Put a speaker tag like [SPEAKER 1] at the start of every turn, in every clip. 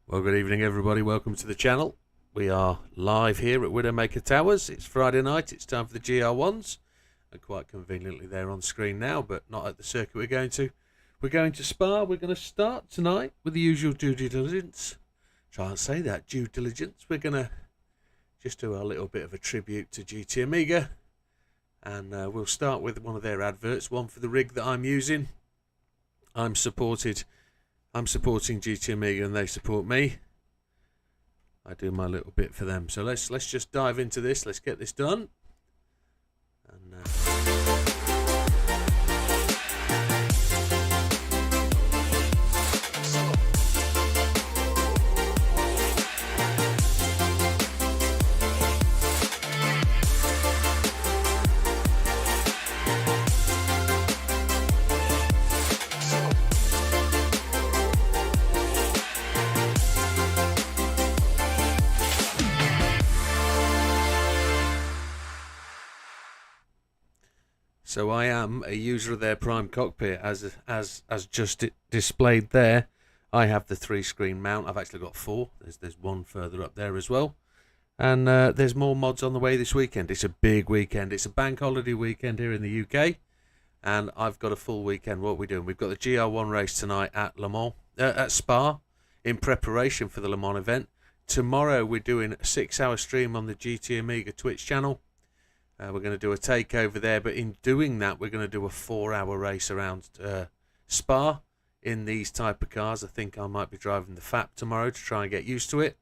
[SPEAKER 1] Well, good evening, everybody. Welcome to the channel. We are live here at Widdowmaker Towers. It's Friday night. It's time for the GR1s. And quite conveniently, they're on screen now, but not at the circuit we're going to. We're going to Spa. We're going to start tonight with the usual due diligence. Try and say that, due diligence. We're going to just do a little bit of a tribute to GT Amiga. And we'll start with one of their adverts, one for the rig that I'm using. I'm supporting GT Amiga and they support me. I do my little bit for them. So let's just dive into this. Let's get this done. And so I am a user of their Prime Cockpit, as just displayed there. I have the 3-screen mount. I've actually got 4. There's one further up there as well. And there's more mods on the way this weekend. It's a big weekend. It's a bank holiday weekend here in the UK. And I've got a full weekend. What are we doing? We've got the GR1 race tonight at Le Mans, at Spa, in preparation for the Le Mans event. Tomorrow we're doing a 6-hour stream on the GT Amiga Twitch channel. We're going to do a takeover there, but in doing that, we're going to do a 4-hour race around Spa in these type of cars. I think I might be driving the FAP tomorrow to try and get used to it.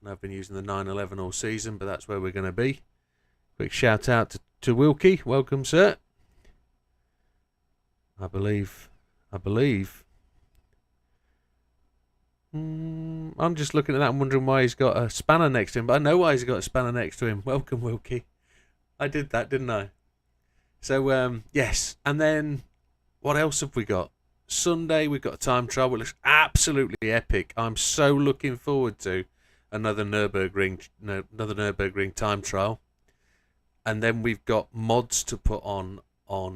[SPEAKER 1] And I've been using the 911 all season, but that's where we're going to be. Quick shout out to Wilkie. Welcome, sir. I believe. I'm just looking at that and wondering why he's got a spanner next to him, but I know why he's got a spanner next to him. Welcome, Wilkie. I did that, didn't I? So, yes. And then, what else have we got? Sunday, we've got a time trial. It looks absolutely epic. I'm so looking forward to another Nürburgring time trial, and then we've got mods to put on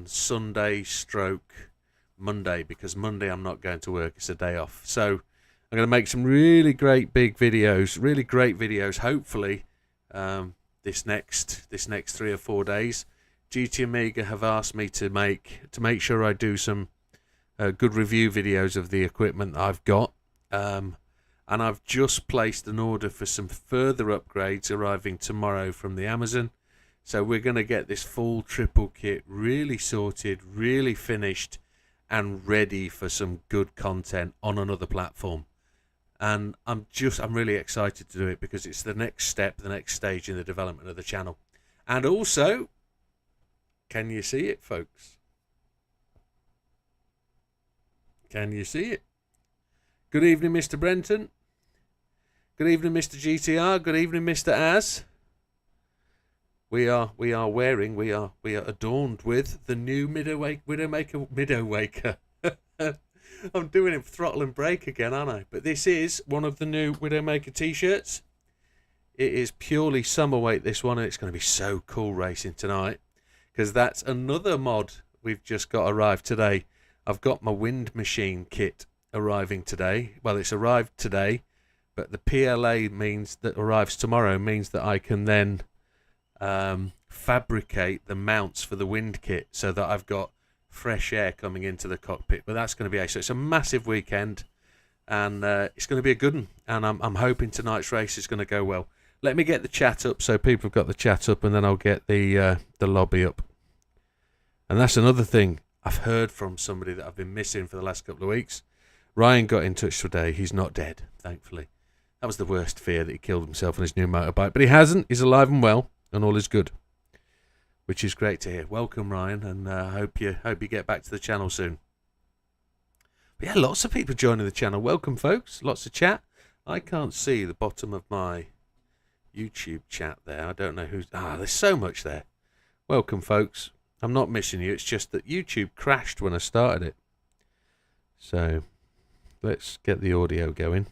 [SPEAKER 1] Sunday stroke Monday, because Monday I'm not going to work, it's a day off. So I'm going to make some really great big videos, really great videos, hopefully this next 3 or 4 days. GT Amiga have asked me to make sure I do some good review videos of the equipment that I've got, and I've just placed an order for some further upgrades arriving tomorrow from the Amazon. So we're going to get this full triple kit really sorted, really finished, and ready for some good content on another platform. And I'm really excited to do it, because it's the next step, the next stage in the development of the channel. And also, can you see it, folks? Can you see it? Good evening, Mr. Brenton. Good evening, Mr. GTR. Good evening, Mr. Az. We are adorned with the new Widdowmaker. I'm doing it throttle and brake again, aren't I? But this is one of the new Widdowmaker t-shirts. It is purely summer weight, this one, and it's going to be so cool racing tonight, because that's another mod we've just got arrived today. I've got my wind machine kit arriving today. Well, it's arrived today, but the PLA means that arrives tomorrow means that I can then fabricate the mounts for the wind kit, so that I've got fresh air coming into the cockpit. But that's going to be so it's a massive weekend, and it's going to be a good one, and I'm hoping tonight's race is going to go well. Let me get the chat up so people have got the chat up, and then I'll get the lobby up. And that's another thing I've heard from somebody that I've been missing for the last couple of weeks. Ryan got in touch today. He's not dead, thankfully. That was the worst fear, that he killed himself on his new motorbike, but he hasn't. He's alive and well, and all is good, which is great to hear. Welcome, Ryan, and hope you get back to the channel soon. But yeah, lots of people joining the channel. Welcome, folks. Lots of chat. I can't see the bottom of my YouTube chat there. I don't know who's... there's so much there. Welcome, folks. I'm not missing you. It's just that YouTube crashed when I started it. So let's get the audio going,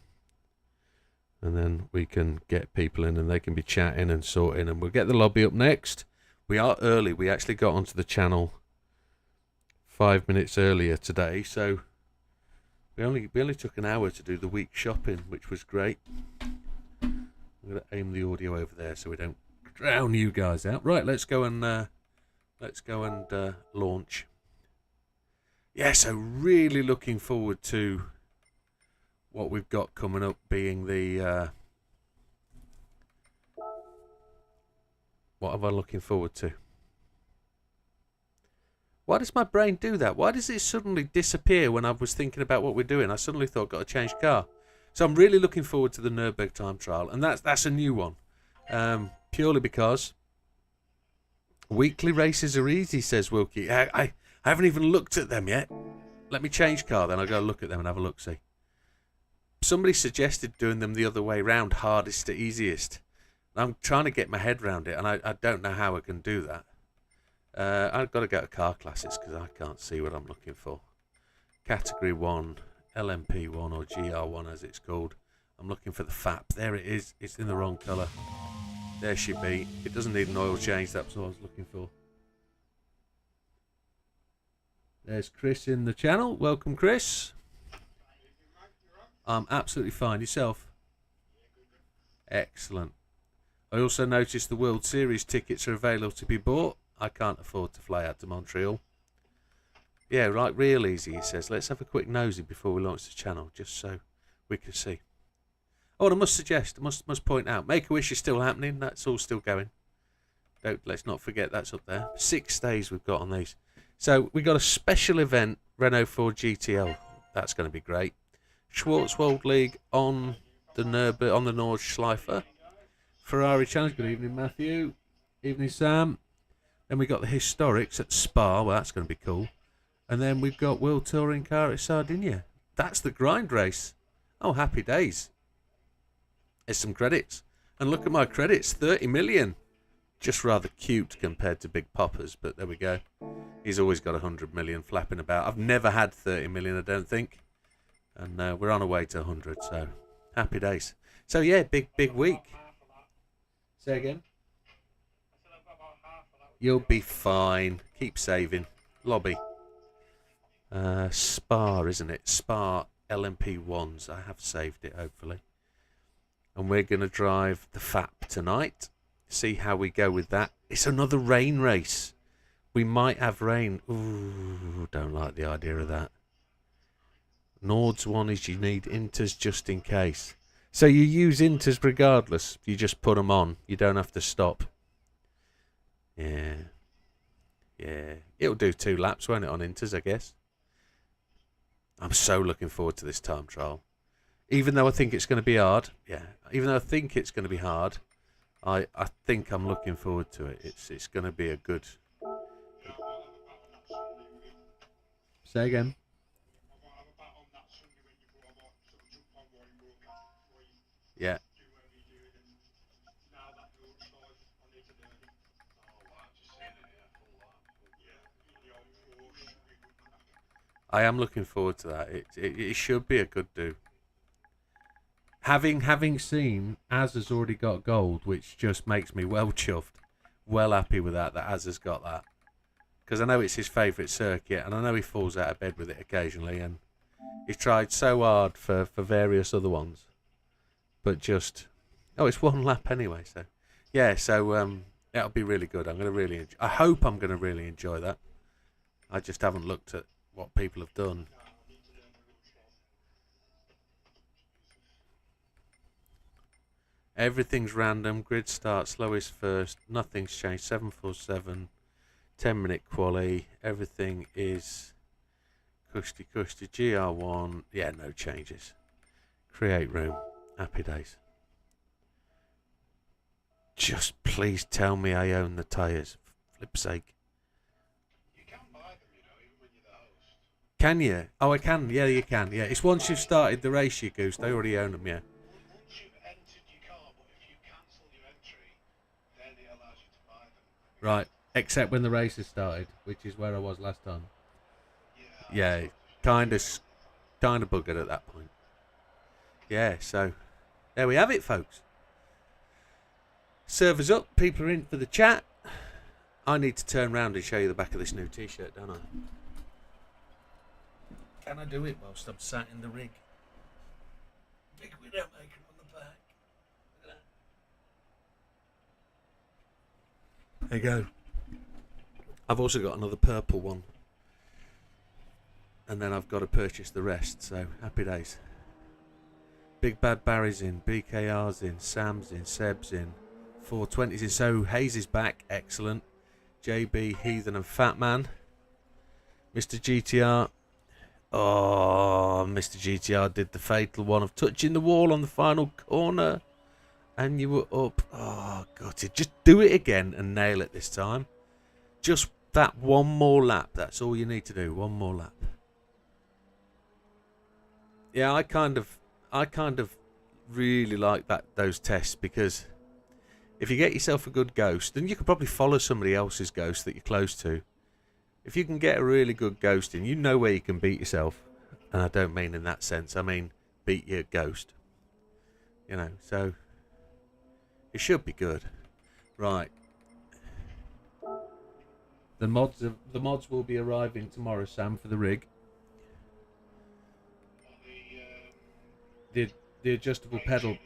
[SPEAKER 1] and then we can get people in, and they can be chatting and sorting, and we'll get the lobby up next. We are early. We actually got onto the channel 5 minutes earlier today, so we only took an hour to do the week shopping, which was great. I'm going to aim the audio over there so we don't drown you guys out. Right, let's go and launch. Yeah, so really looking forward to what we've got coming up, being the what am I looking forward to? Why does my brain do that? Why does it suddenly disappear when I was thinking about what we're doing? I suddenly thought, got to change car. So I'm really looking forward to the Nürburgring time trial, and that's a new one, purely because weekly races are easy, says Wilkie. I haven't even looked at them yet. Let me change car, then I'll go look at them and have a look-see. Somebody suggested doing them the other way round, hardest to easiest. I'm trying to get my head around it, and I don't know how I can do that. I've got to go to car classes because I can't see what I'm looking for. Category 1, LMP1 or GR1 as it's called. I'm looking for the FAP. There it is. It's in the wrong colour. There she be. It doesn't need an oil change. That's what I was looking for. There's Chris in the channel. Welcome, Chris. I'm absolutely fine. Yourself? Excellent. I also noticed the World Series tickets are available to be bought. I can't afford to fly out to Montreal. Yeah, right, real easy, he says. Let's have a quick nosy before we launch the channel, just so we can see. Oh, and I must suggest, must point out, Make-A-Wish is still happening. That's all still going. Let's not forget that's up there. 6 days we've got on these. So we got a special event, Renault 4 GTL. That's going to be great. Schwarzwald League on the Nordschleife. Ferrari Challenge. Good evening, Matthew. Evening, Sam. Then we got the Historics at Spa. Well, that's going to be cool. And then we've got World Touring Car at Sardinia. That's the grind race. Oh, happy days. There's some credits. And look at my credits. 30 million. Just rather cute compared to Big Poppers, but there we go. He's always got 100 million flapping about. I've never had 30 million, I don't think. And we're on our way to 100, so Happy days. So yeah, big week. Say again. You'll be fine. Keep saving. Lobby. Spa, isn't it? Spa LMP1s. I have saved it, hopefully. And we're going to drive the FAP tonight. See how we go with that. It's another rain race. We might have rain. Ooh, don't like the idea of that. Nord's one is you need inters just in case. So you use inters regardless. You just put them on. You don't have to stop. Yeah. Yeah. It'll do 2 laps, won't it, on inters, I guess. I'm so looking forward to this time trial. Even though I think it's going to be hard. Yeah. Even though I think it's going to be hard, I think I'm looking forward to it. It's going to be a good... Say again. Yeah. I am looking forward to that. It should be a good do. Having seen Az has already got gold, which just makes me well chuffed, well happy with that Az has got that. Because I know it's his favourite circuit, and I know he falls out of bed with it occasionally, and he's tried so hard for various other ones. But just... Oh, it's 1 lap anyway, so... Yeah, so that'll be really good. I'm going to really... I hope I'm going to really enjoy that. I just haven't looked at what people have done. Everything's random. Grid start, slowest first. Nothing's changed. 747. 10-minute quali. Everything is cushy. GR1. Yeah, no changes. Create room. Happy days. Just please tell me I own the tyres. For flip's sake.
[SPEAKER 2] You can buy them, you know, even when you're the host.
[SPEAKER 1] Can you? Oh, I can. Yeah, you can. Yeah, it's once you've started the race, you goose. They already own them, yeah.
[SPEAKER 2] Once you've entered your car, but if you cancel your entry, then it allows you to buy them.
[SPEAKER 1] Right. Except when the race has started, which is where I was last time. Yeah, kind of buggered at that point. Yeah, so there we have it, folks. Server's up. People are in for the chat. I need to turn around and show you the back of this new T-shirt, don't I? Can I do it whilst I'm sat in the rig? Big Widdowmaker on the back. Look at that. There you go. I've also got another purple one. And then I've got to purchase the rest, so happy days. Big Bad Barry's in, BKR's in, Sam's in, Seb's in, 420's in, so Hayes is back, excellent. JB, Heathen and Fat Man. Mr. GTR. Oh, Mr. GTR did the fatal one of touching the wall on the final corner. And you were up. Oh, gutted. Just do it again and nail it this time. Just that one more lap. That's all you need to do. One more lap. Yeah, I kind of really like those tests, because if you get yourself a good ghost, then you could probably follow somebody else's ghost that you're close to. If you can get a really good ghost in, you know where you can beat yourself. And I don't mean in that sense. I mean beat your ghost. You know, so it should be good. Right. The mods will be arriving tomorrow, Sam, for the rig. The adjustable pedal,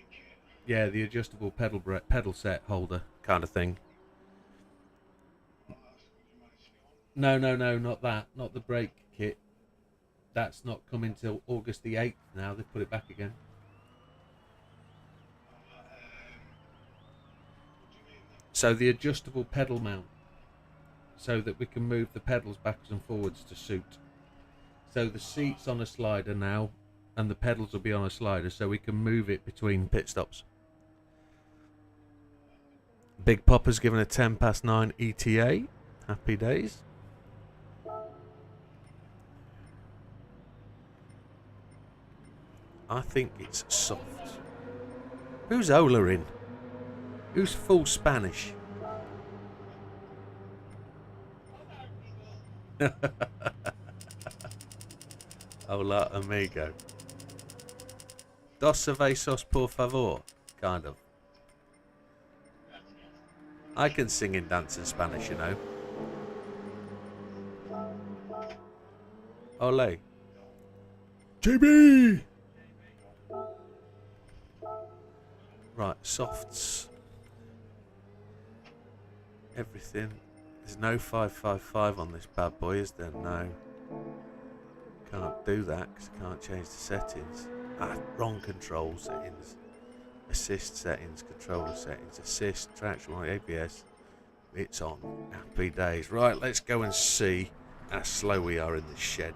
[SPEAKER 1] yeah, the adjustable pedal set holder kind of thing. No, not that, not the brake kit. That's not coming till August the 8th. Now they put it back again. So the adjustable pedal mount, so that we can move the pedals backwards and forwards to suit. So the seat's on a slider now, and the pedals will be on a slider, so we can move it between pit stops. Big Popper's given a 9:10 ETA. Happy days. I think it's soft. Who's Ola in? Who's full Spanish? Hola, amigo. Dos cervezas, por favor. Kind of. I can sing and dance in Spanish, you know. Ole. JB! Right, softs. Everything. There's no 555 on this bad boy, is there? No. Can't do that because I can't change the settings. Ah, wrong control settings. Assist settings, controller settings, assist, traction, ABS. It's on. Happy days. Right, let's go and see how slow we are in this shed.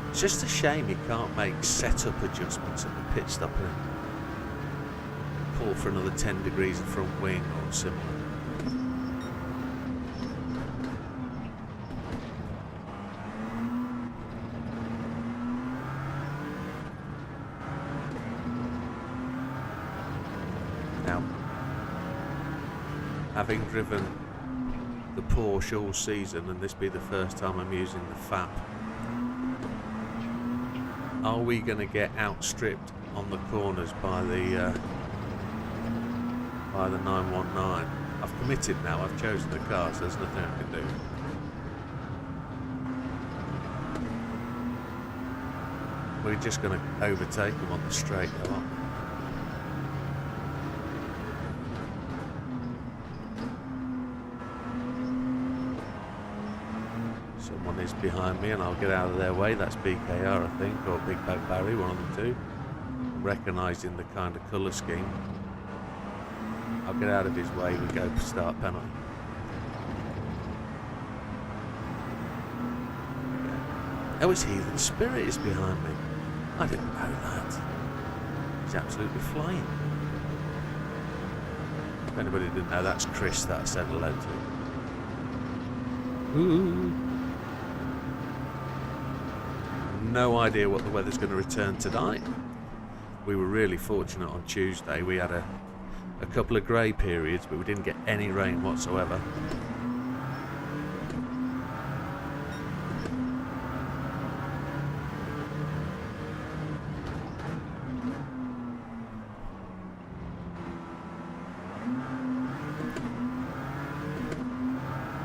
[SPEAKER 1] It's just a shame you can't make setup adjustments at the pit stop and pull for another 10 degrees of front wing or similar. Now, having driven the Porsche all season and this be the first time I'm using the FAP, are we going to get outstripped on the corners by the 919? I've committed now. I've chosen the car, so there's nothing I can do. We're just going to overtake them on the straight, though, aren't we? Someone is behind me and I'll get out of their way. That's BKR, I think, or Big Bag Barry, one of the two. Recognising the kind of colour scheme. I'll get out of his way. We go for start penalty. Oh, it's Heathen Spirit is behind me. I didn't know that. He's absolutely flying. If anybody didn't know, that's Chris that I said hello to. Ooh. No idea what the weather's going to return tonight. We were really fortunate on Tuesday. We had a couple of grey periods, but we didn't get any rain whatsoever.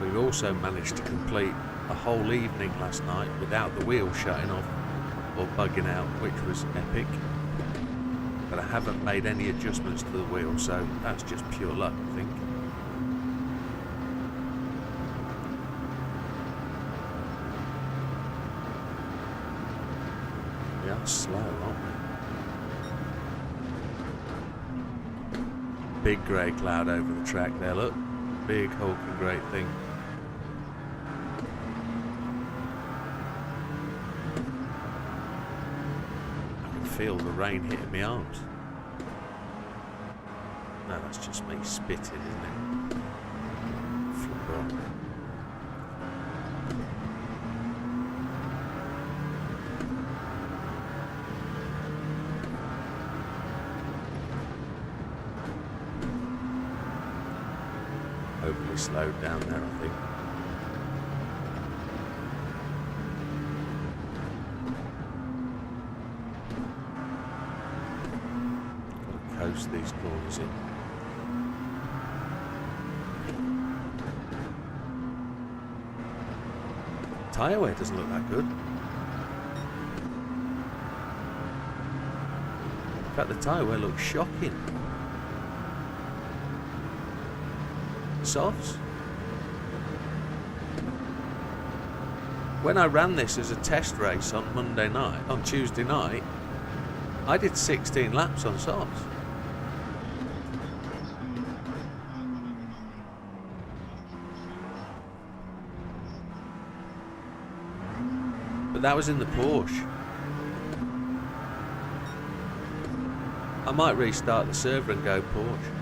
[SPEAKER 1] We also managed to complete a whole evening last night without the wheel shutting off or bugging out, which was epic. But I haven't made any adjustments to the wheel, so that's just pure luck, I think. We are slow, aren't we? Big grey cloud over the track there, look. Big hulking great thing. Feel the rain hitting my arms. No, that's just me spitting, isn't it? Flip on. Hopefully slowed down there, I think. Coast these corners in. Tyre wear doesn't look that good. In fact, the tyre wear looks shocking. Softs. When I ran this as a test race on Tuesday night, I did 16 laps on softs. But that was in the Porsche. I might restart the server and go Porsche.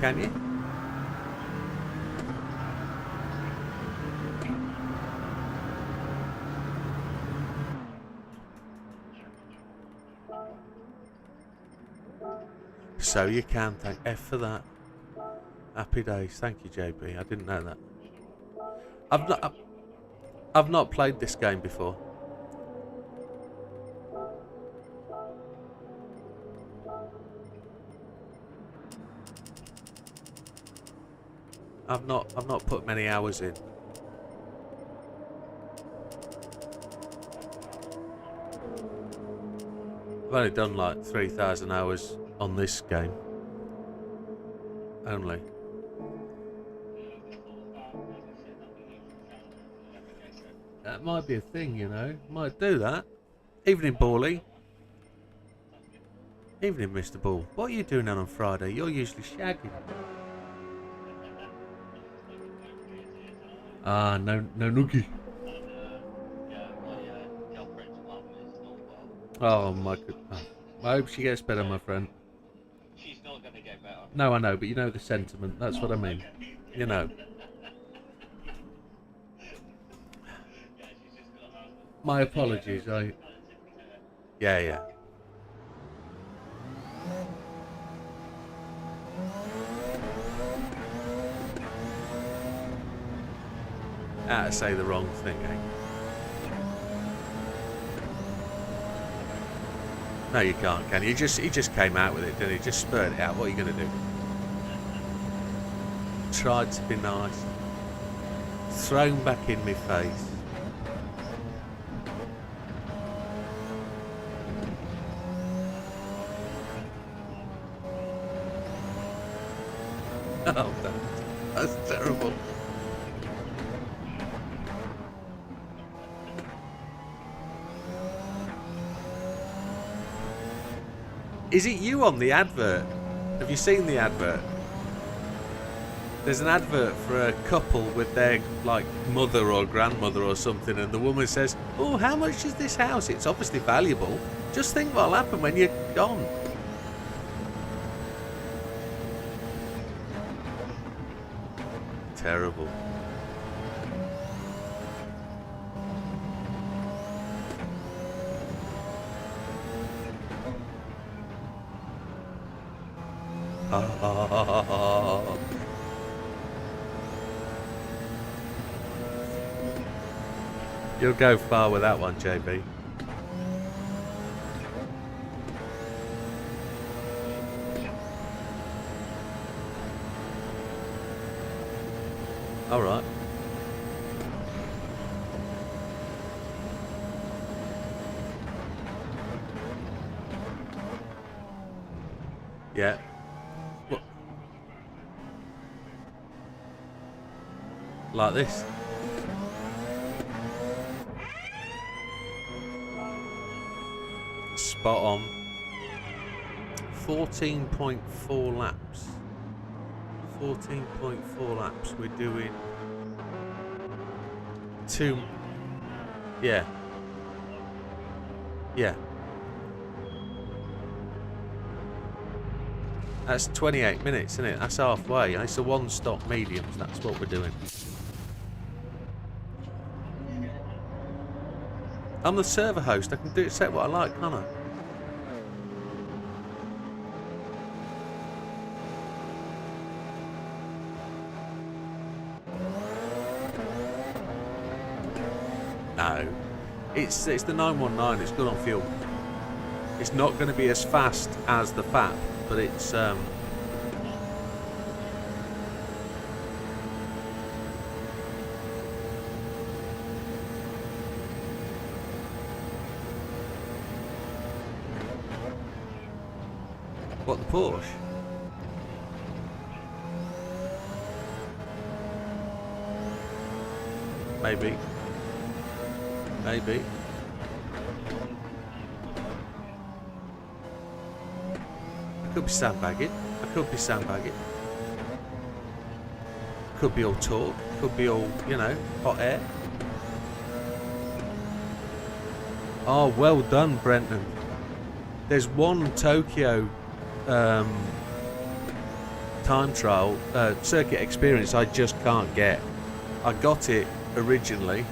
[SPEAKER 1] Can you? So you can. Thank F for that. Happy days. Thank you, JB. I didn't know that. I've not played this game before. I've not put many hours in. I've only done like 3,000 hours on this game. Only. That might be a thing, you know. Might do that. Evening, Bally. Evening, Mr. Ball. What are you doing on Friday? You're usually shagging. Ah, no nookie. Oh my god. I hope she gets better, my friend.
[SPEAKER 3] She's not going to get better.
[SPEAKER 1] No, I know, but you know the sentiment. That's what I mean. You know. My apologies. Yeah. I say the wrong thing, eh? No, you can't, can you? He just came out with it, didn't he? Just spurred it out. What are you going to do? Tried to be nice. Thrown back in my face. Oh, that's terrible. Is it you on the advert? Have you seen the advert? There's an advert for a couple with their like mother or grandmother or something, and the woman says, "Oh, how much is this house? It's obviously valuable. Just think what'll happen when you're gone." Terrible. You'll go far with that one, JB. All right. Yeah. What? Like this? Spot on. 14.4 laps. 14.4 laps. We're doing 2. Yeah. Yeah. That's 28 minutes, isn't it? That's halfway. It's a one-stop mediums. That's what we're doing. I'm the server host. I can do set what I like, can't I? No. It's the 919. It's good on fuel. It's not going to be as fast as the FAP, but it's what, the Porsche? Maybe. Maybe. I could be sandbagging. I could be sandbagging. Could be all talk. Could be all, you know, hot air. Oh, well done, Brenton. There's one Tokyo time trial circuit experience I just can't get. I got it originally,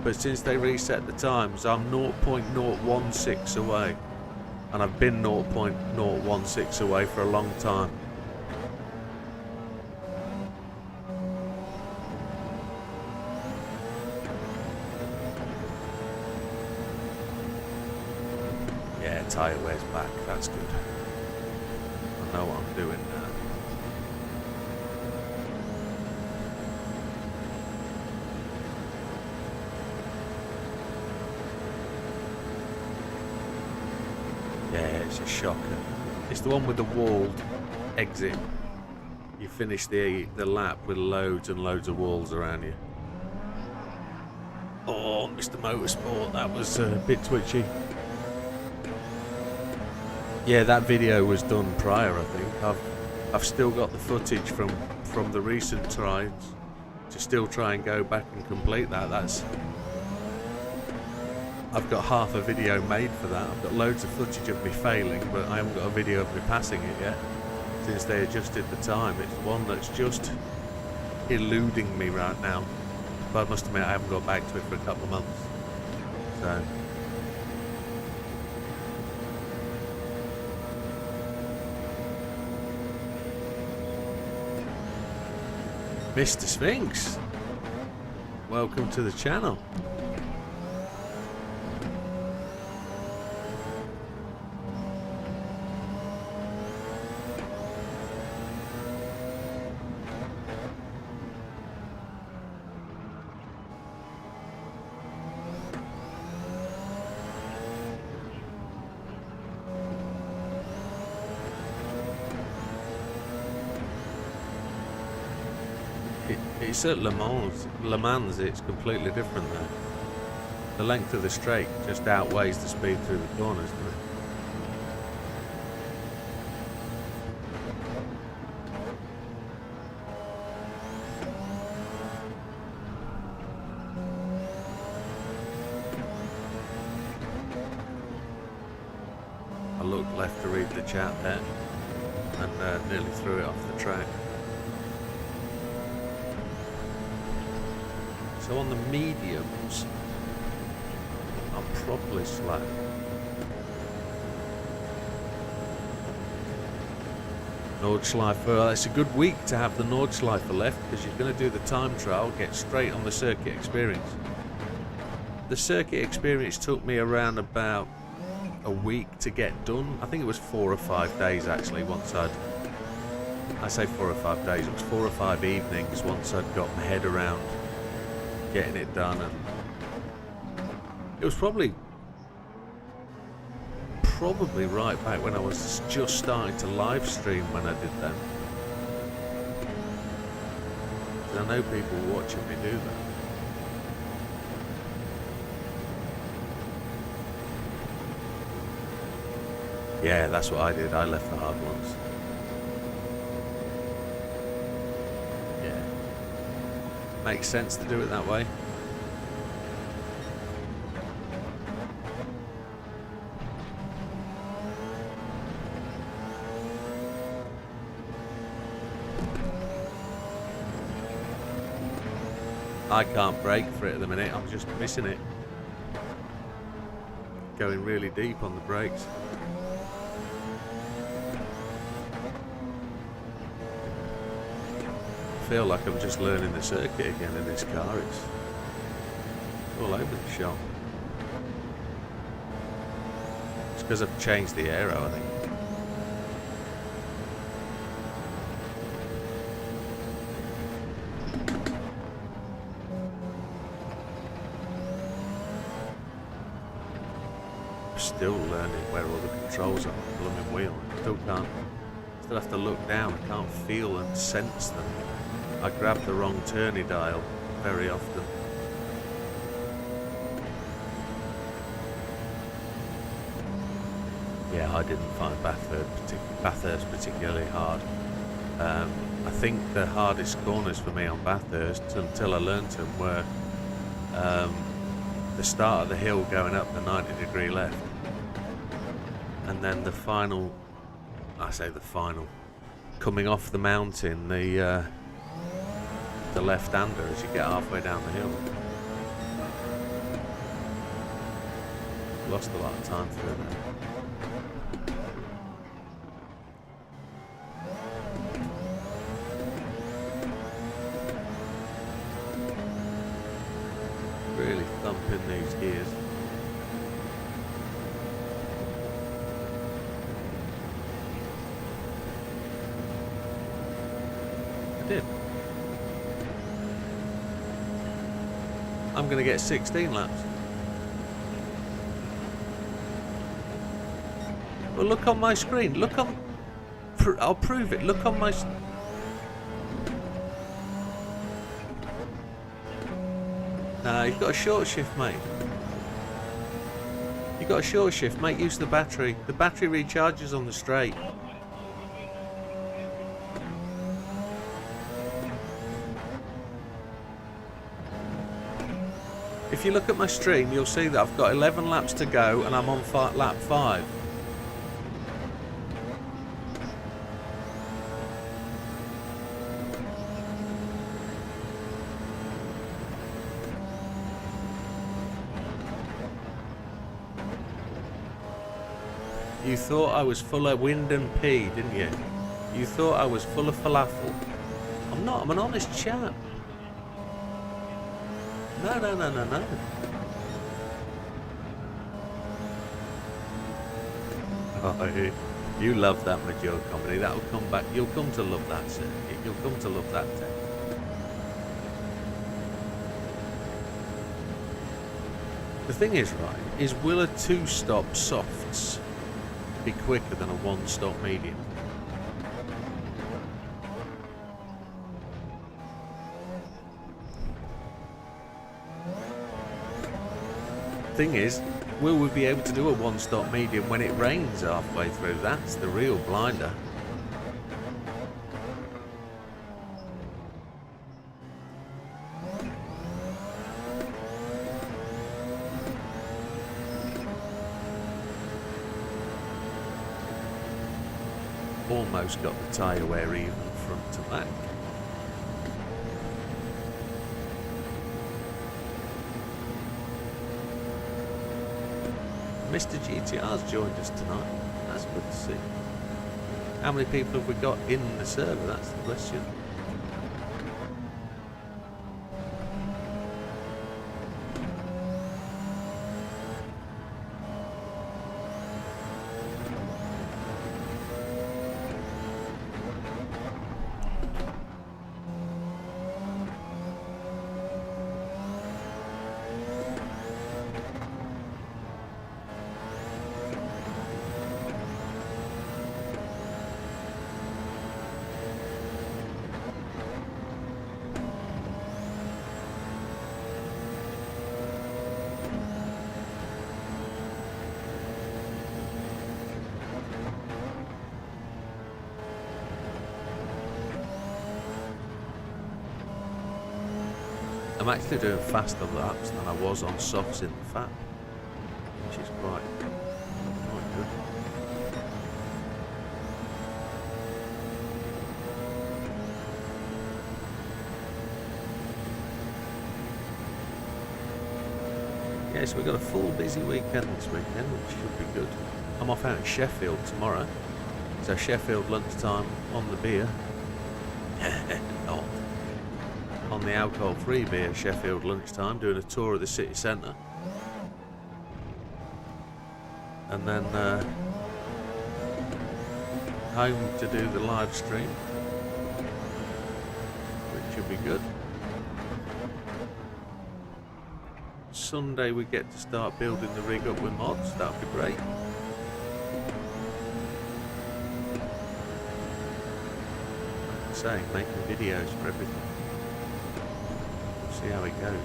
[SPEAKER 1] but since they reset the times, I'm 0.016 away. and I've been 0.016 away for a long time. Yeah, tyre wear's back, that's good. I know what I'm doing now. Yeah, it's a shocker. It's the one with the walled exit. You finish the lap with loads and loads of walls around you. Oh, Mr. Motorsport, that was a bit twitchy. Yeah, that video was done prior, I think. I've still got the footage from the recent tries to still try and go back and complete that. I've got half a video made for that. I've got loads of footage of me failing, but I haven't got a video of me passing it yet since they adjusted the time. It's the one that's just eluding me right now. But I must admit I haven't got back to it for a couple of months. So Mr. Sphinx, welcome to the channel. It's at Le Mans, it's completely different there. The length of the straight just outweighs the speed through the corners, doesn't it? I looked left to read the chat there and nearly threw it off the track. So on the mediums, I'm probably slow. Nordschleife, it's a good week to have the Nordschleife left because you're going to do the time trial, get straight on the circuit experience. The circuit experience took me around about a week to get done. I think it was 4 or 5 days actually I say 4 or 5 days, it was 4 or 5 evenings once I'd got my head around getting it done, and it was probably right back when I was just starting to live stream when I did that. I know people were watching me do that. Yeah, that's what I did. I left the hard ones. Makes sense to do it that way. I can't brake for it at the minute, I'm just missing it. Going really deep on the brakes. I feel like I'm just learning the circuit again in this car. It's all over the shop. It's because I've changed the aero, I think. I'm still learning where all the controls are on the blooming wheel. I still have to look down. I can't feel and sense them. I grab the wrong turny dial very often. Yeah, I didn't find Bathurst particularly hard. I think the hardest corners for me on Bathurst, until I learnt them, were the start of the hill going up the 90-degree left, and then the final, coming off the mountain, the left-hander as you get halfway down the hill. Lost a lot of time through that. Really thumping these gears. I did. I'm going to get 16 laps. Well, look on my screen. Look on... I'll prove it. Look on my... No, you've got a short shift, mate. You've got a short shift. Make use of the battery. The battery recharges on the straight. If you look at my stream, you'll see that I've got 11 laps to go and I'm on lap 5. You thought I was full of wind and pea, didn't you? You thought I was full of falafel. I'm not, I'm an honest chap. No, no, no, no, no. Oh, you love that Major comedy. That'll come back. You'll come to love that circuit. You'll come to love that tech. The thing is, right, is will a 2-stop softs be quicker than a 1-stop medium? Thing is, will we be able to do a 1-stop medium when it rains halfway through? That's the real blinder. Almost got the tyre wear even front to back. Mr. GTR's joined us tonight. That's good to see. How many people have we got in the server? That's the question. I'm actually doing faster laps than I was on softs in the fat, which is quite good. Yeah, so we've got a full busy weekend this weekend, which should be good. I'm off out in Sheffield tomorrow, so Sheffield lunchtime on the beer. Not. On the alcohol-free beer, Sheffield lunchtime, doing a tour of the city centre. And then home to do the live stream, which should be good. Sunday we get to start building the rig up with mods, that'll be great. Like I'm saying, making videos for everything. See how it goes.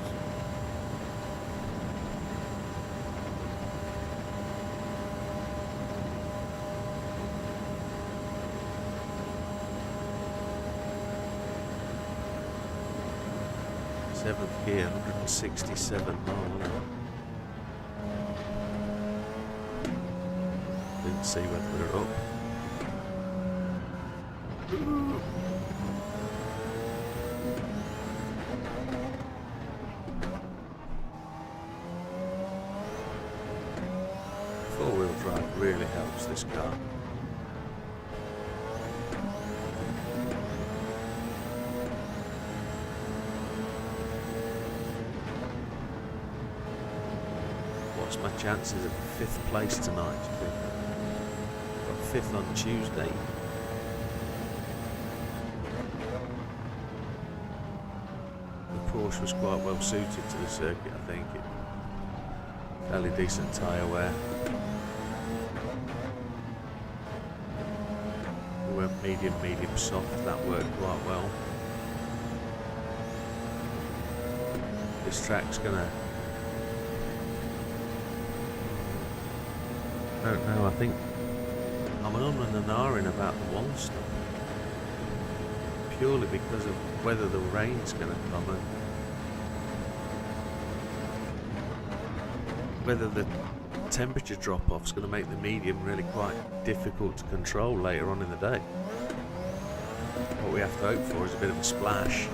[SPEAKER 1] Seventh gear, 167 miles an hour. Didn't see whether we're up. Four-wheel drive really helps this car. What's my chances of 5th place tonight, do you think? Got 5th on Tuesday. The Porsche was quite well suited to the circuit, I think. Fairly decent tyre wear. We went medium soft, that worked quite well. This track's gonna... I don't know, I think I'm on and ahhing about the 1 stop. Purely because of whether the rain's gonna come and whether the temperature drop-off's going to make the medium really quite difficult to control later on in the day. What we have to hope for is a bit of a splash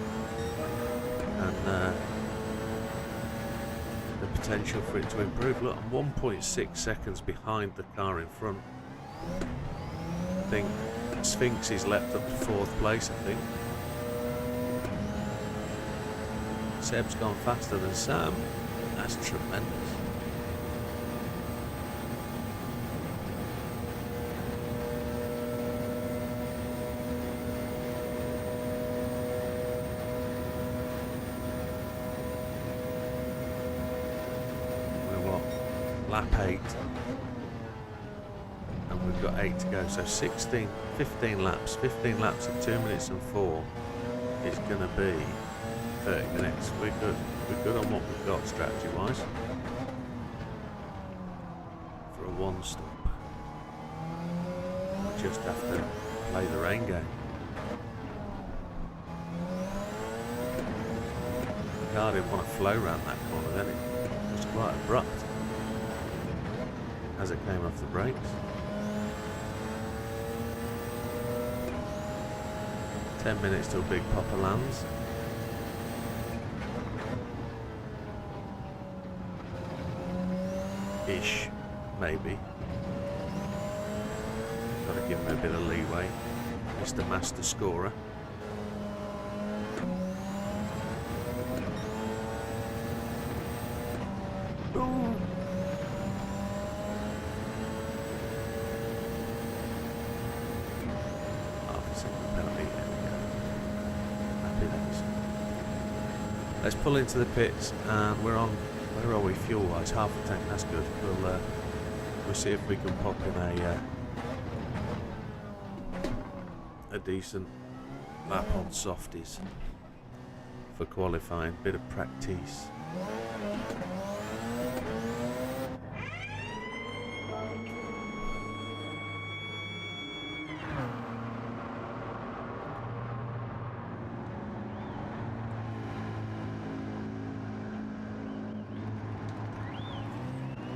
[SPEAKER 1] and the potential for it to improve. Look, I'm 1.6 seconds behind the car in front. I think Sphinx is leapt up to 4th place, I think. Seb's gone faster than Sam. That's tremendous. Lap 8 and we've got 8 to go, so 15 laps at 2 minutes and 4 is going to be 30 minutes. We're good on what we've got strategy wise for a 1 stop. We just have to play the rain game. The car didn't want to flow around that corner then, it was quite abrupt as it came off the brakes. "10 minutes till Big Papa lands." Ish, maybe. Gotta give him a bit of leeway. Mr. Master Scorer. Ooh. Let's pull into the pits, and we're on. Where are we fuel-wise? Half a tank. That's good. We'll see if we can pop in a decent lap on softies for qualifying. Bit of practice.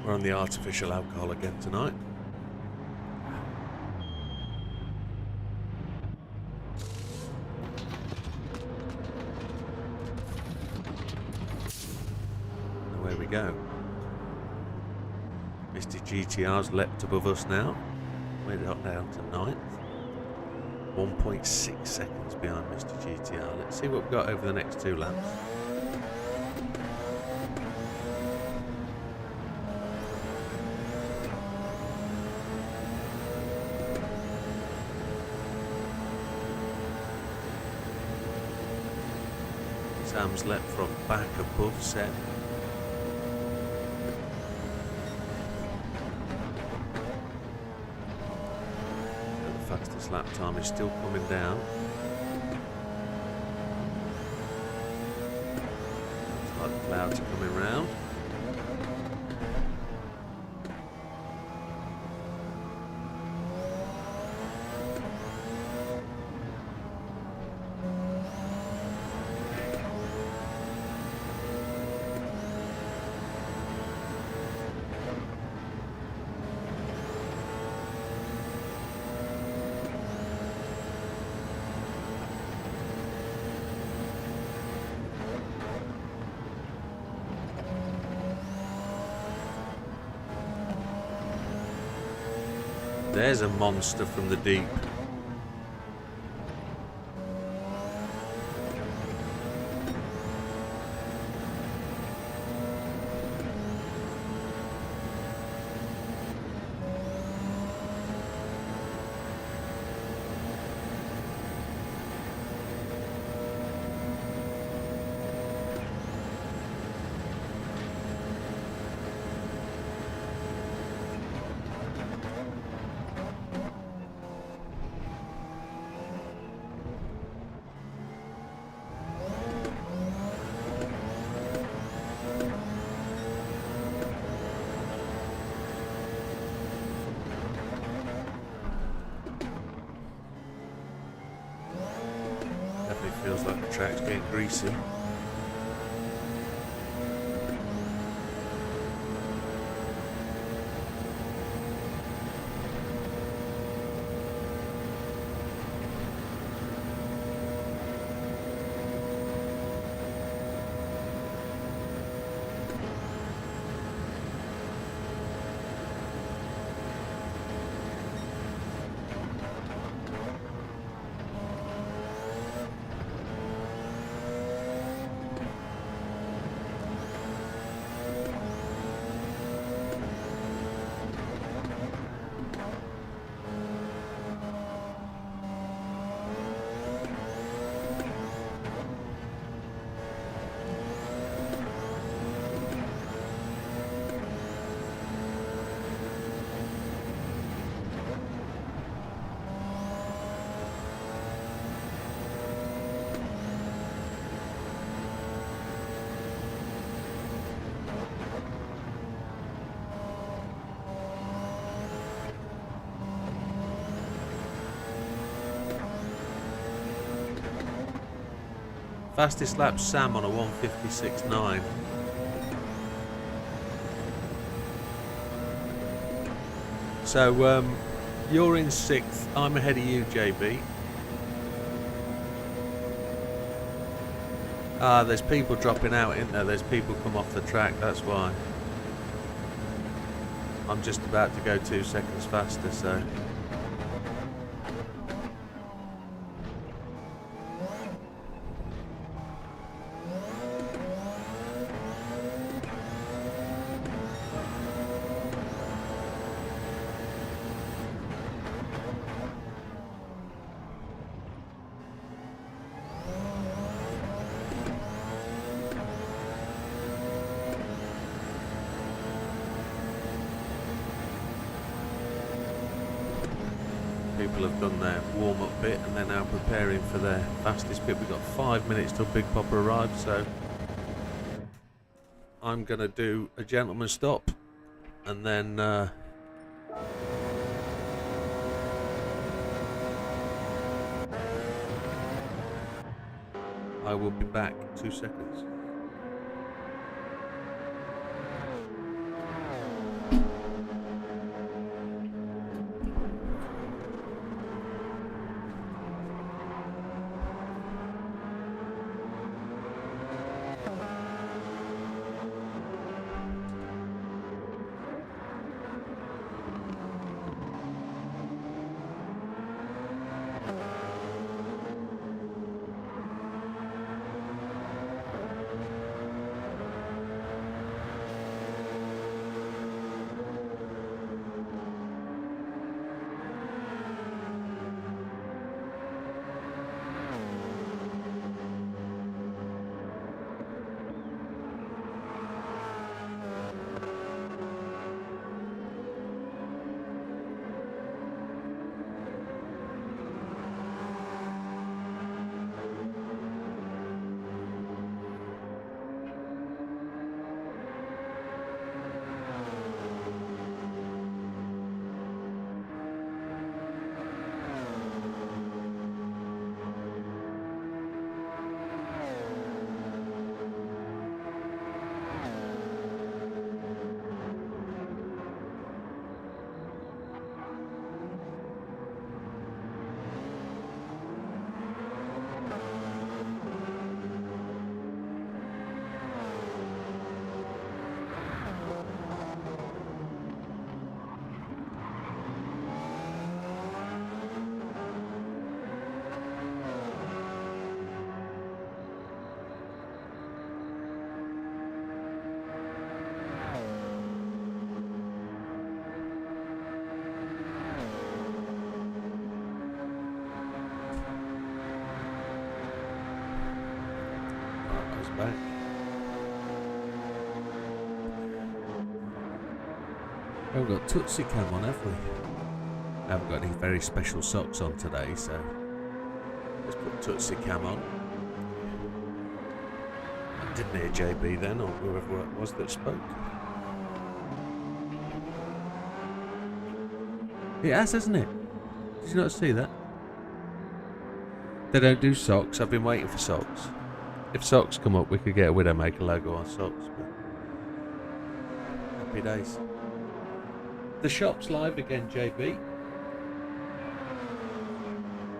[SPEAKER 1] We're on the artificial alcohol again tonight. And away we go. Mr. GTR's leapt above us now. We're down to 9th. 1.6 seconds behind Mr. GTR. Let's see what we've got over the next 2 laps. Sam's leapt from back above Seb. The fastest lap time is still coming down. Looks like the clouds are coming round. There's a monster from the deep. track's getting greasy. Fastest lap Sam on a 1:56.9. So you're in 6th. I'm ahead of you, JB. Ah, there's people dropping out, isn't there? There's people come off the track, that's why. I'm just about to go 2 seconds faster, so... People have done their warm-up bit and they're now preparing for their fastest bit. We've got 5 minutes till Big Papa arrives, so I'm going to do a gentleman stop and then I will be back 2 seconds. Back. We haven't got Tootsie Cam on, have we? I haven't got any very special socks on today, so let's put Tootsie Cam on. I didn't hear JB then, or whoever it was that spoke. It has, hasn't it? Did you not see that? They don't do socks. I've been waiting for socks. If socks come up, we could get a Widdowmaker logo on socks. But happy days. The shop's live again, JB.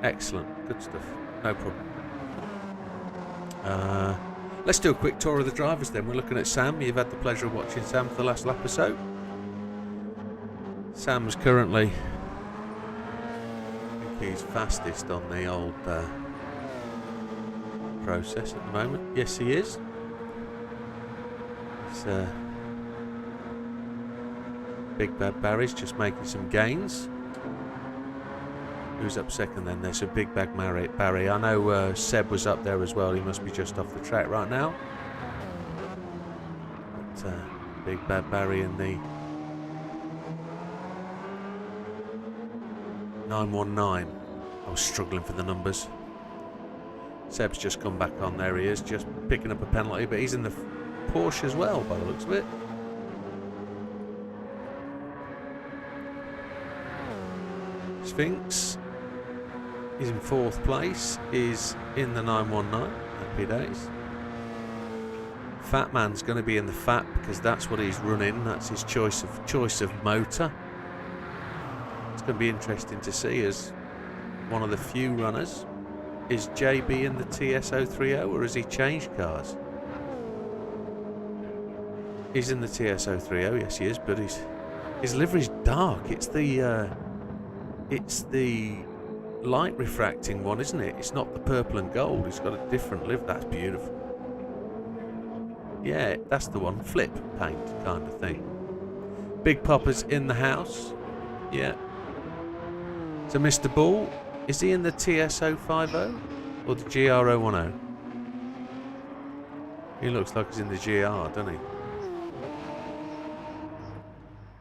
[SPEAKER 1] Excellent. Good stuff. No problem. Let's do a quick tour of the drivers then. We're looking at Sam. You've had the pleasure of watching Sam for the last lap or so. Sam's currently, I think he's fastest on the old process at the moment. Yes, he is. It's, Big Bad Barry's just making some gains. Who's up second then? There's a Big Bad Barry. I know Seb was up there as well. He must be just off the track right now. But, Big Bad Barry in the 919. I was struggling for the numbers. Seb's just come back on. There he is, just picking up a penalty, but he's in the Porsche as well by the looks of it. Sphinx is in 4th place, is in the 919. Happy days. Fat Man's going to be in the Fat because that's what he's running. That's his choice of motor. It's going to be interesting to see as one of the few runners. Is JB in the TS030 or has he changed cars? He's in the TS030, yes he is, but his livery's dark. It's the light refracting one, isn't it? It's not the purple and gold. It's got a different livery. That's beautiful. Yeah, that's the one. Flip paint kind of thing. Big Popper's in the house. Yeah. So Mr. Bull, is he in the TS050 or the GR010? He looks like he's in the GR, doesn't he?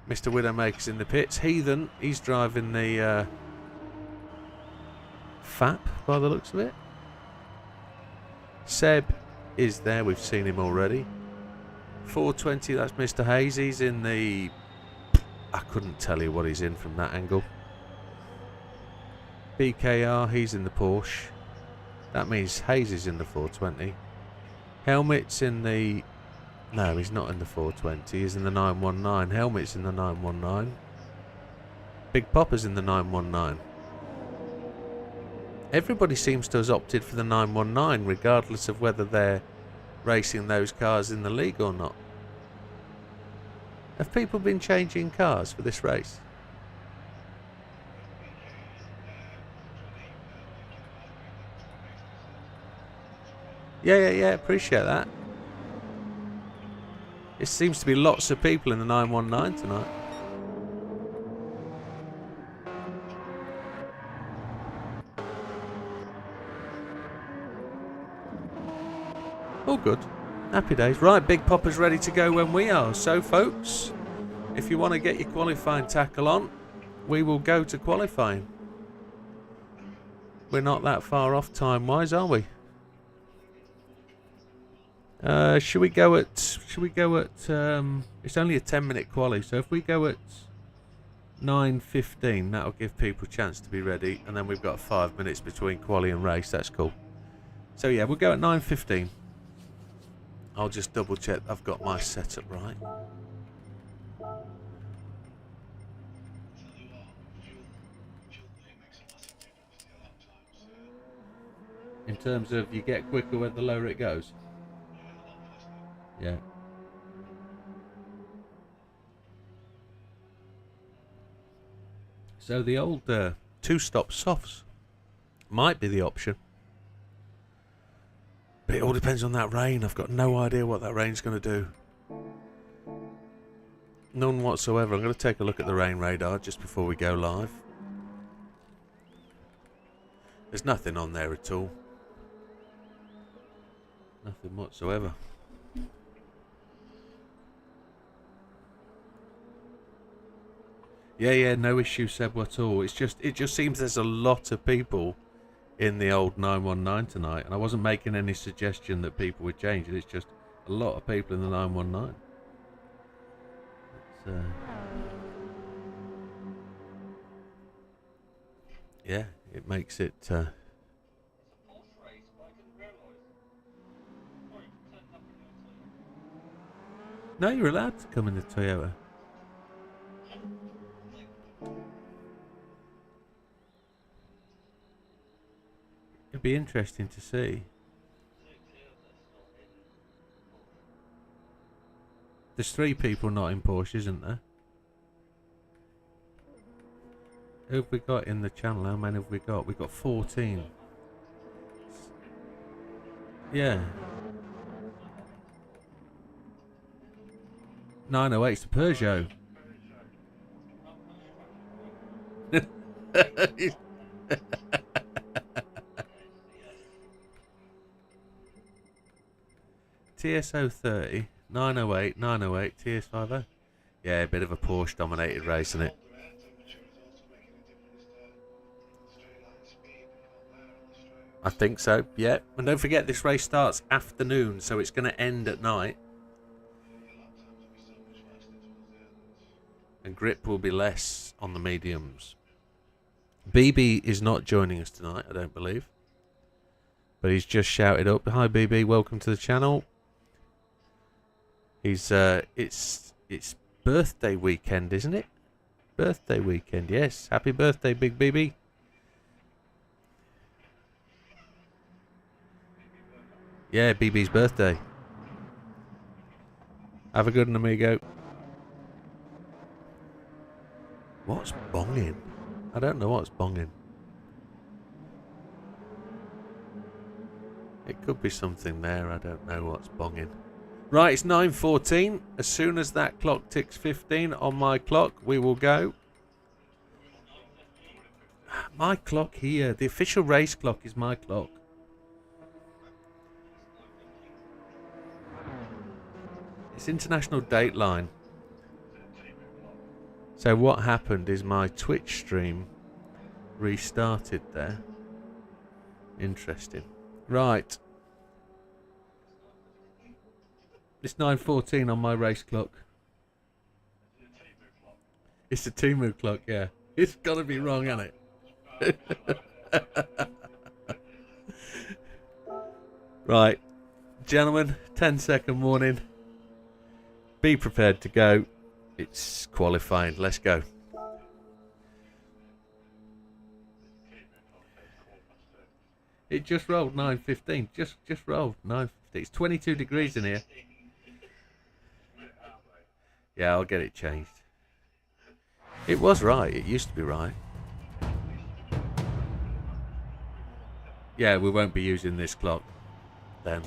[SPEAKER 1] Mr. Widdowmaker's in the pits. Heathen, he's driving the FAP by the looks of it. Seb is there, we've seen him already. 420, that's Mr. Hayes. He's in the... I couldn't tell you what he's in from that angle. BKR, he's in the Porsche. That means Hayes is in the 420. Helmet's in the... No, he's not in the 420. He's in the 919. Helmet's in the 919. Big Popper's in the 919. Everybody seems to have opted for the 919, regardless of whether they're racing those cars in the league or not. Have people been changing cars for this race? Yeah, appreciate that. It seems to be lots of people in the 919 tonight. All good. Happy days. Right, Big Popper's ready to go when we are. So, folks, if you want to get your qualifying tackle on, we will go to qualifying. We're not that far off time-wise, are we? Should we go at it's only a 10-minute quali, so if we go at 9:15, that'll give people a chance to be ready, and then we've got 5 minutes between quali and race. That's cool. So yeah, we'll go at 9:15. I'll just double check I've got my setup right. In terms of you get quicker with the lower it goes. Yeah. So the old two-stop softs might be the option. But it all depends on that rain. I've got no idea what that rain's going to do. None whatsoever. I'm going to take a look at the rain radar just before we go live. There's nothing on there at all. Nothing whatsoever. Yeah, no issue, Seb, at all. It just seems there's a lot of people in the old 919 tonight, and I wasn't making any suggestion that people would change it. It's just a lot of people in the 919. Yeah, it makes it No, you're allowed to come in the Toyota. It'd be interesting to see. There's 3 people not in Porsche, isn't there? Who have we got in the channel? How many have we got? We've got 14. Yeah. 908's the Peugeot. TSO 30, 908, 908, TS50. Yeah, a bit of a Porsche dominated race, isn't it? I think so, yeah. And don't forget, this race starts afternoon, so it's going to end at night. And grip will be less on the mediums. BB is not joining us tonight, I don't believe. But he's just shouted up. Hi BB, welcome to the channel. He's it's birthday weekend, isn't it? Birthday weekend, yes. Happy birthday, Big BB. Yeah, BB's birthday. Have a good one, amigo. What's bonging? I don't know what's bonging. It could be something there. I don't know what's bonging. Right, it's 9:14. As soon as that clock ticks 15 on my clock, we will go. My clock here. The official race clock is my clock. It's international dateline. So what happened is my Twitch stream restarted there. Interesting. Right. It's 9:14 on my race clock. It's the Temu clock, yeah. It's got to be wrong, hasn't it? Right. Gentlemen, 10-second warning. Be prepared to go. It's qualifying. Let's go. It just rolled 9:15. Just rolled 9:15. It's 22 degrees in here. Yeah, I'll get it changed. It was right. It used to be right. Yeah, we won't be using this clock then.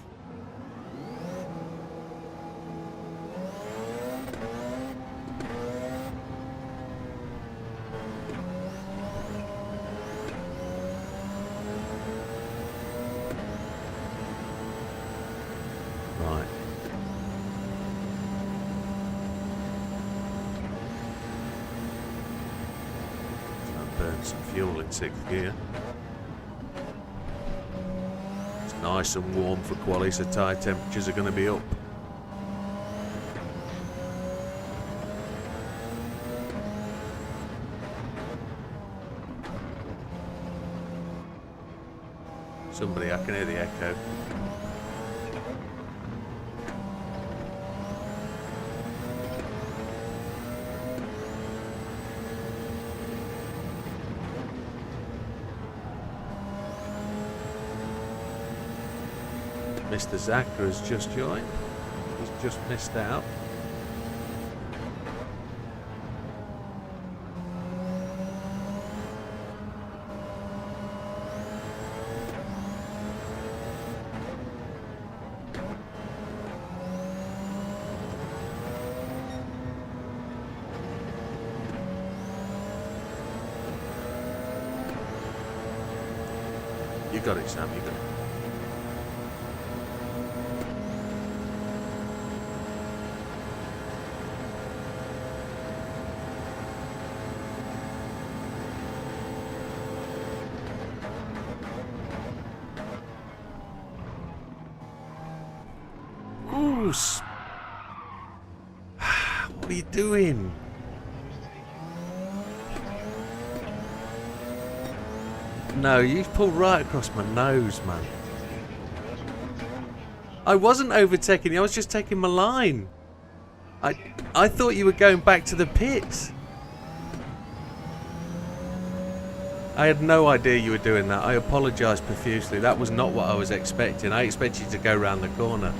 [SPEAKER 1] Right. Burn some fuel in 6th gear. It's nice and warm for quali, so tyre temperatures are going to be up. Somebody, I can hear the echo. Mr. Zaka has just joined. He's just missed out. You got it, Sam, you got it. What are you doing? No, you pulled right across my nose, man. I wasn't overtaking you, I was just taking my line. I thought you were going back to the pits. I had no idea you were doing that. I apologise profusely. That was not what I was expecting. I expected you to go round the corner.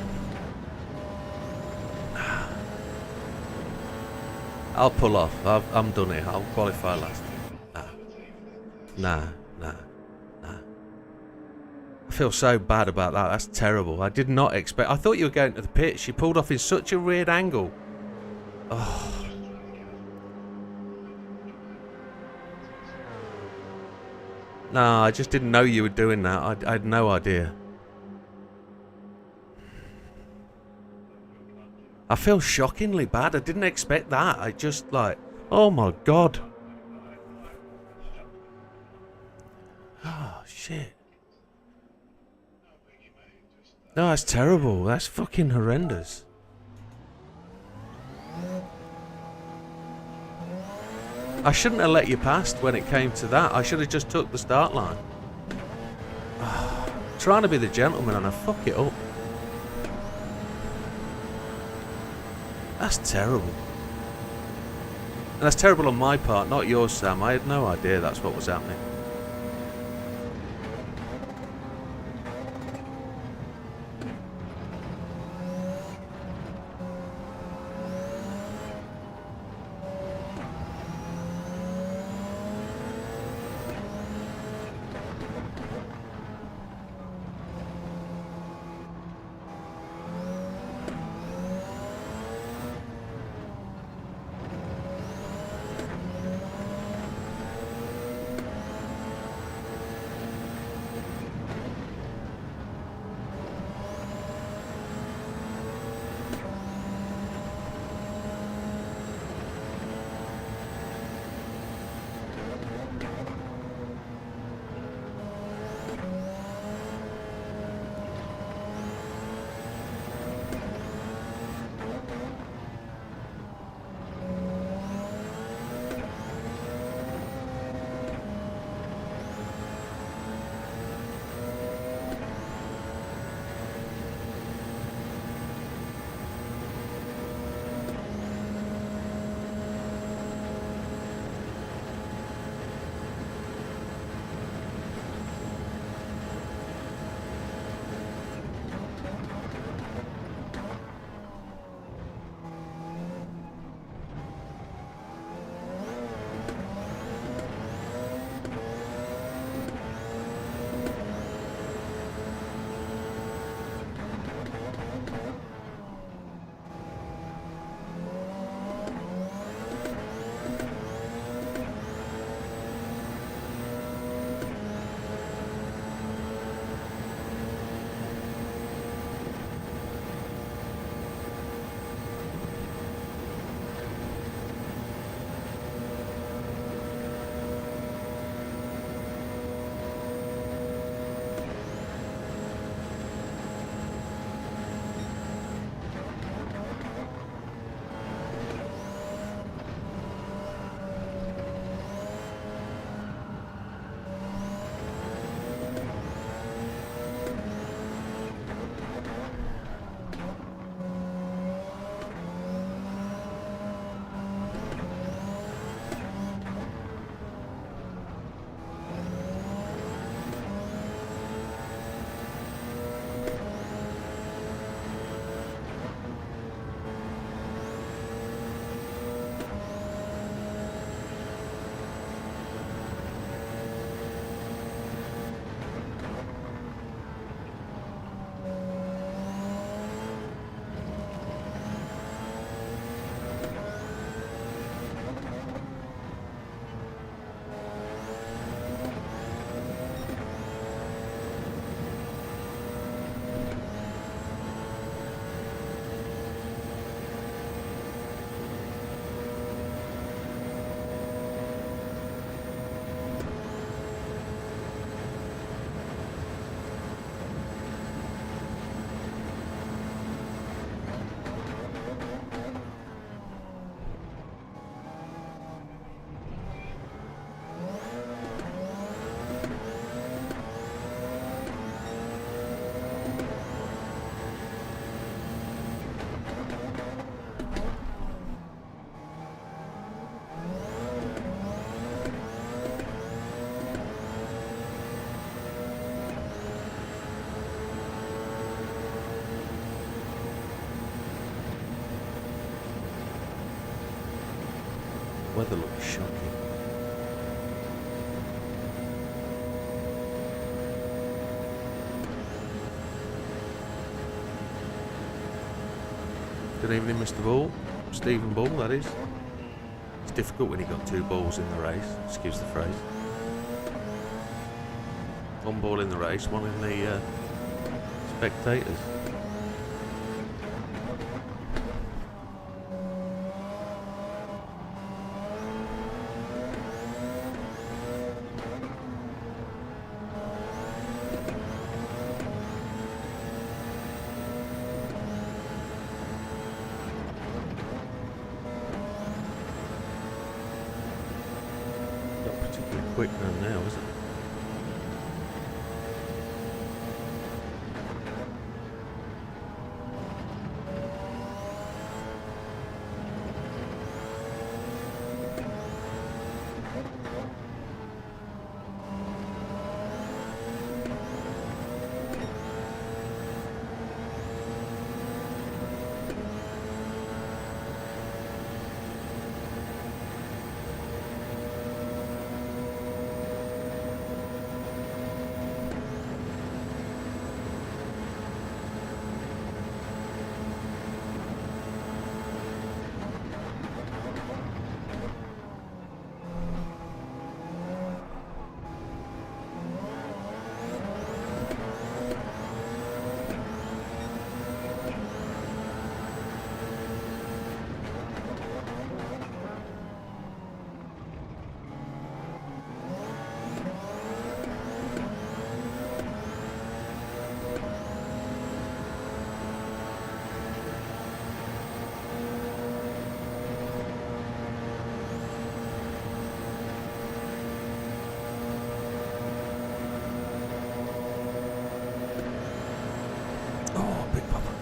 [SPEAKER 1] I'll pull off. I'm done here. I'll qualify last. Nah. I feel so bad about that. That's terrible. I did not expect... I thought you were going to the pit. She pulled off in such a weird angle. Oh. No, I just didn't know you were doing that. I had no idea. I feel shockingly bad. I didn't expect that. I just like... Oh my god. Oh, shit. No, that's terrible. That's fucking horrendous. I shouldn't have let you past when it came to that. I should have just took the start line. Trying to be the gentleman and I fuck it up. That's terrible. And that's terrible on my part, not yours, Sam. I had no idea that's what was happening. Weather looks shocking. Good evening, Mr. Ball. Stephen Ball, that is. It's difficult when you've got two balls in the race, excuse the phrase. One ball in the race, one in the spectators. Not particularly quick run now, is it? Oh, big papa.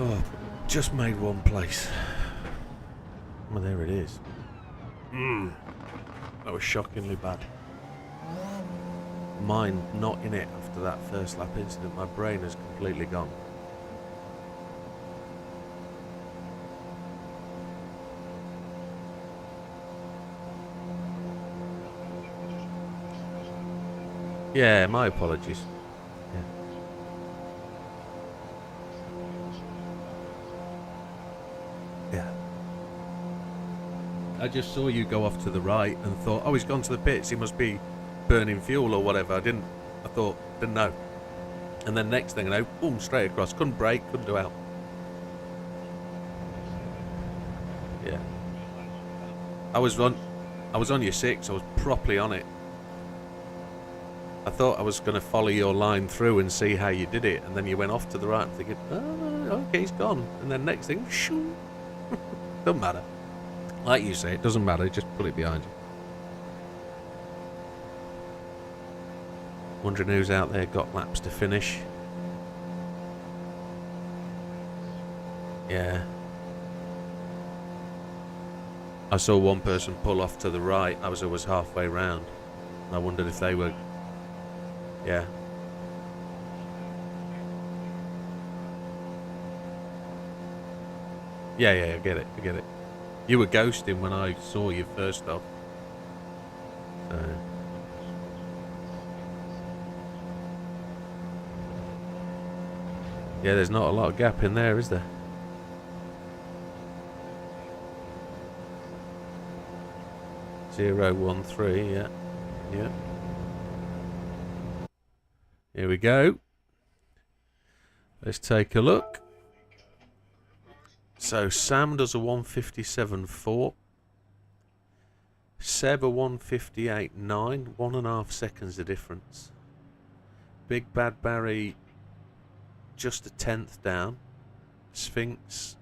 [SPEAKER 1] Oh, just made one place. Well, there it is. That was shockingly bad. Mine not in it after that first lap incident. My brain is completely gone. Yeah, my apologies. Yeah. I just saw you go off to the right and thought, oh, he's gone to the pits. He must be burning fuel or whatever. I didn't know. And then next thing I know, boom, straight across. Couldn't brake, couldn't do out. Yeah. I was on your 6. I was properly on it. I thought I was going to follow your line through and see how you did it, and then you went off to the right and thinking, oh, okay, he's gone. And then next thing, shoo. Doesn't matter. Like you say, it doesn't matter. Just put it behind you. Wondering who's out there got laps to finish. I saw one person pull off to the right. I was always halfway round. I wondered if they were... Yeah. Yeah, I get it, I get it. You were ghosting when I saw you first off. So... Yeah, there's not a lot of gap in there, is there? Zero, 1, 3, yeah. Yeah. Here we go. Let's take a look. So Sam does a 157.4. Seb a 158.9. 1.5 seconds the difference. Big Bad Barry just a 10th down. Sphinx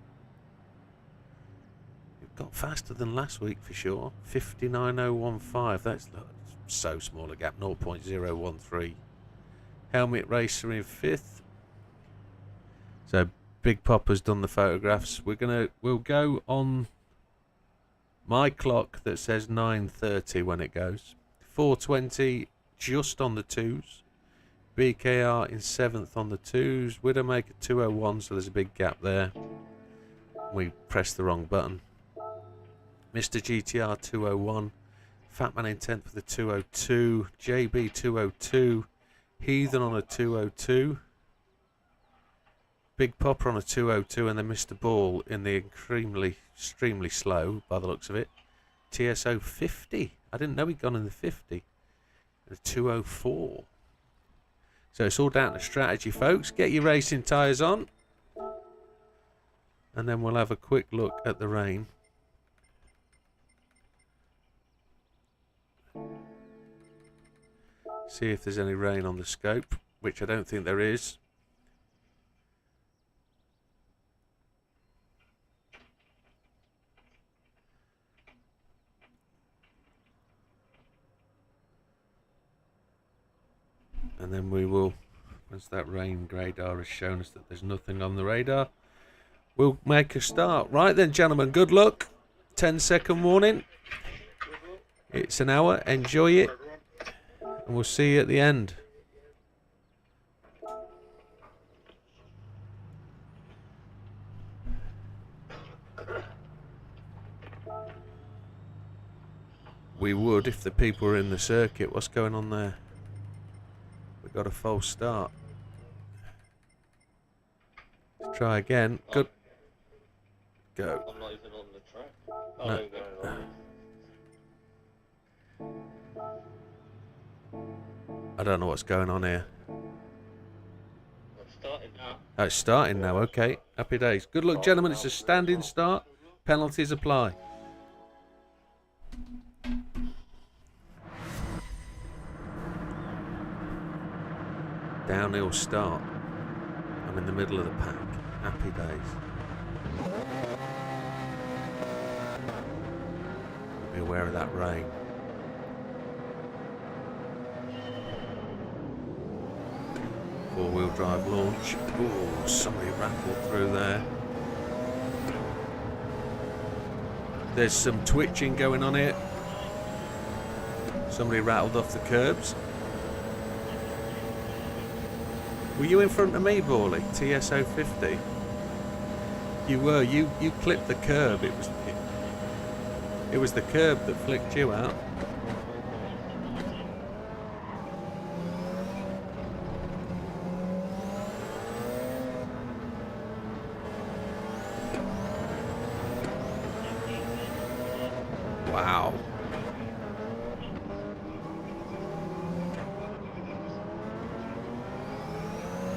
[SPEAKER 1] got faster than last week for sure. 59.015. That's so small a gap. 0.013. Helmet Racer in 5th. So Big Popper's done the photographs. We'll go on my clock that says 9:30 when it goes. 4:20 just on the 2s. BKR in 7th on the 2s. Widdowmaker 2:01, so there's a big gap there. We pressed the wrong button. Mr. GTR 2:01. Fatman in 10th with a 2:02. JB 2:02. Heathen on a 2:02. Big Popper on a 2:02, and then Mr. Ball in the extremely slow, by the looks of it, TSO 50. I didn't know he'd gone in the 50. A 2:04. So it's all down to strategy, folks. Get your racing tyres on. And then we'll have a quick look at the rain. See if there's any rain on the scope, which I don't think there is. And then we will, once that rain radar has shown us that there's nothing on the radar, we'll make a start. Right then, gentlemen, good luck. 10-second warning. It's an hour. Enjoy it. And we'll see you at the end. We would if the people were in the circuit. What's going on there? We've got a false start. Let's try again. Good. Go.
[SPEAKER 3] I'm not even on the track. Oh,
[SPEAKER 1] No. I don't know what's going on here.
[SPEAKER 3] It's starting now.
[SPEAKER 1] Oh, it's starting now. Okay. Happy days. Good luck, gentlemen. It's a standing start. Penalties apply. Downhill start. I'm in the middle of the pack. Happy days. Be aware of that rain. Four-wheel drive launch. Oh, somebody rattled through there. There's some twitching going on here. Somebody rattled off the curbs. Were you in front of me, Bawley? TSO 50. You were. You clipped the curb. It was the curb that flicked you out. Wow.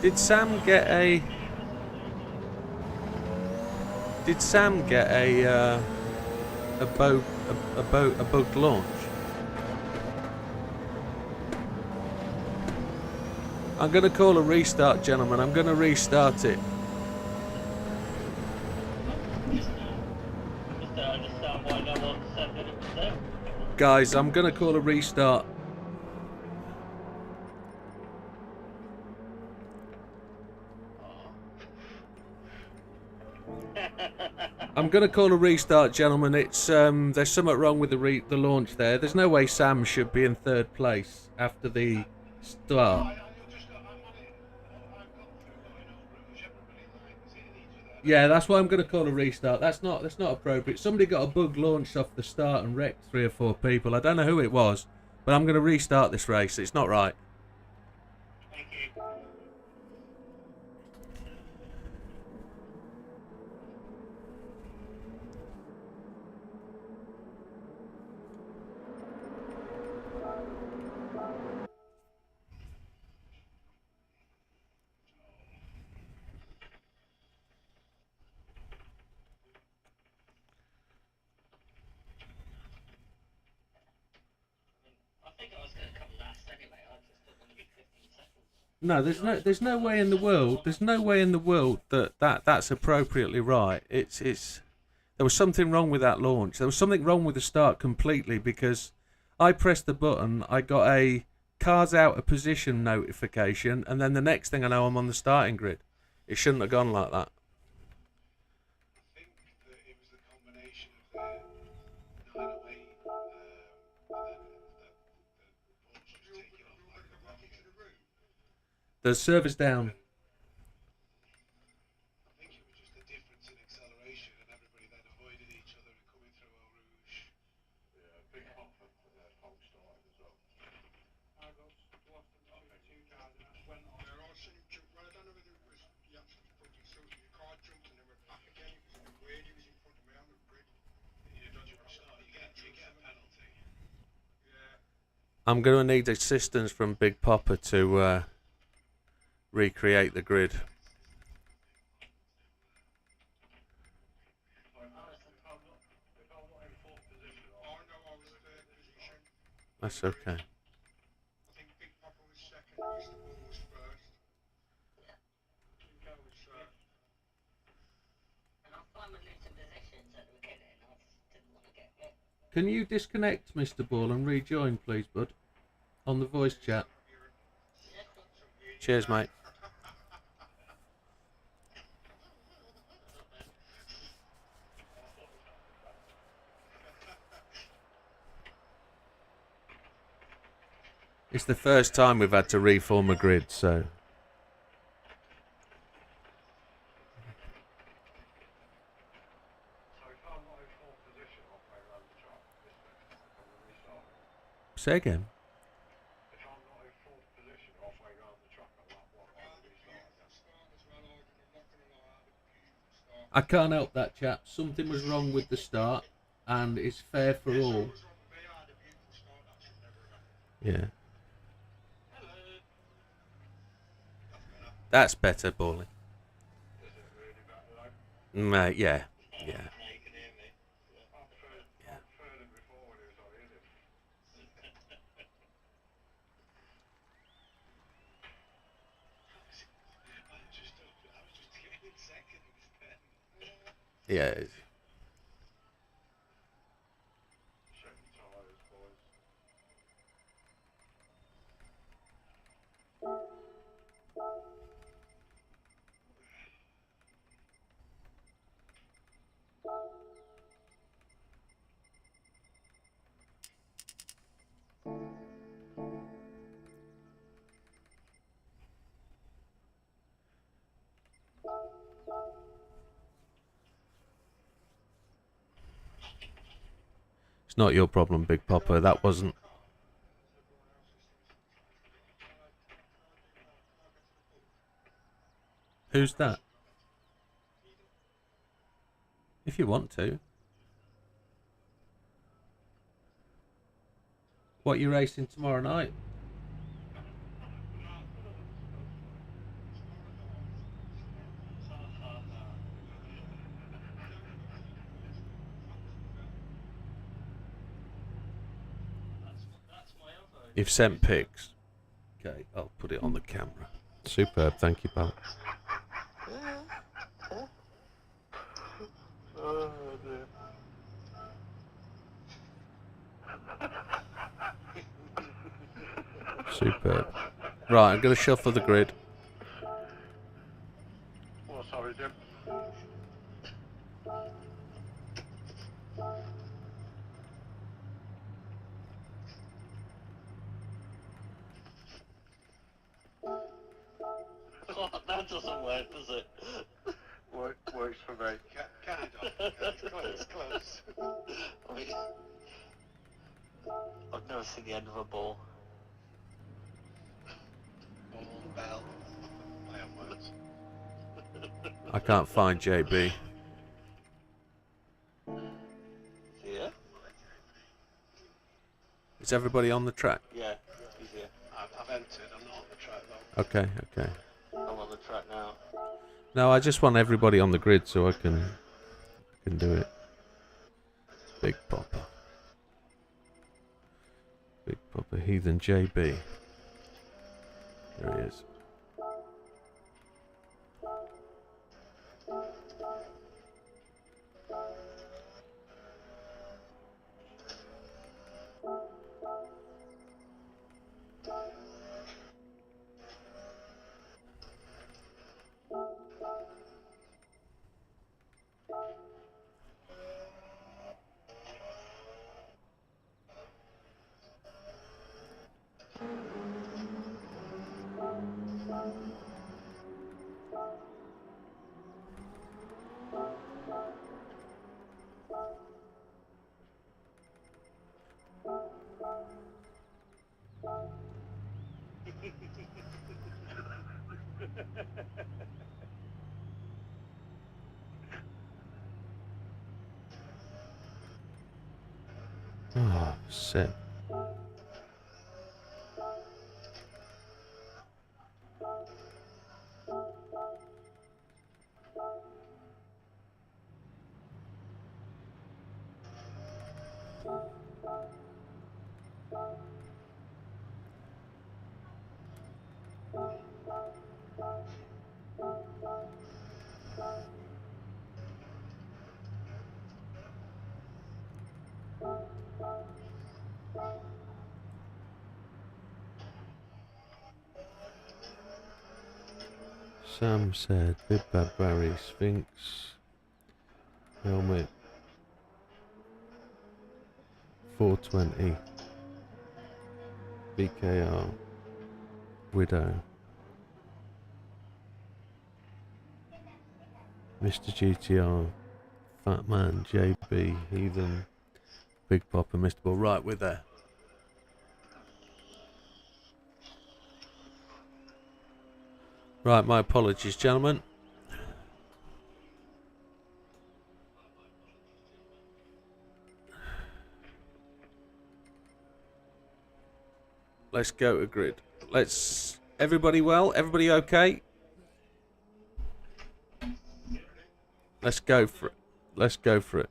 [SPEAKER 1] Did Sam get a bugged launch? I'm going to call a restart, gentlemen. I'm going to restart it. Guys, I'm going to call a restart. I'm going to call a restart, gentlemen. It's there's something wrong with the launch there. There's no way Sam should be in third place after the start.
[SPEAKER 2] You'll just go, I'm on it. I've gone through going over Rouge. Everybody like is hitting each other.
[SPEAKER 1] Yeah, that's why I'm going to call a restart. That's not appropriate. Somebody got a bug launched off the start and wrecked 3 or 4 people. I don't know who it was, but I'm going to restart this race. It's not right.
[SPEAKER 3] Thank you. I think I was going to come last anyway. I just didn't want to be 15 seconds.
[SPEAKER 1] No, there's no way in the world. There's no way in the world that's appropriately right. It's there was something wrong with that launch. There was something wrong with the start completely because I pressed the button, I got a cars out of position notification, and then the next thing I know I'm on the starting grid. It shouldn't have gone like that.
[SPEAKER 2] I think that it was the combination of the 908 and then the bunch just taking off like a rocket.
[SPEAKER 1] The server's down.
[SPEAKER 2] I think it was just a difference in acceleration and everybody then avoided each other and coming through Eau Rouge. Yeah, big hop for that whole start as well. I got lost in 2 cars and I went on. They're all sitting jump. Well, I don't know whether it was you actually fucking so your car jumped and then went back again. It was weird. He was in front of me on the grid. You're dodging my start. You get a penalty. Yeah.
[SPEAKER 1] I'm going to need assistance from Big Popper to recreate the grid. That's okay.
[SPEAKER 2] I think Big Papa was second, Mr. Bull was first. Joe was first.
[SPEAKER 4] And I'm fine with losing positions at the beginning. I just didn't want to get hit.
[SPEAKER 1] Can you disconnect, Mr. Ball, and rejoin, please, bud? On the voice chat. Cheers, mate. It's the first time we've had to reform a grid, so... Say again. I can't help that, chap. Something was wrong with the start, and it's fair for all. Yeah. That's better, Bawley. Mate, yeah. Yeah. Yeah. It's not your problem, Big Popper. That wasn't... Who's that? If you want to. What, you racing tomorrow night? You've sent pics. Okay, I'll put it on the camera. Superb, thank you, pal.
[SPEAKER 2] Oh dear.
[SPEAKER 1] Superb. Right, I'm going to shuffle the grid.
[SPEAKER 2] Oh, sorry, Jim.
[SPEAKER 3] Oh, that doesn't work, does it?
[SPEAKER 5] Works for me.
[SPEAKER 2] Kind of. It's close.
[SPEAKER 3] I mean, I've never seen the end of a ball.
[SPEAKER 2] Ball, bell. I have words.
[SPEAKER 1] I can't find JB.
[SPEAKER 3] Here?
[SPEAKER 1] Is everybody on the track?
[SPEAKER 3] Yeah, he's here.
[SPEAKER 2] I've entered. I'm not on the track though.
[SPEAKER 1] Okay, okay.
[SPEAKER 3] I'm on the track now.
[SPEAKER 1] No, I just want everybody on the grid so I can do it. Big Popper. Big Popper Heathen JB. There he is. Oh, Seb. Sam said, Big Bad Barry, Sphinx, Helmet, 420, BKR, Widow, Mr. GTR, Fat Man, JB, Heathen, Big Pop and Mr. Ball. Right, we're there. Right, my apologies, gentlemen. Let's go to grid. Let's... Everybody well? Everybody okay? Let's go for it. Let's go for it.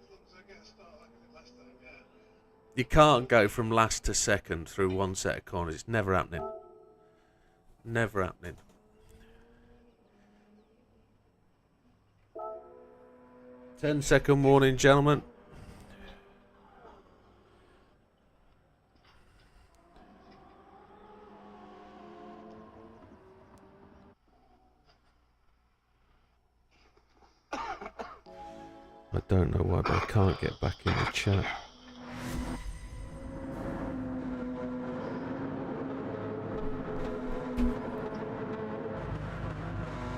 [SPEAKER 2] As long as I get a start like I did last time, yeah.
[SPEAKER 1] You can't go from last to second through one set of corners. It's never happening. Never happening. Ten-second warning, gentlemen. I don't know why, but I can't get back in the chat.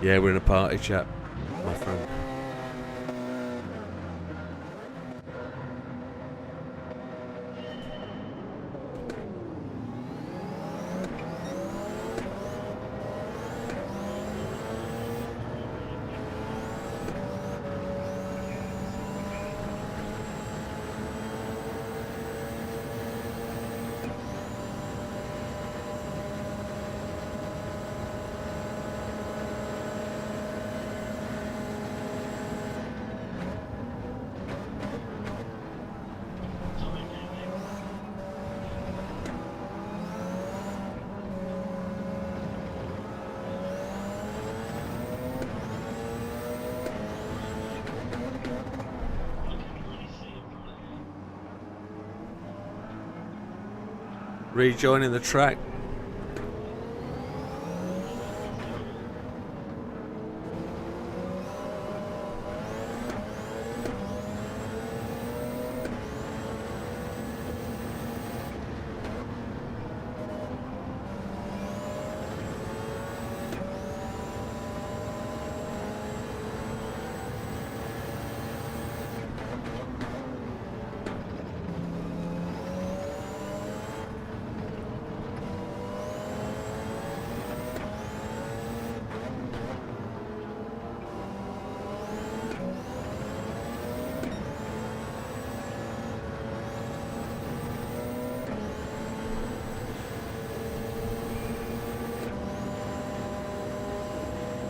[SPEAKER 1] Yeah, we're in a party chat, my friend. Rejoining the track.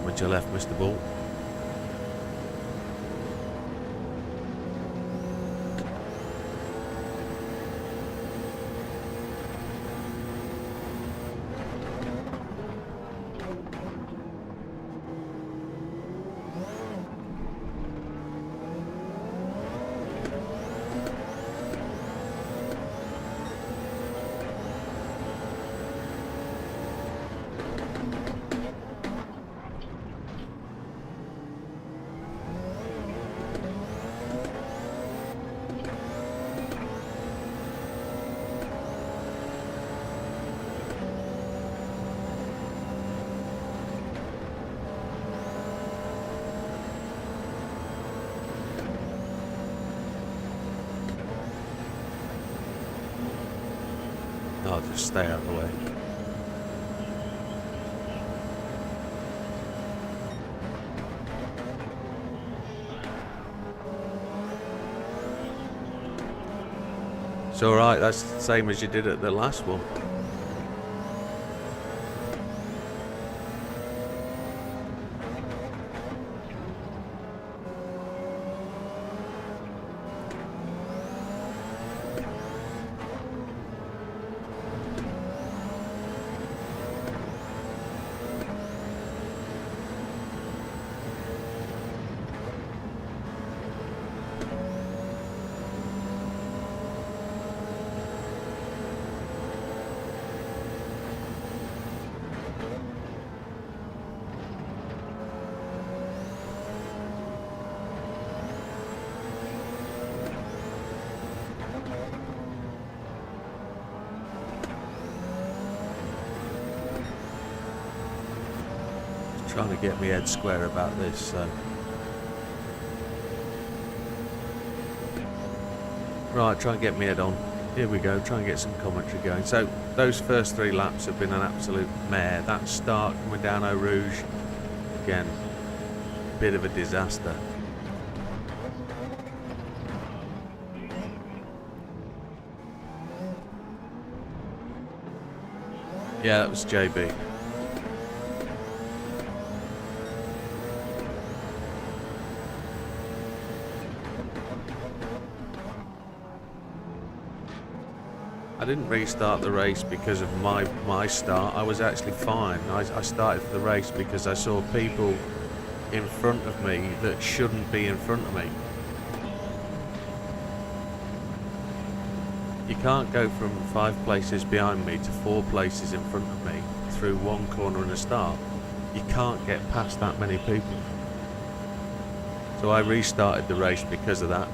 [SPEAKER 1] With your left, Mr. Ball. I'll just stay out of the way. It's alright, that's the same as you did at the last one. Trying to get my head square about this, so. Right, try and get my head on. Here we go, try and get some commentary going. So, those first 3 laps have been an absolute mare. That start coming down Eau Rouge, again, bit of a disaster. Yeah, that was JB. I didn't restart the race because of my start. I was actually fine. I started for the race because I saw people in front of me that shouldn't be in front of me. You can't go from 5 places behind me to 4 places in front of me through 1 corner and a start. You can't get past that many people. So I restarted the race because of that.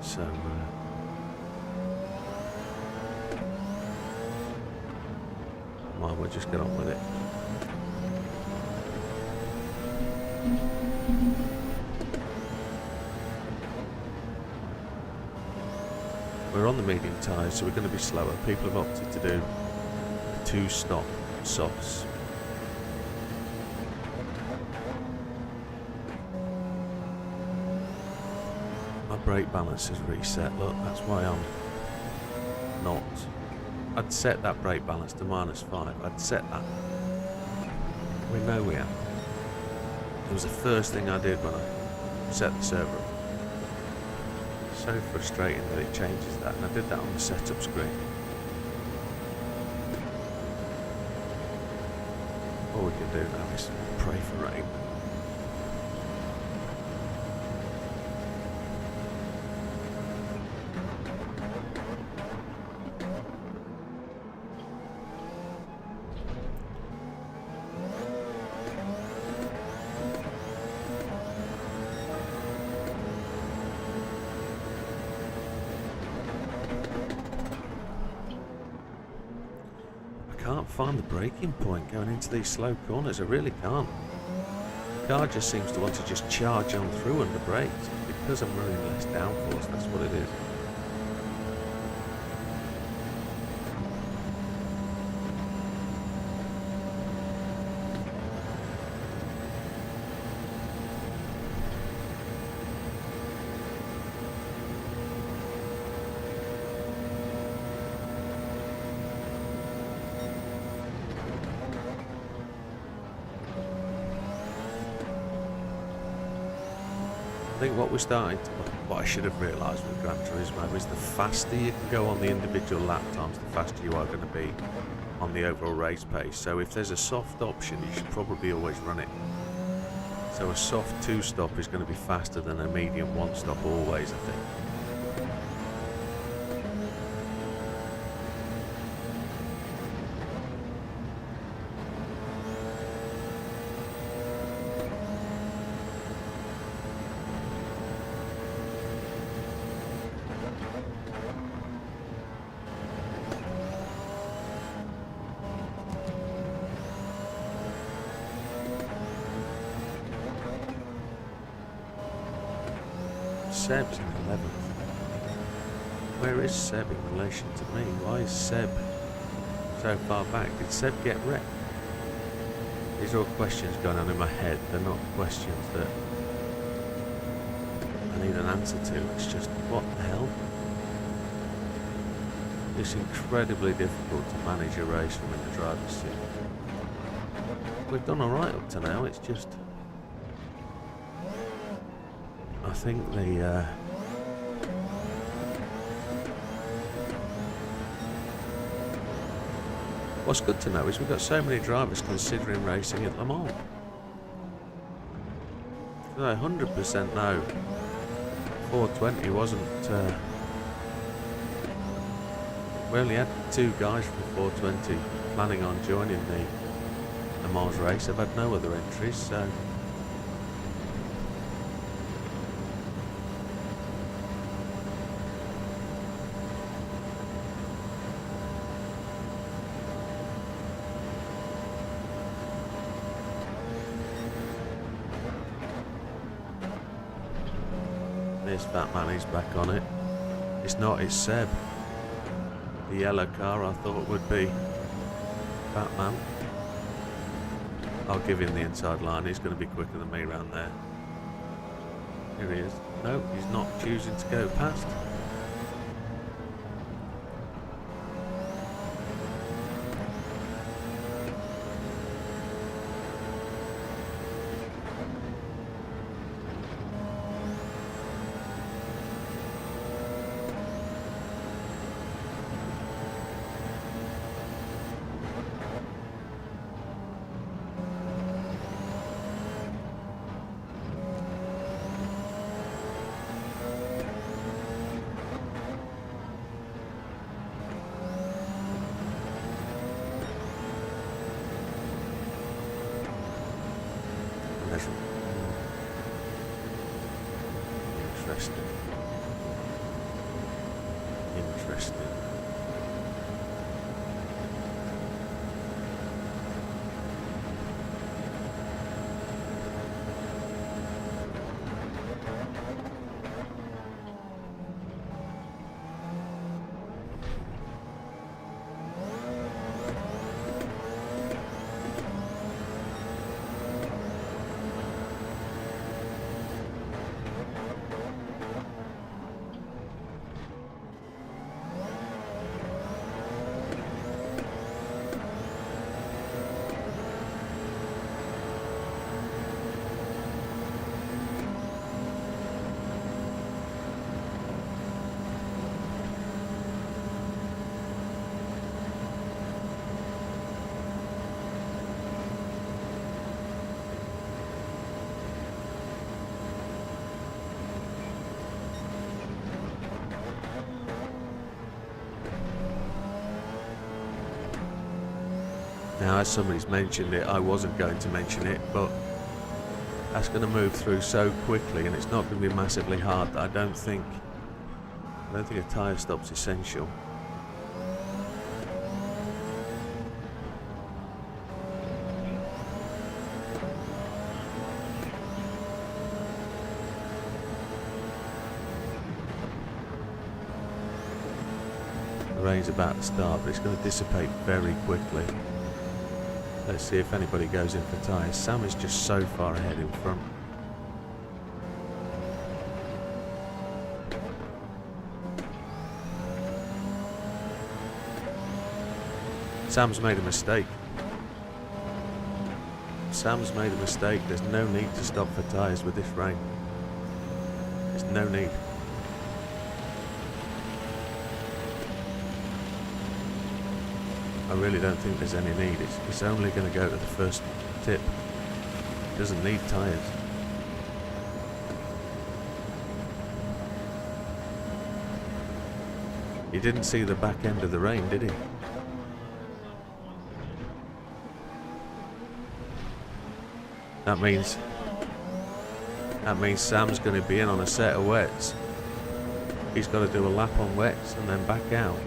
[SPEAKER 1] So, well, we'll just get on with it. We're on the medium tyres, so we're going to be slower. People have opted to do 2-stop softs. Brake balance is reset. Look, that's why I'm not. I'd set that brake balance to -5. I'd set that. We know we have. It was the first thing I did when I set the server up. So frustrating that it changes that, and I did that on the setup screen. All we can do now is pray for rain. Can't find the braking point going into these slow corners. I really can't. The car just seems to want to just charge on through under brakes because I'm running less downforce. That's what it is. I think what what I should have realised with Gran Turismo is the faster you can go on the individual lap times, the faster you are going to be on the overall race pace. So if there's a soft option, you should probably always run it. So a soft 2-stop is going to be faster than a medium 1-stop always, I think. Seb's in 11th. Where is Seb in relation to me? Why is Seb so far back? Did Seb get wrecked? These are all questions going on in my head. They're not questions that I need an answer to. It's just, what the hell? It's incredibly difficult to manage a race from in the driver's seat. We've done alright up to now, it's just... I think what's good to know is we've got so many drivers considering racing at Le Mans. 100% no. 420 wasn't... we only had 2 guys from 420 planning on joining the Le Mans race. I've had no other entries, so... There's Fat Man, he's back on it. It's not, it's Seb. The yellow car I thought would be Fat Man. I'll give him the inside line, he's going to be quicker than me around there. Here he is. No, he's not choosing to go past. Interesting. Now, as somebody's mentioned it, I wasn't going to mention it, but that's going to move through so quickly, and it's not going to be massively hard. That I don't think a tyre stop's essential. The rain's about to start, but it's going to dissipate very quickly. Let's see if anybody goes in for tyres. Sam is just so far ahead in front. Sam's made a mistake. Sam's made a mistake. There's no need to stop for tyres with this rain. There's no need. I really don't think there's any need. It's only going to go to the first tip. It doesn't need tyres. He didn't see the back end of the rain, did he? That means Sam's going to be in on a set of wets. He's got to do a lap on wets and then back out.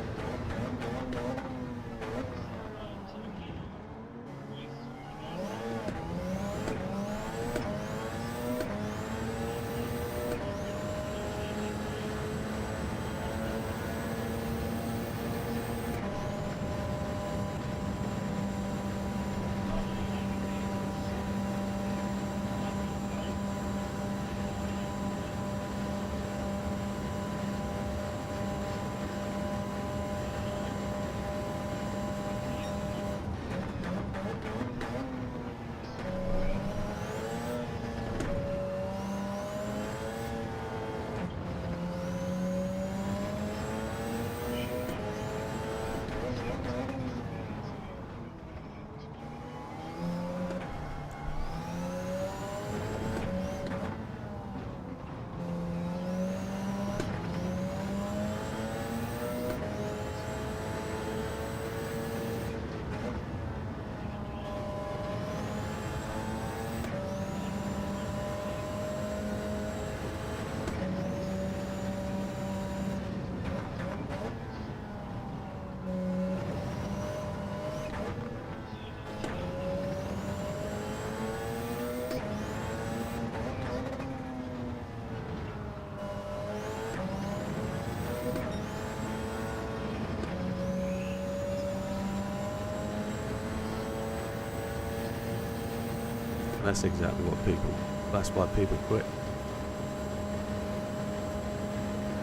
[SPEAKER 1] That's exactly what that's why people quit.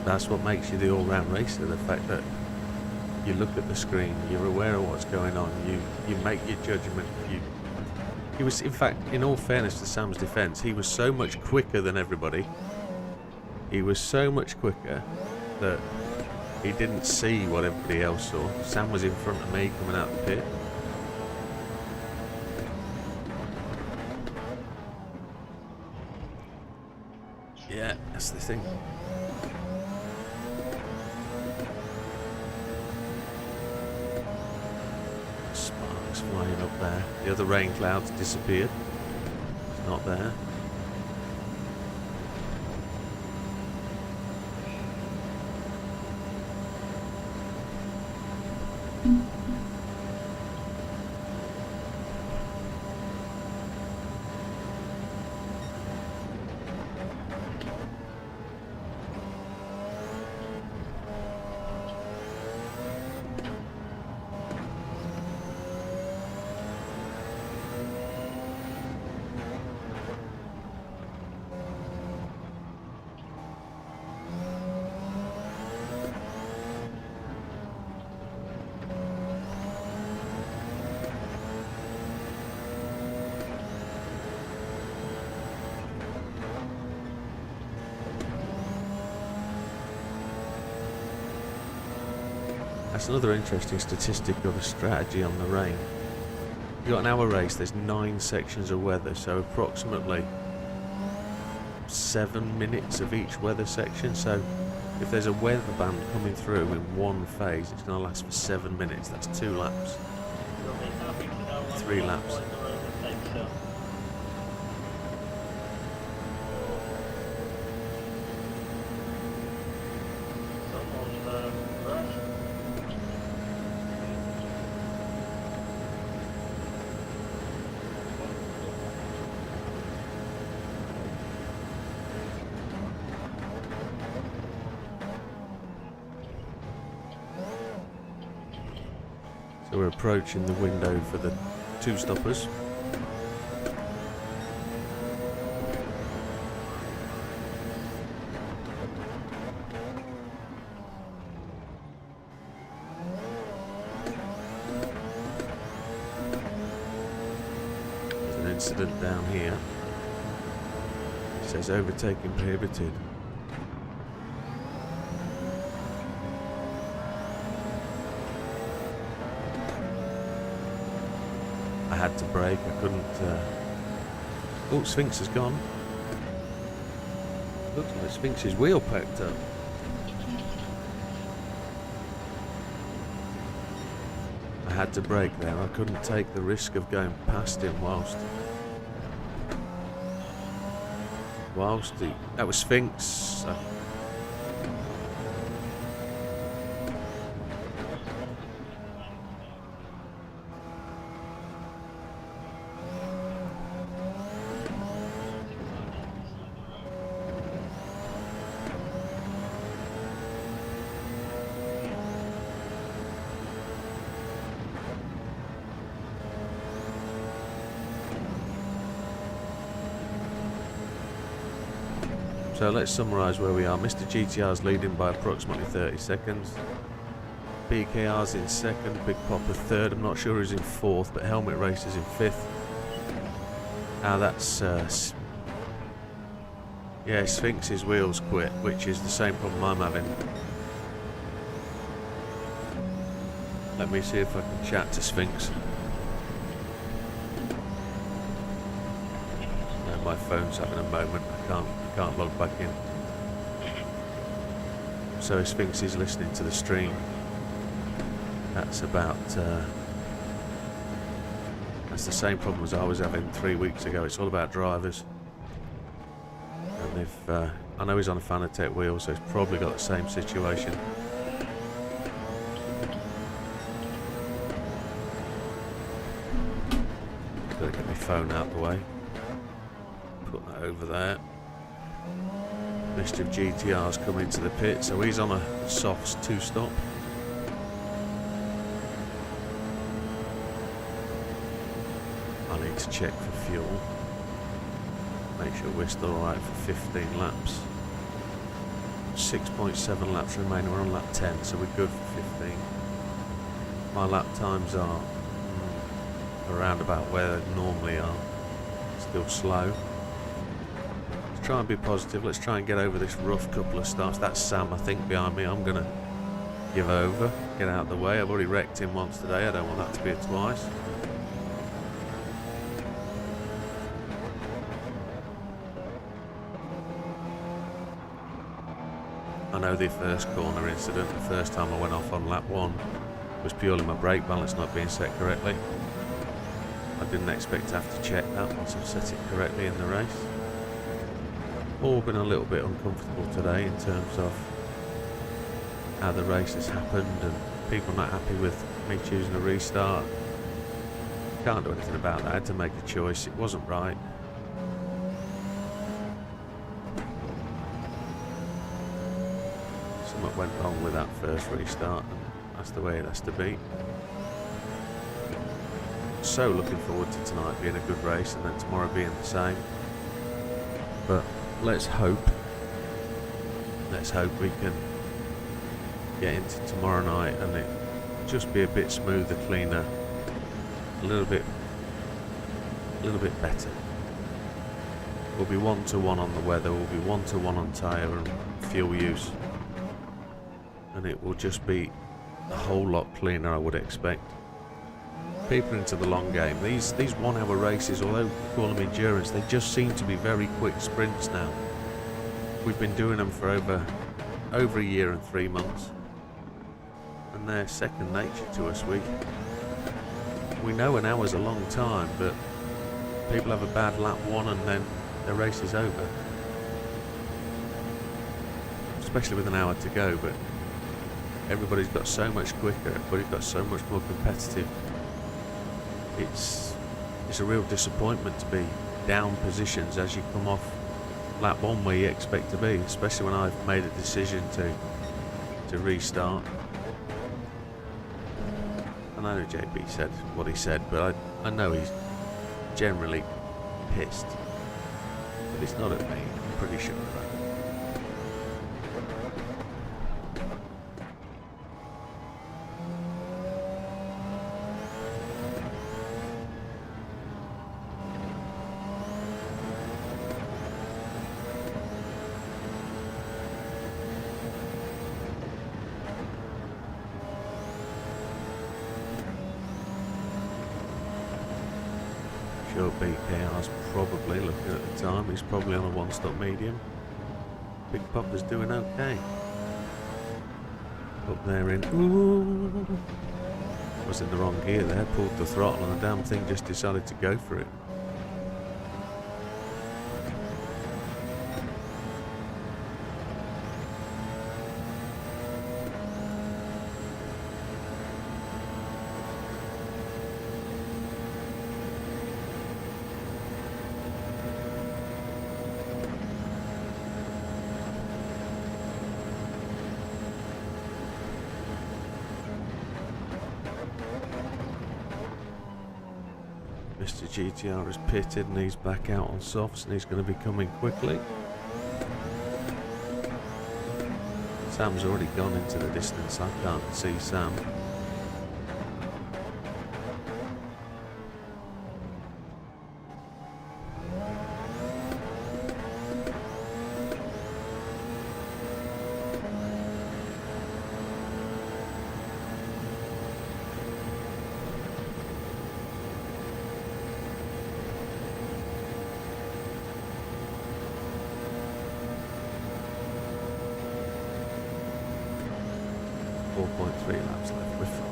[SPEAKER 1] That's what makes you the all-round racer, the fact that you look at the screen, you're aware of what's going on, you make your judgment. He was, in fact, in all fairness to Sam's defence, he was so much quicker than everybody. He was so much quicker that he didn't see what everybody else saw. Sam was in front of me coming out the pit. Yeah, that's the thing. Sparks flying up there. The other rain clouds disappeared. It's not there. That's another interesting statistic of a strategy on the rain. You've got an hour race, there's 9 sections of weather, so approximately 7 minutes of each weather section. So if there's a weather band coming through in one phase, it's going to last for 7 minutes. That's 2 laps. 3 laps. So we're approaching the window for the 2 stoppers. There's an incident down here. It says overtaking prohibited. had to brake. I couldn't. Oh, Sphinx has gone. Looks like Sphinx's wheel poked up. I had to brake there. I couldn't take the risk of going past him whilst he. That was Sphinx. So let's summarise where we are. Mr. GTR's leading by approximately 30 seconds. BKR's in second, Big Popper third. I'm not sure who's in fourth, but Helmet Racer's in fifth. Now that's yeah, Sphinx's wheels quit, which is the same problem I'm having. Let me see if I can chat to Sphinx. No, my phone's having a moment. I can't log back in. So Sphinx is listening to the stream. That's about that's the same problem as I was having 3 weeks ago. It's all about drivers. And if I know he's on a Fanatec wheel, so he's probably got the same situation. Gotta get my phone out the way. Put that over there. Mischief GTR's come into the pit, so he's on a softs 2-stop. I need to check for fuel. Make sure we're still alright for 15 laps. 6.7 laps remaining, we're on lap 10, so we're good for 15. My lap times are around about where they normally are. Still slow. Try and be positive. Let's try and get over this rough couple of starts. That's Sam, I think, behind me. I'm going to give over, get out of the way. I've already wrecked him once today. I don't want that to be a twice. I know the first corner incident, the first time I went off on lap 1, was purely my brake balance not being set correctly. I didn't expect to have to check that once I've set it correctly in the race. All been a little bit uncomfortable today in terms of how the race has happened and people not happy with me choosing a restart. Can't do anything about that. I had to make a choice. It wasn't right. Something went wrong with that first restart, and that's the way it has to be. So looking forward to tonight being a good race and then tomorrow being the same. But let's hope we can get into tomorrow night and it just be a bit smoother, cleaner, a little bit better. We'll be 1-to-1 on the weather, we'll be 1-to-1 on tyre and fuel use, and it will just be a whole lot cleaner, I would expect. People into the long game. These 1 hour races, although we call them endurance, they just seem to be very quick sprints now. We've been doing them for over a year and 3 months, and they're second nature to us. We know an hour's a long time, but people have a bad lap 1 and then their race is over, especially with an hour to go. But everybody's got so much quicker, everybody's got so much more competitive. It's a real disappointment to be down positions as you come off lap 1 where you expect to be, especially when I've made a decision to restart. I know JB said what he said, but I know he's generally pissed, but it's not at me, I'm pretty sure of that. sure BKR's probably, looking at the time, he's probably on a one-stop medium. Big Popper's doing okay. Up there in... Ooh! Was in the wrong gear there, pulled the throttle and the damn thing just decided to go for it. Mr. GTR is pitted and he's back out on softs and he's going to be coming quickly. Sam's already gone into the distance, I can't see Sam. Laps left, we're fine.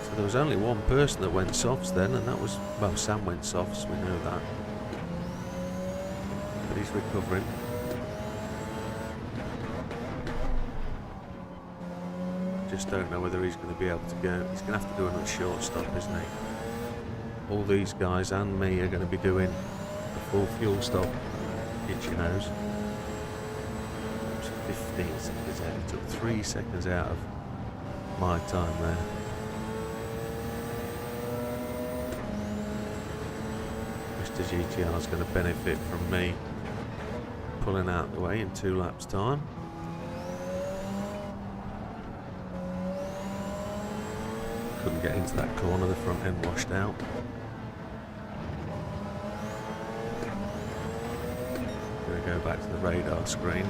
[SPEAKER 1] So there was only one person that went softs then, and that was, well, Sam went softs, we know that. But he's recovering. Just don't know whether he's going to be able to go. He's going to have to do another short stop, isn't he? All these guys and me are going to be doing a full fuel stop. Itchy nose. 15 seconds out. It took 3 seconds out of my time there. Mr. GTR is going to benefit from me pulling out the way in 2 laps time. Couldn't get into that corner, the front end washed out. Go back to the radar screen.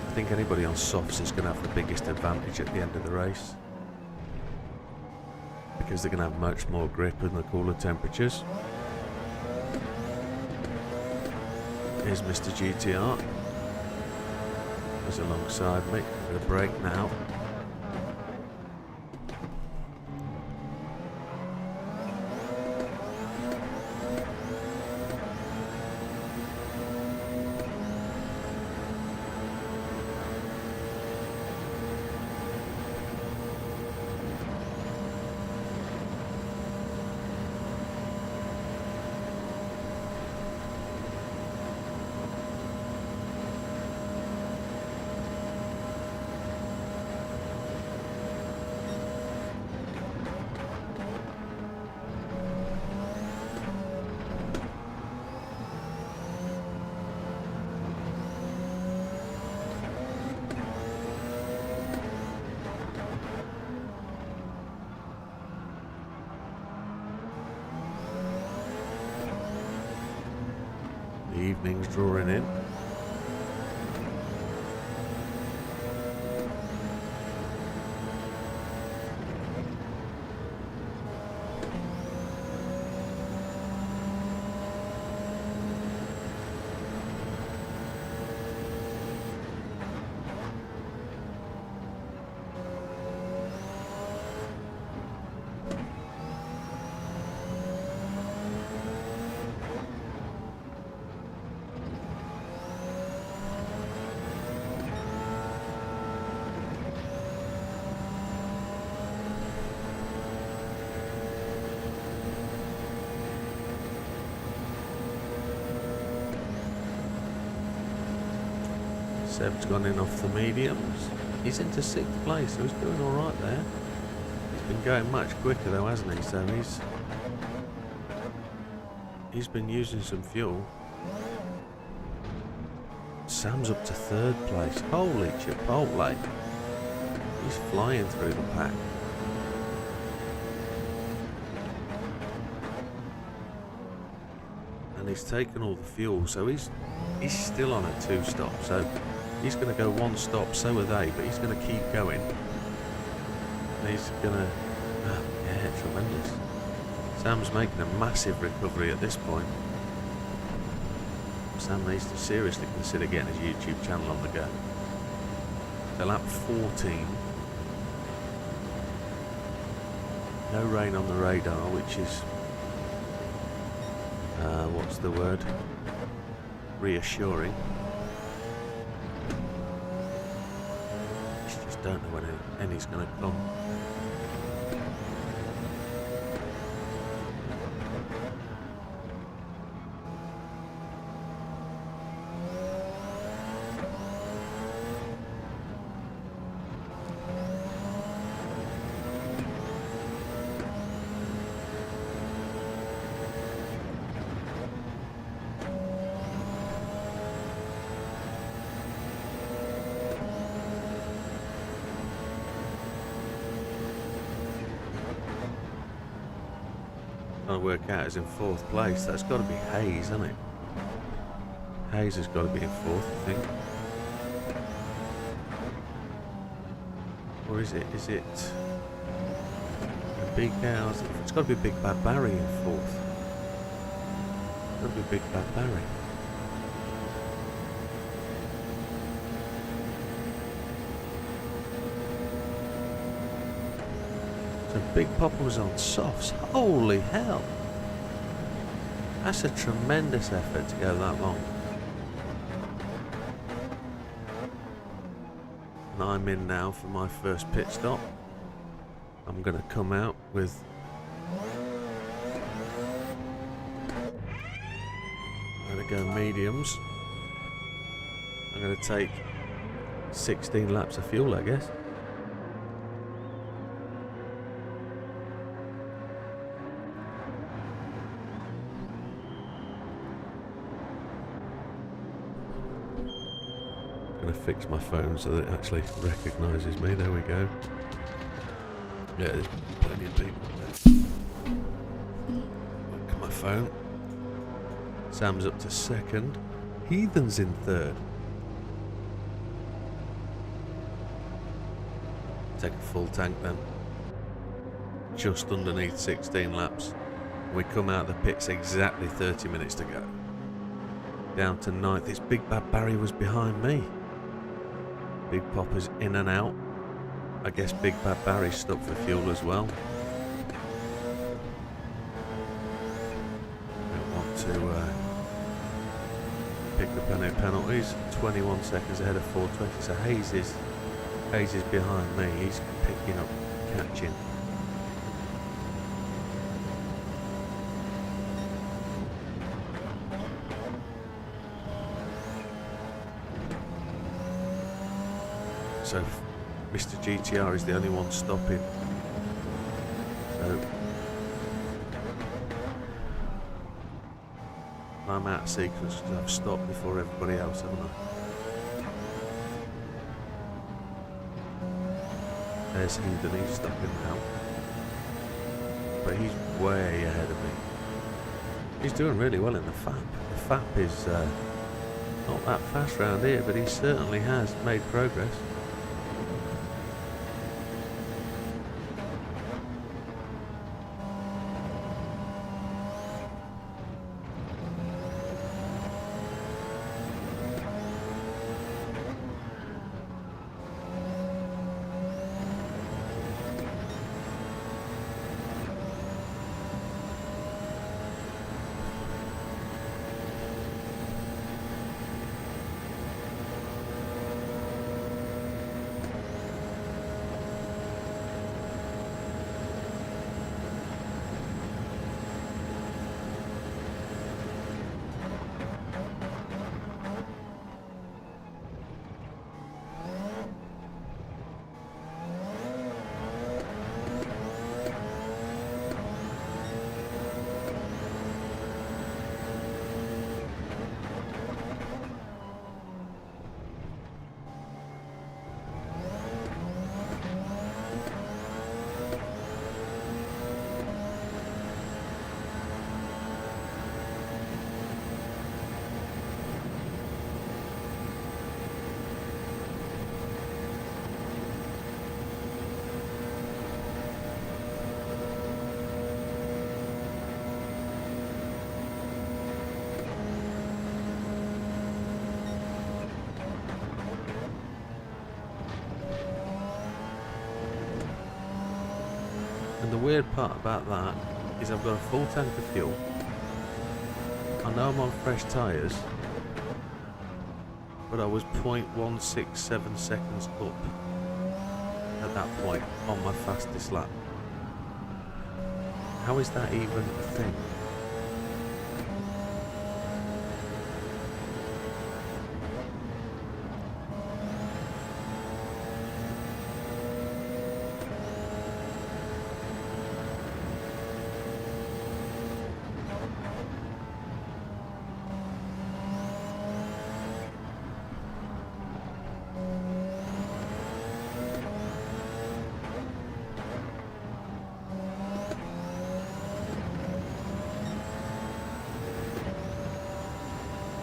[SPEAKER 1] I think anybody on softs is going to have the biggest advantage at the end of the race because they're going to have much more grip in the cooler temperatures. Here's Mr. GTR. He's alongside me. I'm going to brake now. The evening's drawing in. Seb's gone in off the mediums. He's into 6th place, so he's doing alright there. He's been going much quicker though, hasn't he? So he's been using some fuel. Sam's up to 3rd place. Holy Chipotle. He's flying through the pack. And he's taken all the fuel, so he's still on a 2-stop. So he's going to go 1 stop, so are they, but he's going to keep going. And he's going to... Oh, yeah, tremendous. Sam's making a massive recovery at this point. Sam needs to seriously consider getting his YouTube channel on the go. So lap 14. No rain on the radar, which is... what's the word? Reassuring. Just don't know when any's going to come. Trying to work out is in 4th place. That's got to be Hayes, hasn't it? Hayes has got to be in 4th, I think. Or is it? Is it a Big House? It's got to be Big Bad Barry in 4th. It's got to be Big Bad Barry. So Big Papa was on softs. Holy hell! That's a tremendous effort to go that long. And I'm in now for my first pit stop. I'm going to come out with... I'm going to go mediums. I'm going to take 16 laps of fuel, I guess. Fix my phone so that it actually recognises me. There we go. Yeah, there's plenty of people there. Look at my phone. Sam's up to 2nd. Heathen's in 3rd. Take a full tank then. Just underneath 16 laps. We come out of the pits exactly 30 minutes to go. Down to 9th. This Big Bad Barry was behind me. Big Popper's in and out. I guess Big Bad Barry's stuck for fuel as well. Don't want to pick up any penalties. 21 seconds ahead of 420. So Hayes is behind me. He's picking up, catching. So Mr. GTR is the only one stopping. So I'm out of sequence because I've stopped before everybody else, haven't I? There's Heathen, he's stopping now. But he's way ahead of me. He's doing really well in the FAP. The FAP is not that fast round here, but he certainly has made progress. And the weird part about that is I've got a full tank of fuel. I know I'm on fresh tyres, but I was 0.167 seconds up at that point on my fastest lap. How is that even a thing?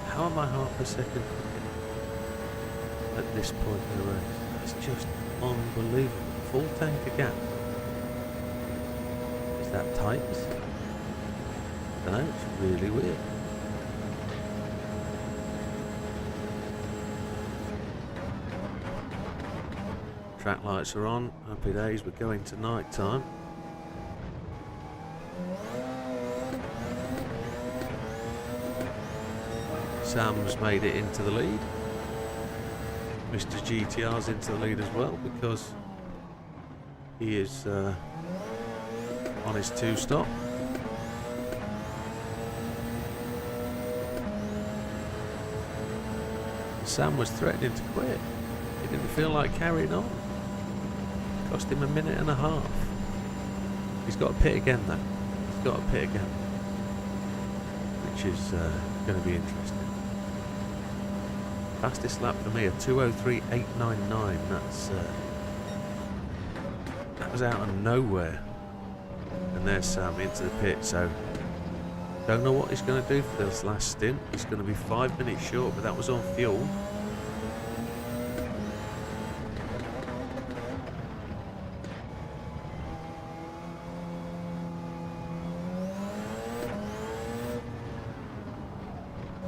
[SPEAKER 1] How am I half a second quicker at this point in the race? It's just unbelievable. Full tank of gas. Is that tight? I don't know, it's really weird. Track lights are on. Happy days, we're going to night time. Sam's made it into the lead. Mr. GTR's into the lead as well because he is on his 2-stop. Sam was threatening to quit. He didn't feel like carrying on. Cost him a minute and a half. He's got to pit again though. He's got to pit again. Which is going to be interesting. Fastest lap for me, a 2:03.899. That was out of nowhere. And there's Sam into the pit. So don't know what he's going to do for this last stint. He's going to be 5 minutes short, but that was on fuel.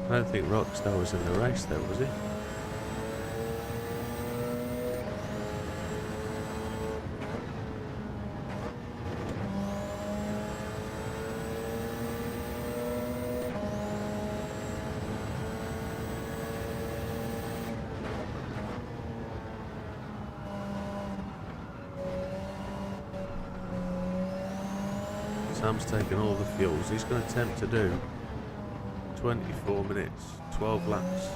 [SPEAKER 1] I don't think Rockstar was in the race though, was he? Sam's taken all the fuels. He's going to attempt to do 24 minutes, 12 laps.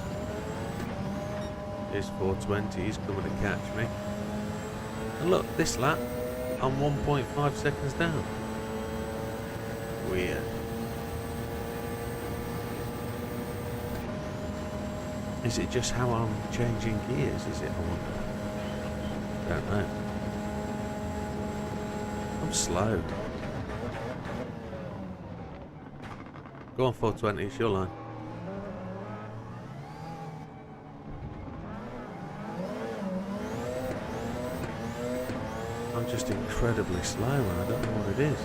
[SPEAKER 1] Here's 420, he's coming to catch me. And look, this lap, I'm 1.5 seconds down. Weird. Is it just how I'm changing gears, is it, I wonder? Don't know. I'm slow. Go on 420, it's your line. I'm just incredibly slow and I don't know what it is.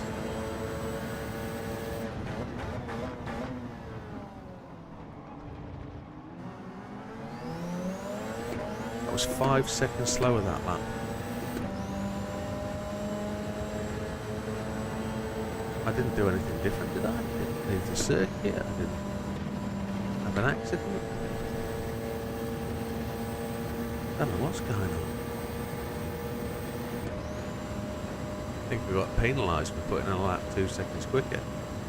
[SPEAKER 1] I was 5 seconds slower that lap. I didn't do anything different, did I? I didn't leave the circuit, I didn't have an accident. I don't know what's going on. I think we got penalised for putting in a lap 2 seconds quicker.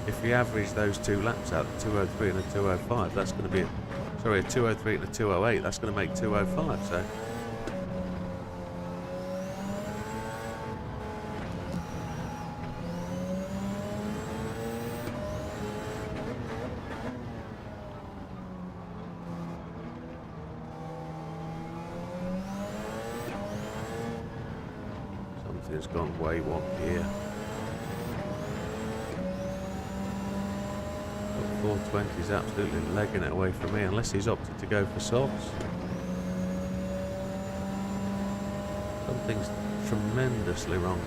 [SPEAKER 1] If we average those 2 laps out, a 2:03 and a 2:05, that's going to be, sorry, a 2:03 and a 2:08, that's going to make 2:05, so. Something's gone way wonky here. 420 is absolutely legging it away from me unless he's opted to go for softs. Something's tremendously wrong.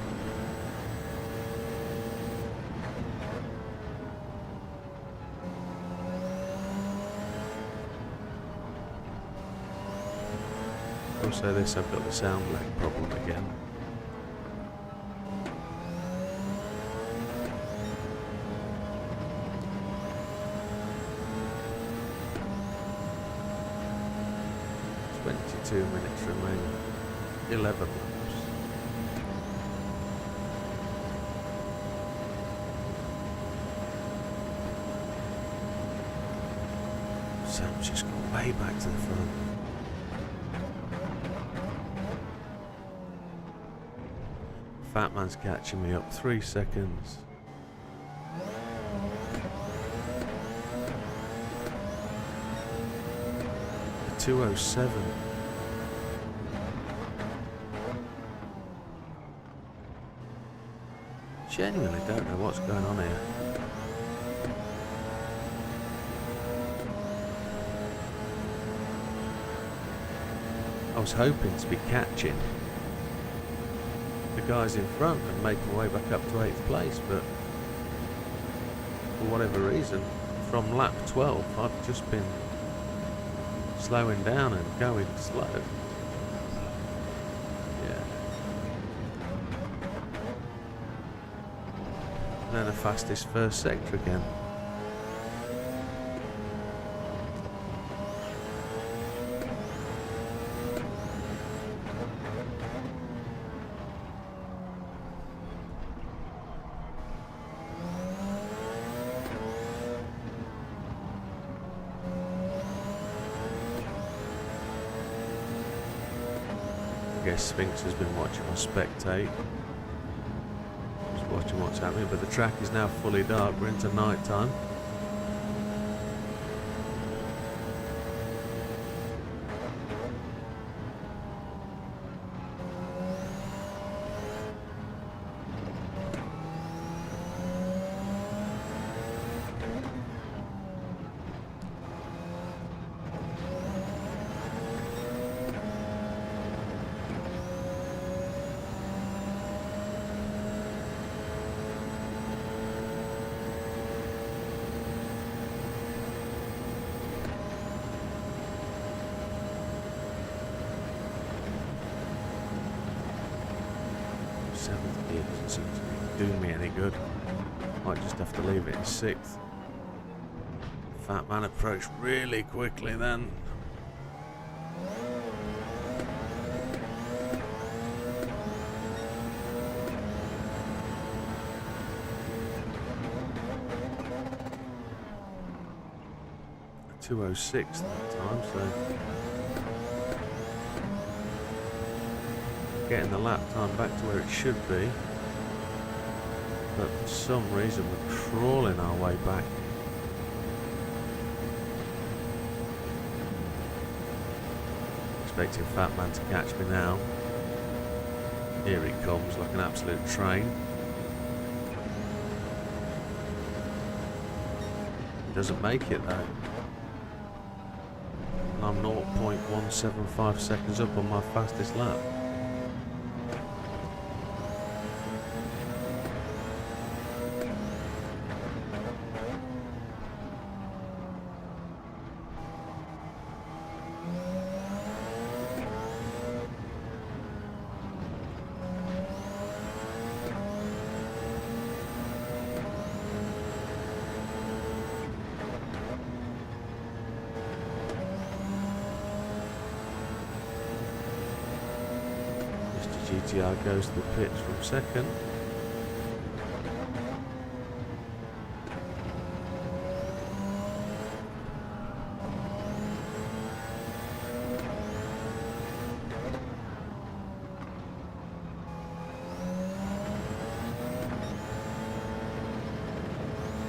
[SPEAKER 1] Also this, I've got the sound lag problem again. 2 minutes remaining. 11 laps. Sam's just gone way back to the front. Fat Man's catching me up 3 seconds. The 207. Genuinely don't know what's going on here. I was hoping to be catching the guys in front and making my way back up to 8th place, but for whatever reason, from lap 12 I've just been slowing down and going slow. Yeah. And then the fastest first sector again. I guess Sphinx has been watching or spectate. Just watching what's happening, but the track is now fully dark. We're into night time. Seventh gear doesn't seem to be doing me any good. Might just have to leave it in 6th. Fat Man approached really quickly then. A 206 that time, so getting the lap time back to where it should be, but for some reason we're crawling our way back. Expecting Fat Man to catch me now. Here he comes like an absolute train. He doesn't make it though. And I'm 0.175 seconds up on my fastest lap. GTR goes to the pits from second.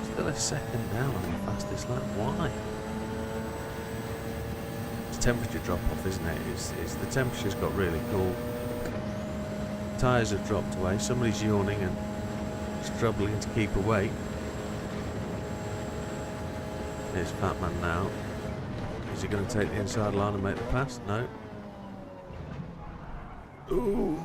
[SPEAKER 1] Still a second down on the fastest lap. Why? It's temperature drop off, isn't it? It's the temperature's got really cool. Tyres have dropped away, somebody's yawning and struggling to keep awake. Here's Fat Man now. Is he going to take the inside line and make the pass? No. Ooh.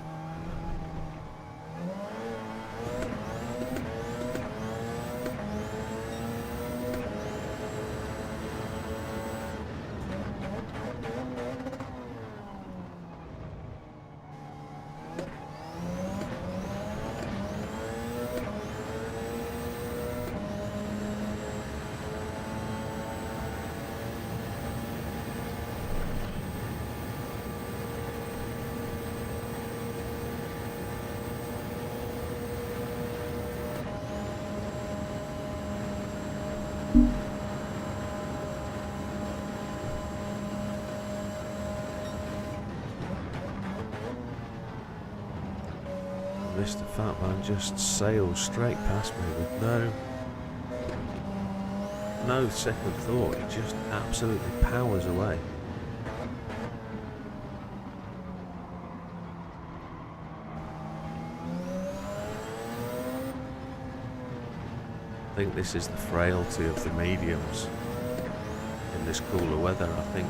[SPEAKER 1] Mr. Fatman just sails straight past me with no second thought. It just absolutely powers away. I think this is the frailty of the mediums in this cooler weather. I think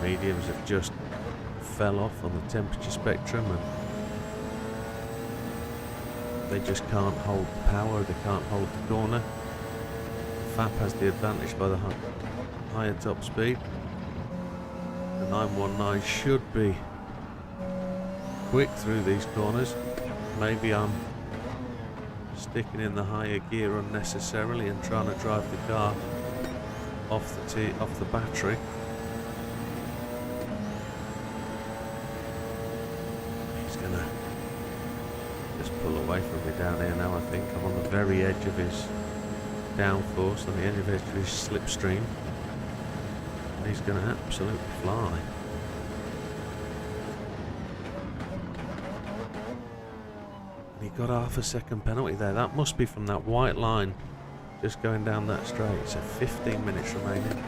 [SPEAKER 1] the mediums have just fell off on the temperature spectrum and they just can't hold the power, they can't hold the corner. FAP has the advantage by the higher top speed. The 919 should be quick through these corners. Maybe I'm sticking in the higher gear unnecessarily and trying to drive the car off the battery. He's gonna just pull away from me down here now. I think I'm on the very edge of his downforce, on the edge of his slipstream, and he's gonna absolutely fly. He got half a second penalty there. That must be from that white line just going down that straight. So 15 minutes remaining.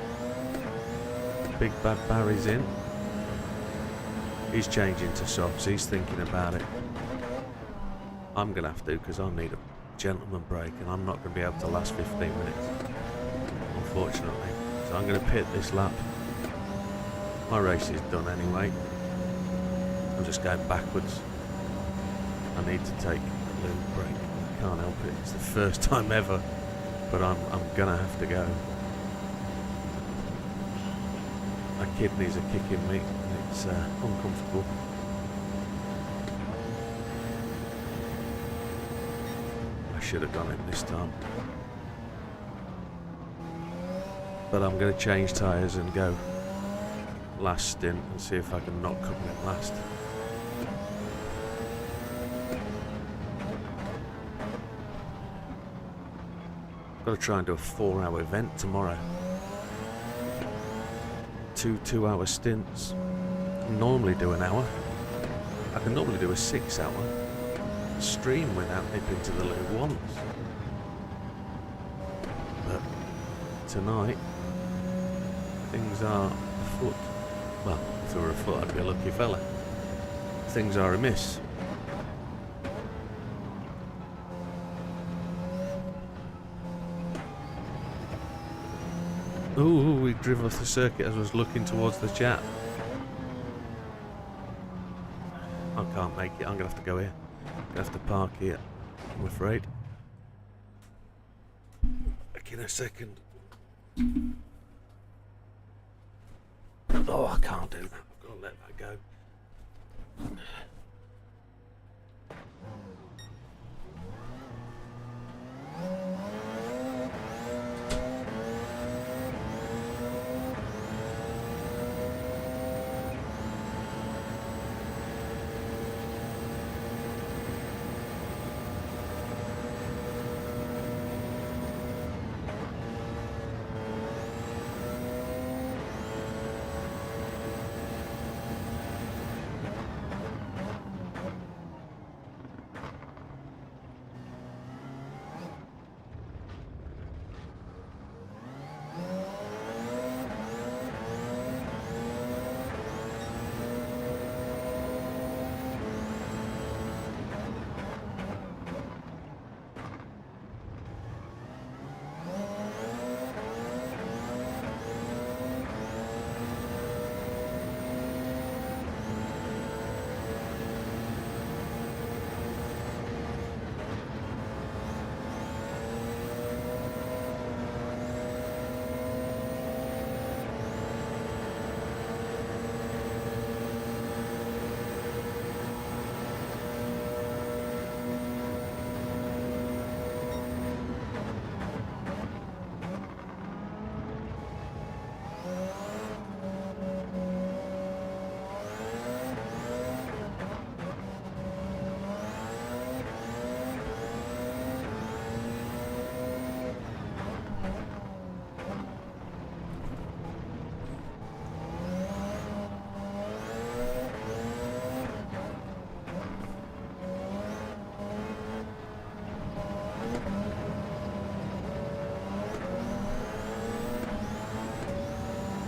[SPEAKER 1] Big Bad Barry's in. He's changing to softs. He's thinking about it. I'm going to have to, because I need a gentleman break and I'm not going to be able to last 15 minutes, unfortunately. So I'm going to pit this lap. My race is done anyway. I'm just going backwards. I need to take a little break. I can't help it. It's the first time ever, but I'm gonna have to go. My kidneys are kicking me. It's uncomfortable. I should have done it this time, but I'm gonna change tyres and go last stint and see if I can not come in last. Got to try and do a 4-hour event tomorrow. 2 2-hour stints. I normally do an hour. I can normally do a 6-hour stream without nipping to the loo once. But tonight, things are afoot. Well, if they were afoot, I'd be a lucky fella. Things are amiss. Ooh, we drove off the circuit as I was looking towards the chat. I can't make it. I'm going to have to go here. I'm going to have to park here, I'm afraid. Back in a second. Oh, I can't do that. I've got to let that go.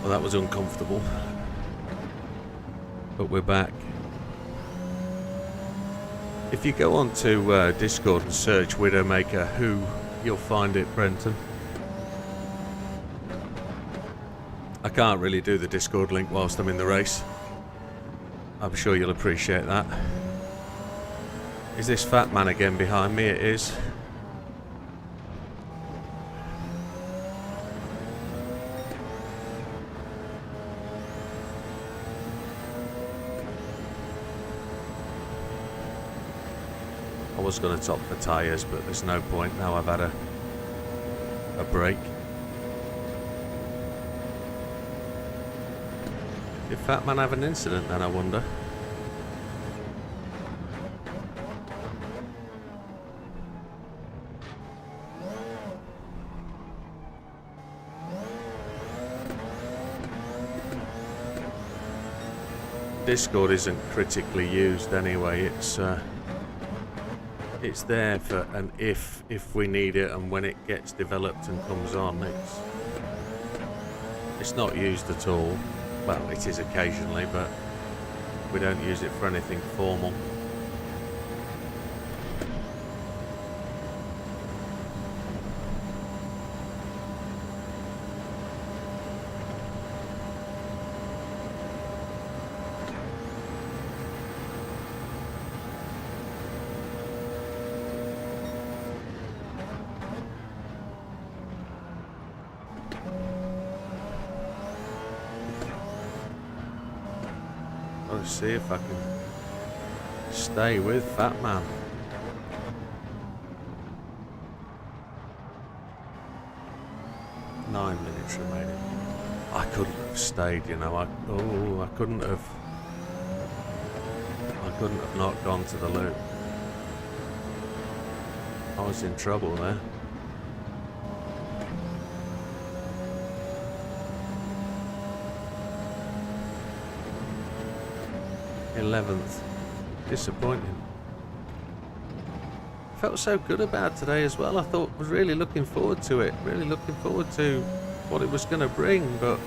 [SPEAKER 1] Well, that was uncomfortable. But we're back. If you go onto Discord and search Widdowmaker Who, you'll find it, Brenton. I can't really do the Discord link whilst I'm in the race. I'm sure you'll appreciate that. Is this fat man again behind me? It is. I was going to top the tyres, but there's no point now I've had a break. Did Fat Man have an incident then, I wonder? Discord isn't critically used anyway. It's there for an if we need it, and when it gets developed and comes on, it's not used at all. Well, it is occasionally, but we don't use it for anything formal. Let's see if I can stay with Fat Man. Nine minutes remaining. I couldn't have stayed, you know. I couldn't have not gone to the loop. I was in trouble there. th. Disappointing. Felt so good about today as well. I was really looking forward to it. Really looking forward to what it was going to bring, but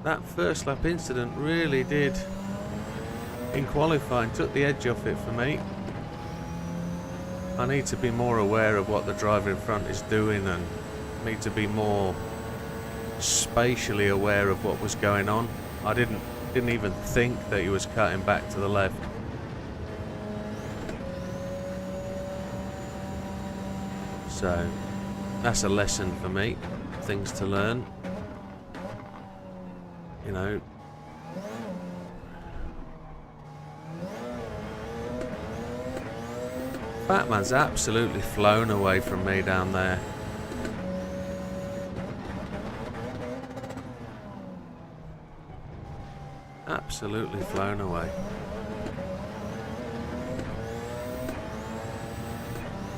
[SPEAKER 1] that first lap incident really did, in qualifying, took the edge off it for me. I need to be more aware of what the driver in front is doing, and need to be more spatially aware of what was going on. I didn't even think that he was cutting back to the left. So that's a lesson for me, things to learn, you know. Fat Man's absolutely flown away from me down there. Absolutely flown away.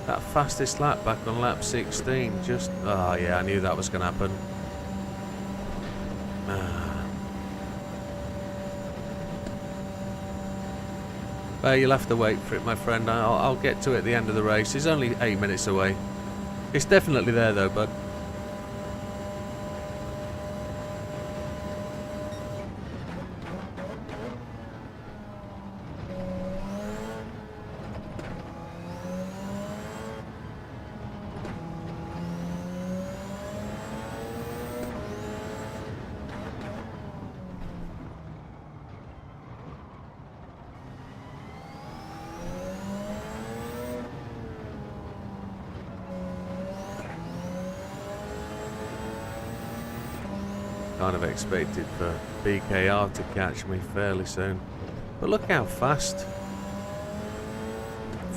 [SPEAKER 1] That fastest lap back on lap 16, just... Oh yeah, I knew that was going to happen. Well, you'll have to wait for it, my friend. I'll get to it at the end of the race. It's only 8 minutes away. It's definitely there though, bud. Kind of expected for BKR to catch me fairly soon, but look how fast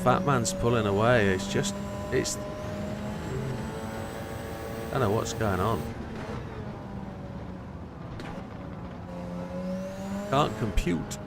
[SPEAKER 1] Fat Man's pulling away. I don't know what's going on. Can't compute.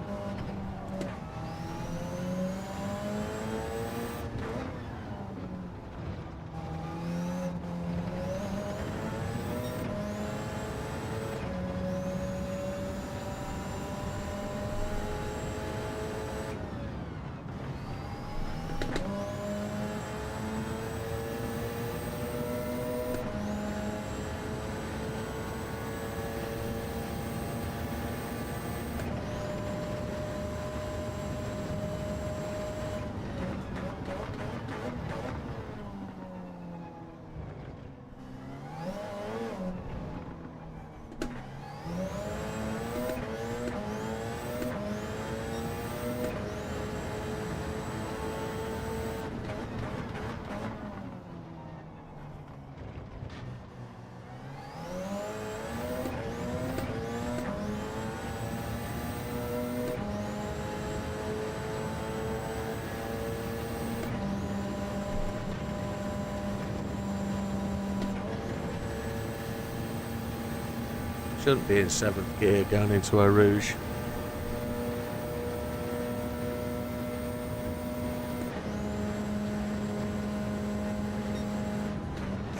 [SPEAKER 1] Shouldn't be in 7th gear going into Eau Rouge.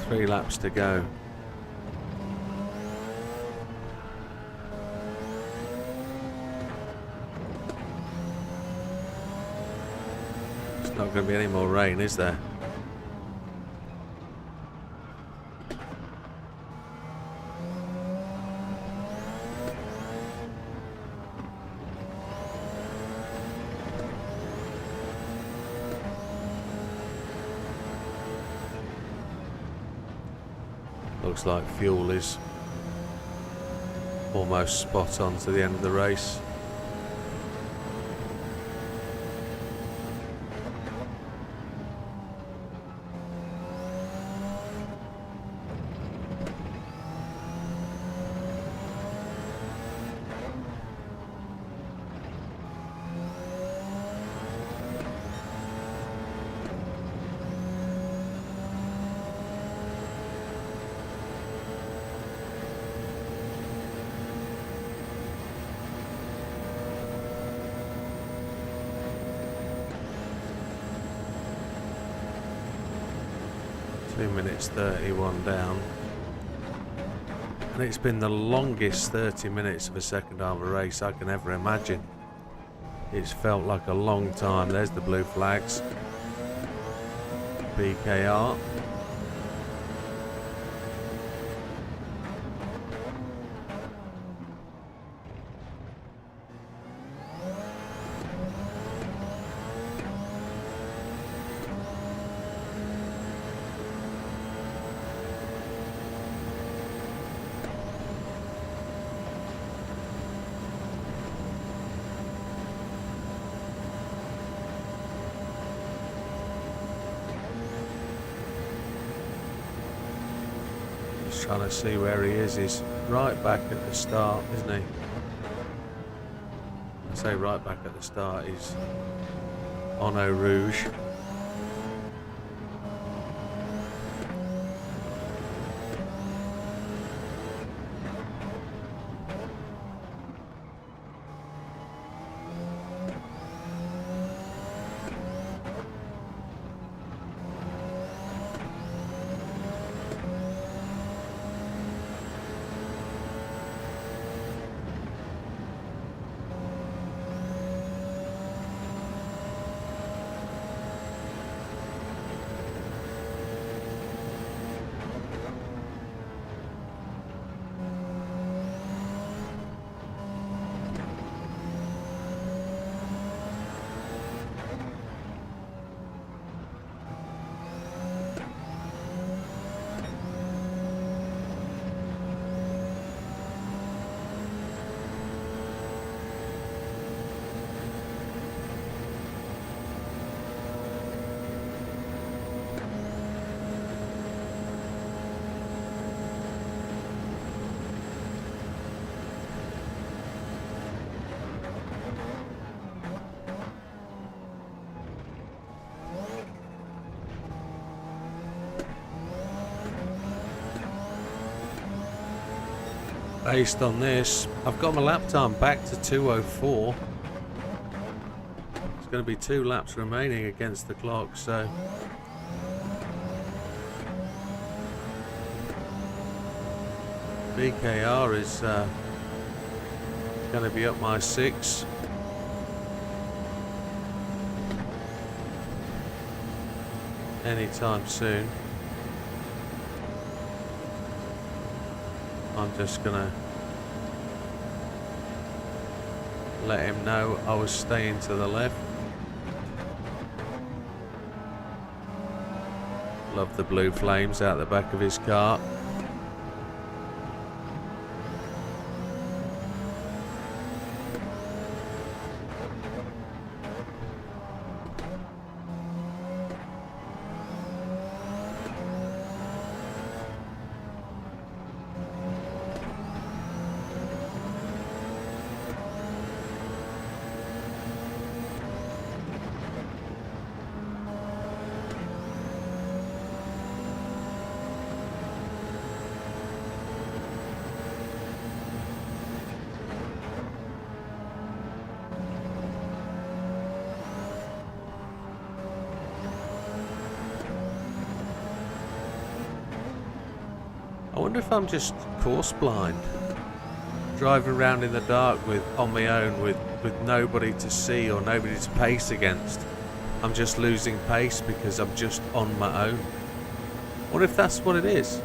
[SPEAKER 1] Three laps to go. There's not going to be any more rain, is there? Looks like fuel is almost spot on to the end of the race. Minutes 31 down, and it's been the longest 30 minutes of a second half of a race I can ever imagine. It's felt like a long time. There's the blue flags. BKR. Trying to see where he is. He's right back at the start, isn't he? I say right back at the start. He's on Eau Rouge. Based on this, I've got my lap time back to 2:04. There's going to be 2 laps remaining against the clock, so BKR is going to be up my 6. Anytime soon. I'm just gonna let him know I was staying to the left. Love the blue flames out the back of his car. I wonder if I'm just course blind. Driving around in the dark on my own with nobody to see or nobody to pace against. I'm just losing pace because I'm just on my own. I wonder if that's what it is.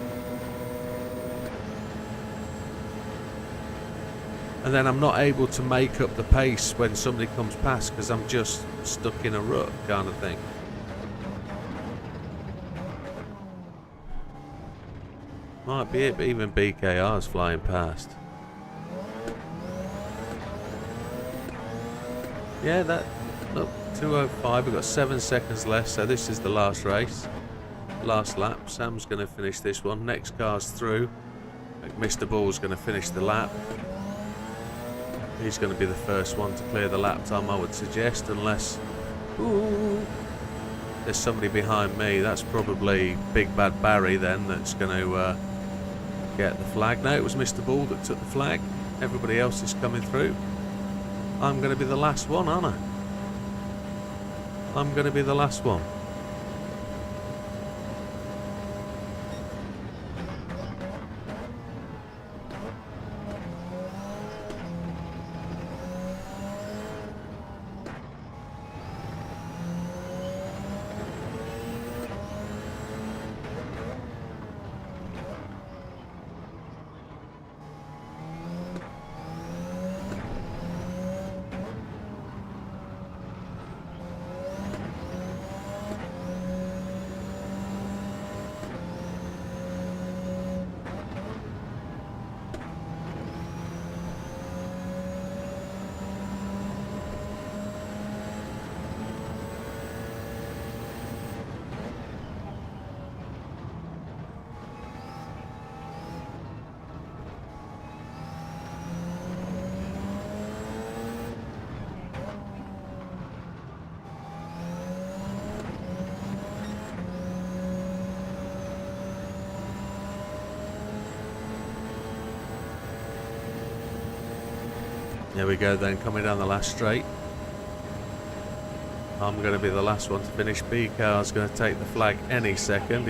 [SPEAKER 1] And then I'm not able to make up the pace when somebody comes past because I'm just stuck in a rut kind of thing. Might be it, but even BKR's flying past. Yeah, that... Look, 2:05, we've got 7 seconds left, so this is the last race. Last lap. Sam's going to finish this one. Next car's through. Mr. Ball's going to finish the lap. He's going to be the first one to clear the lap time, I would suggest, unless... Ooh, there's somebody behind me. That's probably Big Bad Barry then that's going to get the flag. No, it was Mr. Ball that took the flag. Everybody else is coming through. I'm going to be the last one, aren't I? I'm going to be the last one. There we go then, coming down the last straight. I'm going to be the last one to finish. B-Car's going to take the flag any second.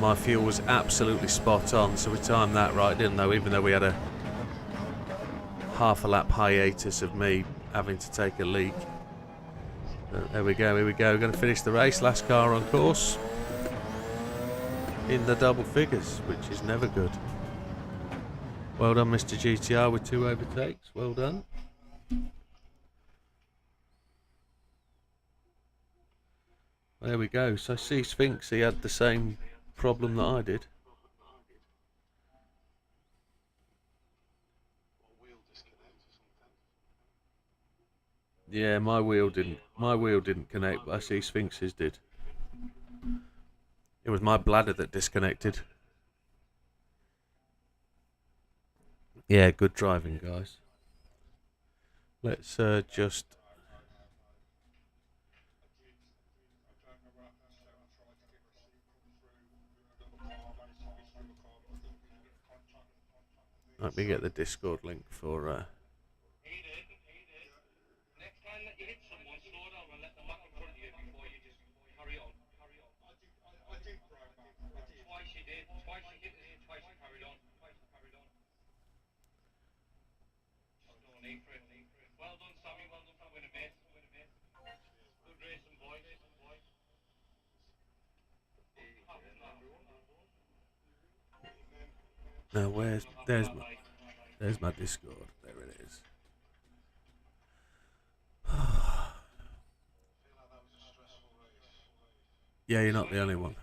[SPEAKER 1] My fuel was absolutely spot on, so we timed that right, didn't we? Even though we had a half a lap hiatus of me having to take a leak. But there we go, here we go. We're going to finish the race. Last car on course. In the double figures, which is never good. Well done, Mr. GTR, with 2 overtakes. Well done. There we go. So see Sphinx, he had the same problem that I did. Yeah, my wheel didn't connect, but I see Sphinx's did. It was my bladder that disconnected. Yeah, good driving, guys. Let's just... Let me get the Discord link for...
[SPEAKER 2] Next time that you hit someone, slow down and let them back in front of you before you just carry on. I did, Brian. Twice you did. Twice you hit us and twice you carried on. Just no need for it. Well done, Sammy. Well done for winning, mate. Good racing, boys.
[SPEAKER 1] Now, there's my Discord. There it is. Yeah, you're not the only one.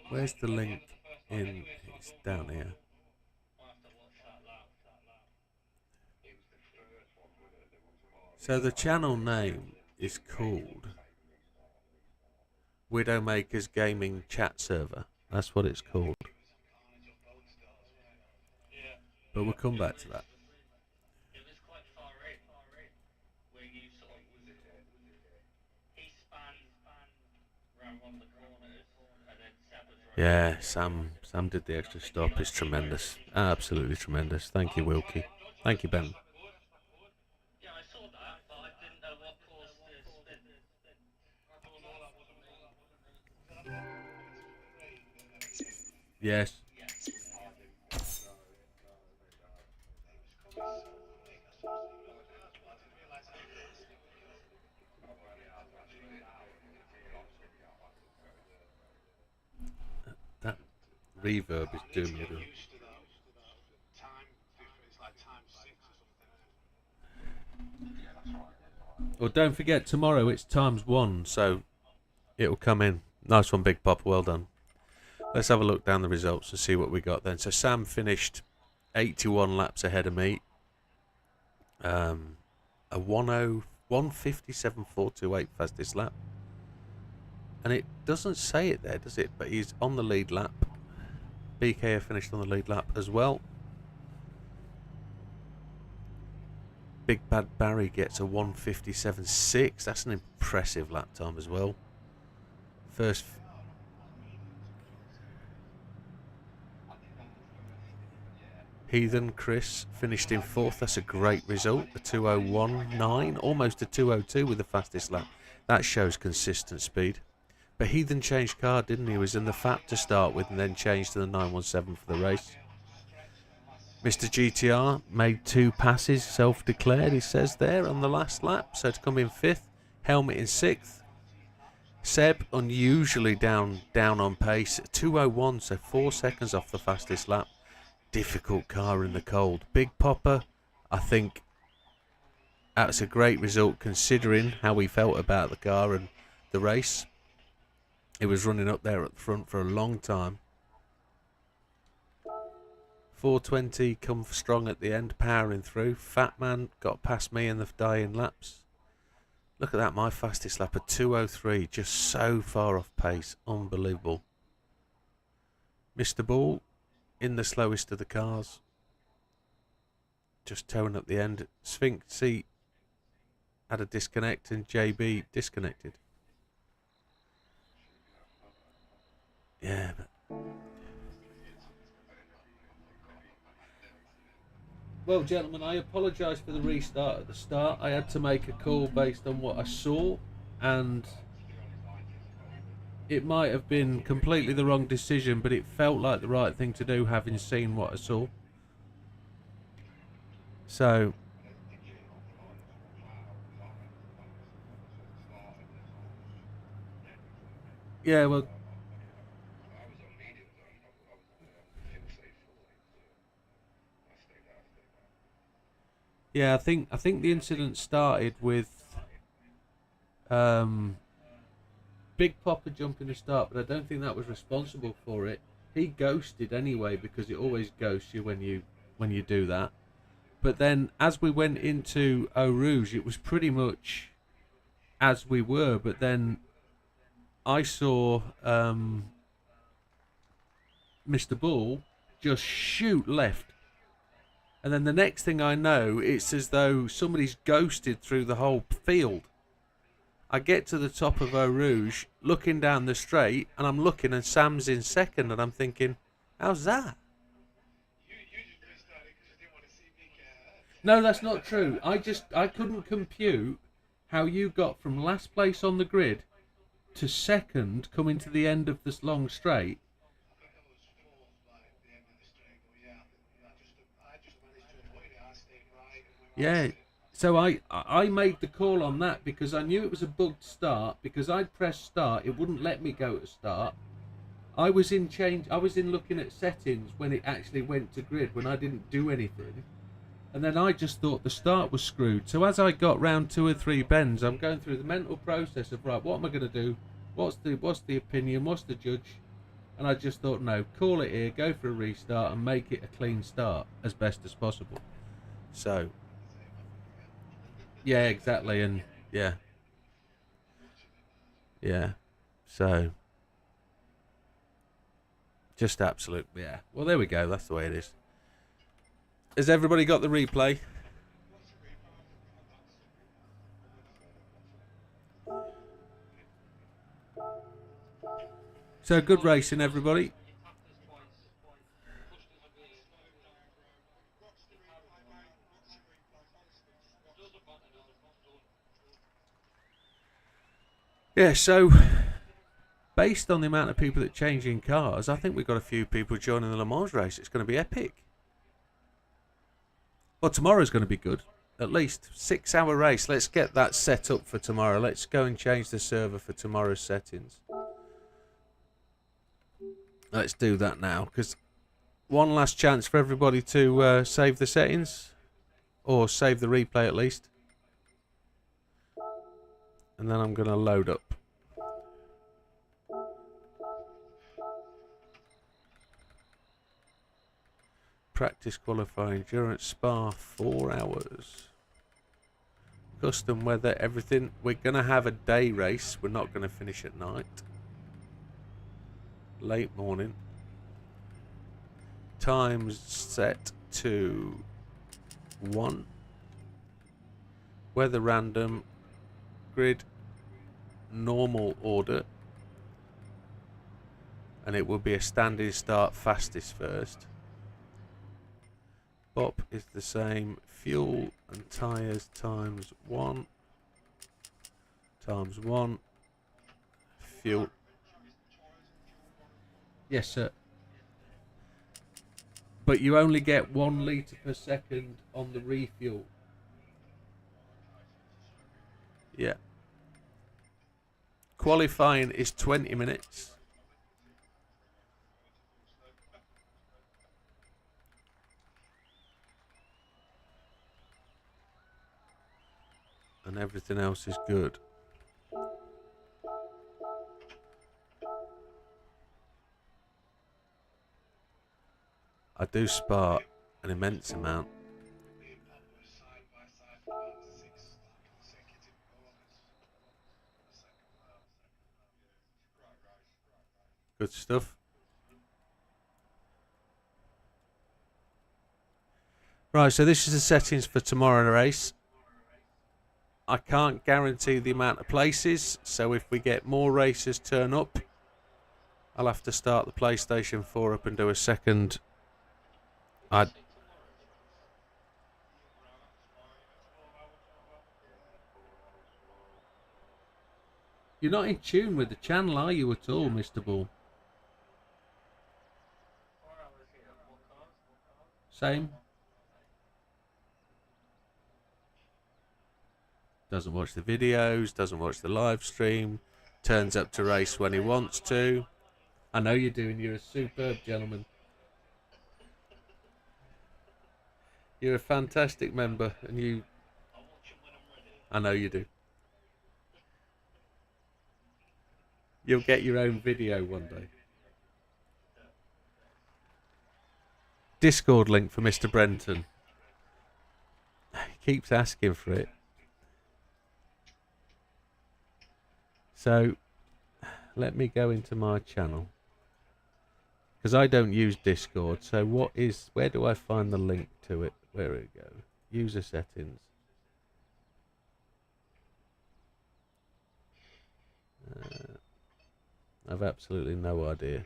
[SPEAKER 1] Where's the link in? It's down here. So the channel name is called Widdowmaker's Gaming Chat Server. That's what it's called. But we'll come back to that.
[SPEAKER 3] It was quite far in, where you sort of, he spanned round one of the corners, and then Seb was
[SPEAKER 1] Yeah, Sam did the extra stop. It's tremendous. Absolutely tremendous. Thank you, Wilkie. Thank you, Ben.
[SPEAKER 3] Yeah, I saw that, but I didn't know what caused the spin.
[SPEAKER 2] Oh no, that wasn't me. Was that the bits for the rain?
[SPEAKER 1] Yes.
[SPEAKER 3] Yeah.
[SPEAKER 2] It was coming so quick. I saw it in the cars, but I didn't realise how fast it would go.
[SPEAKER 1] That reverb is
[SPEAKER 2] I need to
[SPEAKER 1] doing me.
[SPEAKER 2] get used to that time difference. It's like time 6 or something.
[SPEAKER 1] Well, don't forget, tomorrow it's ×1, so it'll come in. Nice one, Big Pop. Well done. Let's have a look down the results and see what we got then. So Sam finished 81 laps ahead of me. A 1:57.428 fastest lap. And it doesn't say it there, does it? But he's on the lead lap. BKF finished on the lead lap as well. Big Bad Barry gets a 1:57.6. That's an impressive lap time as well. First. Heathen Chris finished in 4th. That's a great result. A 2:01.9, almost a 2:02 with the fastest lap. That shows consistent speed. But Heathen changed car, didn't he? He was in the FAP to start with and then changed to the 917 for the race. Mr. GTR made 2 passes, self-declared, he says there, on the last lap. So to come in 5th, Helmet in 6th. Seb, unusually down on pace, 2:01, so 4 seconds off the fastest lap. Difficult car in the cold. Big Popper, I think that's a great result considering how he felt about the car and the race. He was running up there at the front for a long time. 420 come strong at the end, powering through. Fat Man got past me in the dying laps. Look at that, my fastest lap at 2:03, just so far off pace. Unbelievable. Mr. Ball in the slowest of the cars. Just towing up the end. Sphinx C had a disconnect and JB disconnected. Yeah, but... Well, gentlemen, I apologise for the restart at the start. I had to make a call based on what I saw, and it might have been completely the wrong decision, but it felt like the right thing to do having seen what I saw. So... yeah, well... yeah, I think the incident started with Big Popper jumping the start, but I don't think that was responsible for it. He ghosted anyway because it always ghosts you when you do that. But then as we went into Eau Rouge, it was pretty much as we were. But then I saw Mr. Bull just shoot left. And then the next thing I know, it's as though somebody's ghosted through the whole field. I get to the top of Eau Rouge, looking down the straight, and I'm looking, and Sam's in second, and I'm thinking, how's that?
[SPEAKER 2] You just restarted because you didn't want to see me get hurt.
[SPEAKER 1] No, that's not true. I couldn't compute how you got from last place on the grid to second coming to the end of this long straight.
[SPEAKER 2] I think I was 4th by the end of the straight, but yeah, I just managed to avoid it. I stayed right and we were
[SPEAKER 1] Yeah. So I made the call on that because I knew it was a bugged start, because I'd pressed start, it wouldn't let me go to start. I was in looking at settings when it actually went to grid, when I didn't do anything. And then I just thought the start was screwed. So as I got round 2 or 3 bends, I'm going through the mental process of, right, what am I going to do? What's the opinion? What's the judge? And I just thought, no, call it here, go for a restart and make it a clean start as best as possible. So... yeah, exactly, and yeah. So just absolute, yeah. Well, there we go. That's the way it is. Has everybody got the replay? So good racing, everybody.
[SPEAKER 3] You tapped us twice, pushed us a bit, slowed down. Doesn't matter now, it's done.
[SPEAKER 1] Yeah, so based on the amount of people that change in cars, I think we've got a few people joining the Le Mans race. It's going to be epic. Well, tomorrow's going to be good. At least 6-hour race. Let's get that set up for tomorrow. Let's go and change the server for tomorrow's settings. Let's do that now, because one last chance for everybody to save the settings, or save the replay at least. And then I'm going to load up. Practice qualifying, endurance spa, 4 hours. Custom weather, everything. We're going to have a day race. We're not going to finish at night. Late morning. Times set to 1. Weather random. Grid normal order. And it will be a standing start, fastest first. Bop is the same. Fuel and tyres times 1. Times 1. Fuel. Yes, sir. But you only get 1 litre per second on the refuel. Yeah. Qualifying is 20 minutes. And everything else is good. I do spar an immense amount. Good stuff. Right, so this is the settings for tomorrow's race. I can't guarantee the amount of places, so if we get more racers turn up, I'll have to start the PlayStation 4 up and do a second. I You're not in tune with the channel, are you, at all, Mr. Ball? Same. Doesn't watch the videos, doesn't watch the live stream, turns up to race when he wants to. I know you're doing, you're a superb gentleman. You're a fantastic member, and you... I know you do. You'll get your own video one day. Discord link for Mr. Brenton. He keeps asking for it. So, let me go into my channel. Because I don't use Discord, so where do I find the link to it? Where it go? User settings. I've absolutely no idea.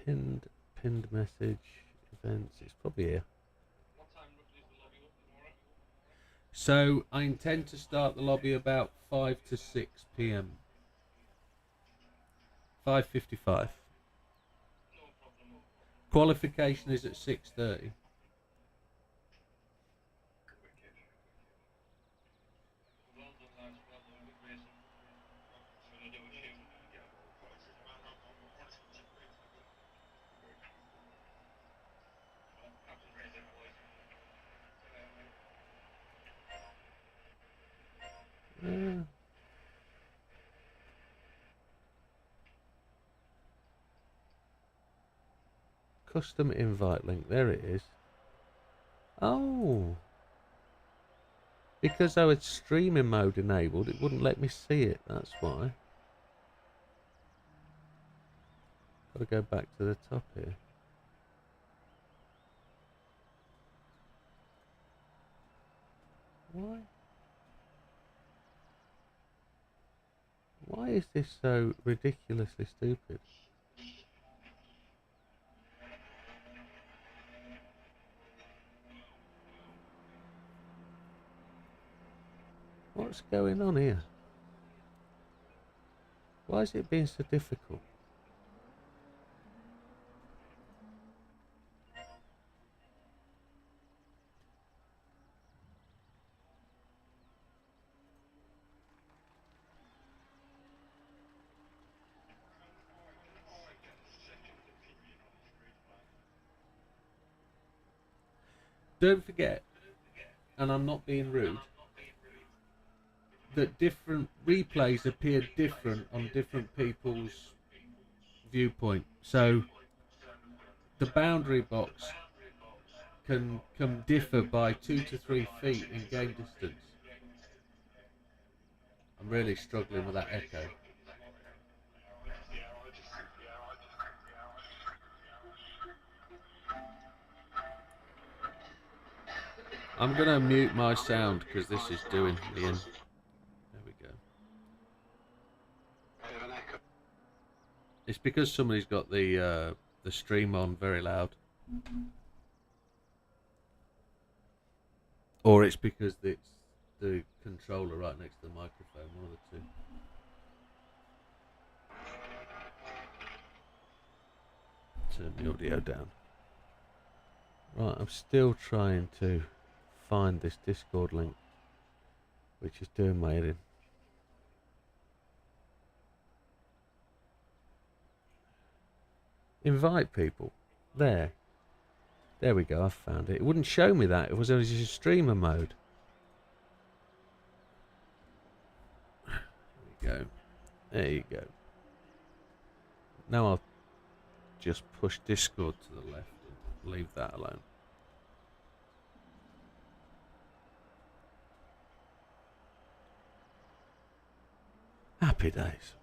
[SPEAKER 1] Pinned message, events, it's probably here.
[SPEAKER 3] What time roughly is the lobby up tomorrow?
[SPEAKER 1] So, I intend to start the lobby about 5 to 6 p.m. 5:55.
[SPEAKER 3] No problem.
[SPEAKER 1] Qualification is at 6:30.
[SPEAKER 3] Well done, lads. Well done. Good racing. We're going to do a shoot. Captain racing, boys.
[SPEAKER 1] Custom invite link, there it is. Oh, because I had streaming mode enabled, it wouldn't let me see it, that's why. Gotta go back to the top here. Why? Why is this so ridiculously stupid? What's going on here? Why is it being so difficult? Don't forget, and I'm not being rude, that different replays appear different on different people's viewpoint. So the boundary box can differ by 2 to 3 feet in game distance. I'm really struggling with that echo. I'm going to mute my sound because this is doing me in. There we go. It's because somebody's got the stream on very loud. Or it's because it's the controller right next to the microphone, one of the two. Turn the audio down. Right, I'm still trying to find this Discord link, which is doing my head in. Invite people. There we go, I've found it. It wouldn't show me that, it was only just streamer mode. There you go. Now I'll just push Discord to the left and leave that alone. Happy days.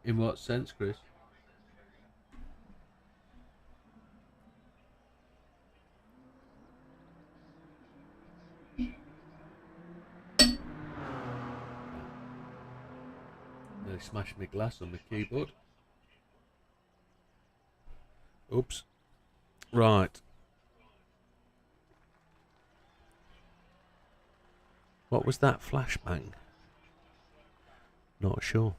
[SPEAKER 1] In what sense, Chris? Nearly smashed my glass on the keyboard. Oops. Right. What was that flashbang? Not sure.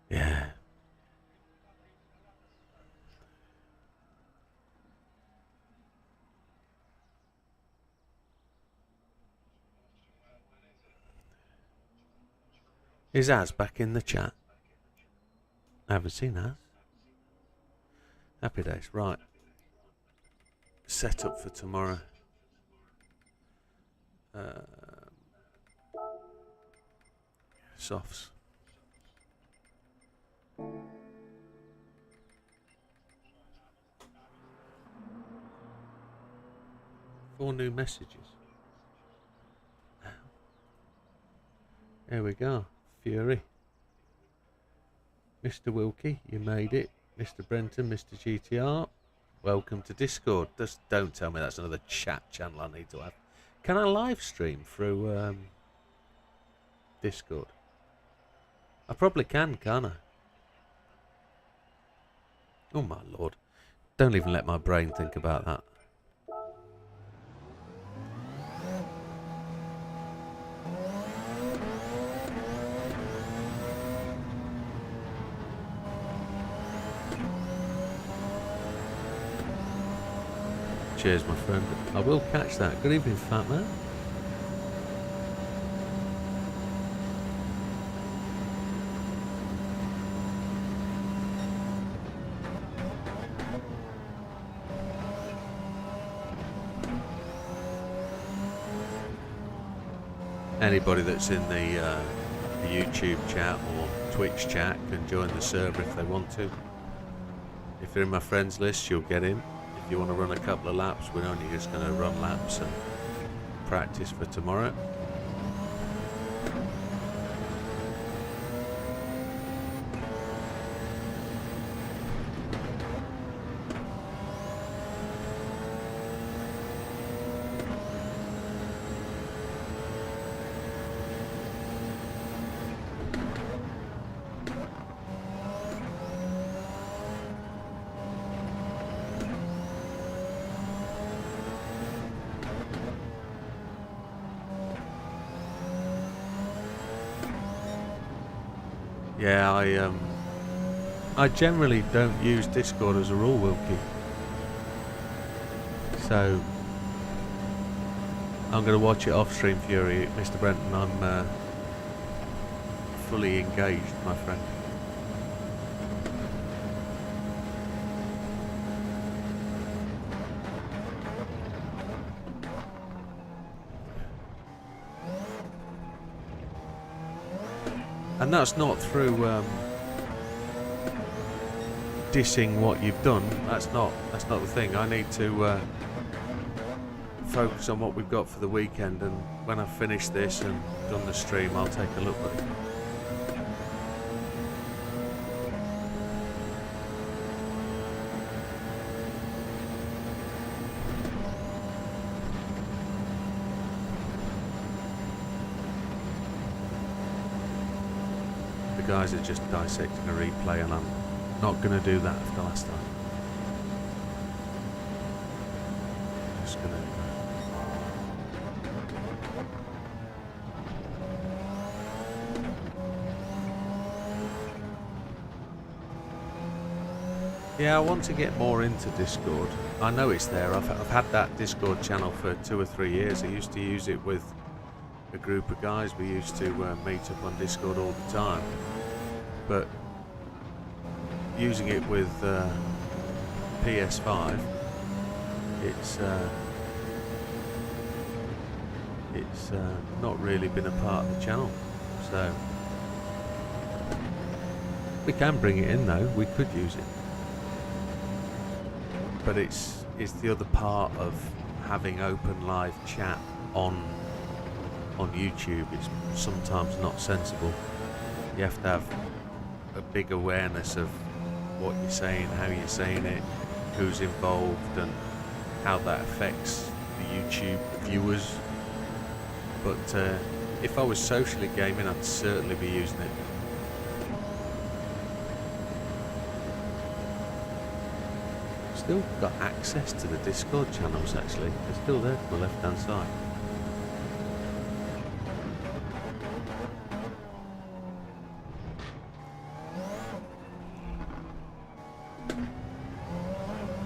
[SPEAKER 1] Yeah. Is Az back in the chat? I haven't seen Az. Happy days. Right. Set up for tomorrow. Softs. 4 new messages. There we go. Fury. Mr. Wilkie, you made it. Mr. Brenton, Mr. GTR, welcome to Discord. Just don't tell me that's another chat channel I need to have. Can I live stream through Discord? I probably can, can't I? Oh my lord. Don't even let my brain think about that. Cheers, my friend. I will catch that. Good evening, fat man. Anybody that's in the YouTube chat or Twitch chat can join the server if they want to. If you're in my friends list, you'll get in. If you want to run a couple of laps, we're only just going to run laps and practice for tomorrow. Yeah, I generally don't use Discord as a rule, Wilkie. So I'm going to watch it off Stream Fury, Mr. Brenton. I'm fully engaged, my friend. And that's not through dissing what you've done. That's not the thing. I need to focus on what we've got for the weekend, and when I've finished this and done the stream, I'll take a look at it. The guys are just dissecting a replay, and I'm not going to do that after last time. Just going to... Yeah, I want to get more into Discord. I know it's there. I've had that Discord channel for 2 or 3 years. I used to use it with a group of guys. We used to meet up on Discord all the time. But using it with PS5, it's not really been a part of the channel. So we can bring it in though. We could use it. But it's the other part of having open live chat on YouTube. It's sometimes not sensible. You have to have a big awareness of what you're saying, how you're saying it, who's involved, and how that affects the YouTube viewers. But if I was socially gaming, I'd certainly be using it. Still got access to the Discord channels actually. They're still there to the left hand side.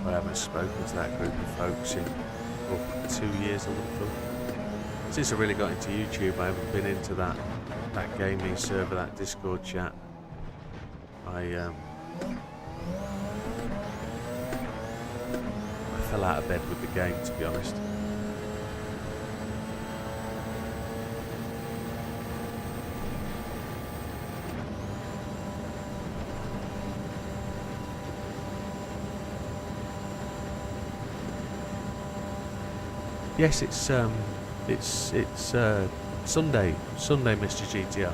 [SPEAKER 1] I haven't spoken to that group of folks in 2 years, I would have thought. Since I really got into YouTube, I haven't been into that gaming server, that Discord chat. I fell out of bed with the game, to be honest. Yes, it's Sunday, Mr. GTR.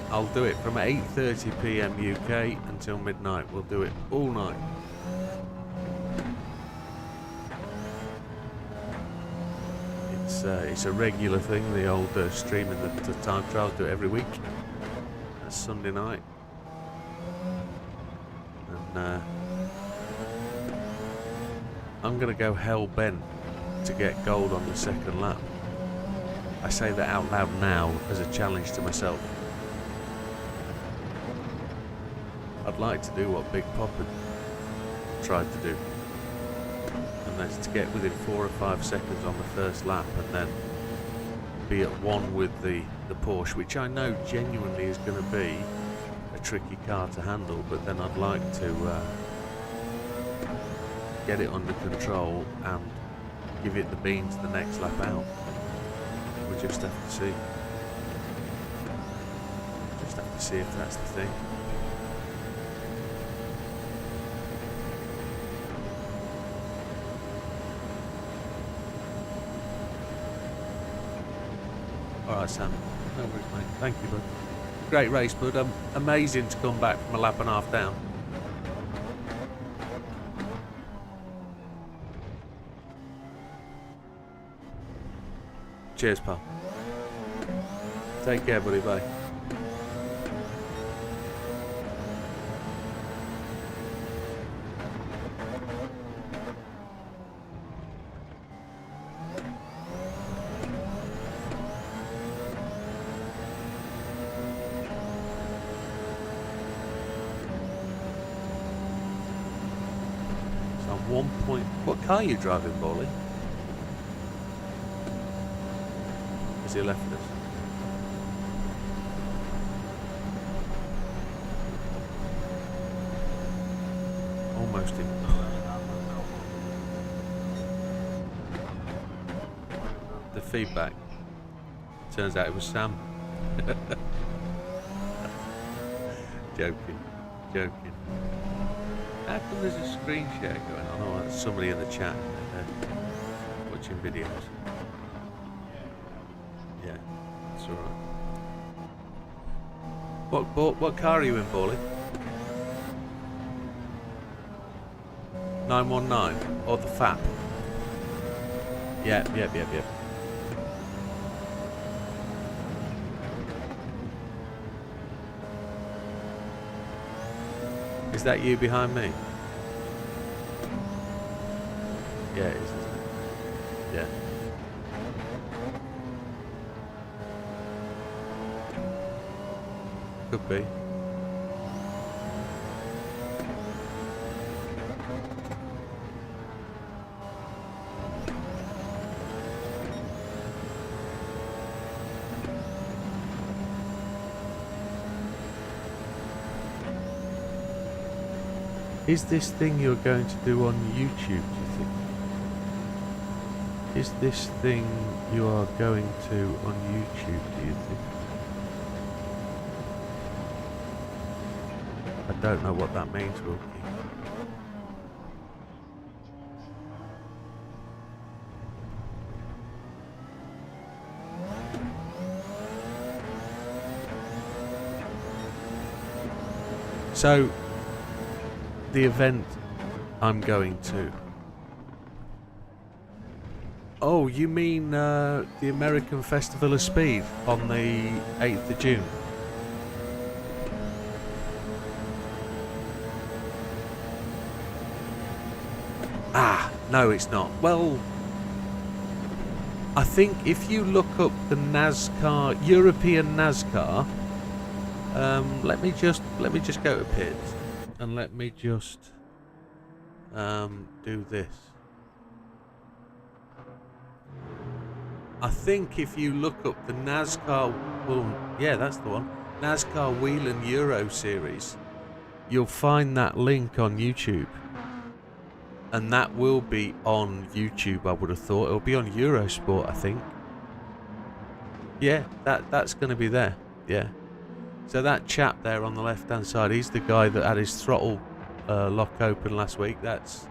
[SPEAKER 1] I'll do it from 8:30 PM UK until midnight. We'll do it all night. It's a regular thing. The old streaming the time trials, do it every week. That's Sunday night, and I'm gonna go hell bent to get gold on the second lap. I say that out loud now as a challenge to myself. I'd like to do what Big Papa tried to do, and that's to get within 4 or 5 seconds on the first lap, and then be at one with the Porsche, which I know genuinely is going to be a tricky car to handle, but then I'd like to get it under control and give it the beans the next lap out. We just have to see. Just have to see if that's the thing. Alright, Sam. No worries, mate. Thank you, bud. Great race, bud. Amazing to come back from a lap and a half down. Cheers, pal. Take care, buddy. Bye. 1 point... What car are you driving, Bawley? Has he left us? Almost in. The feedback. Turns out it was Sam. Joking. How come there's a screen share going on? Oh, there's somebody in the chat watching videos. Yeah, that's alright. What car are you in, Bawley? 919 or the FAP? Yep. Is that you behind me? Yeah, it is, isn't it? Yeah. Could be. Is this thing you're going to do on YouTube, do you think? Is this thing you are going to on YouTube, do you think? I don't know what that means, Wilkie. So, the event I'm going to. Oh, you mean the American Festival of Speed on the 8th of June? Ah, no it's not. Well, I think if you look up the NASCAR, European NASCAR, let me just go to Pitt. And let me just do this. I think if you look up the NASCAR, well, yeah, that's the one, NASCAR Wheel and Euro Series, you'll find that link on YouTube. And that will be on YouTube, I would have thought. It'll be on Eurosport, I think. Yeah, that's going to be there, yeah. So that chap there on the left-hand side, he's the guy that had his throttle lock open last week. That's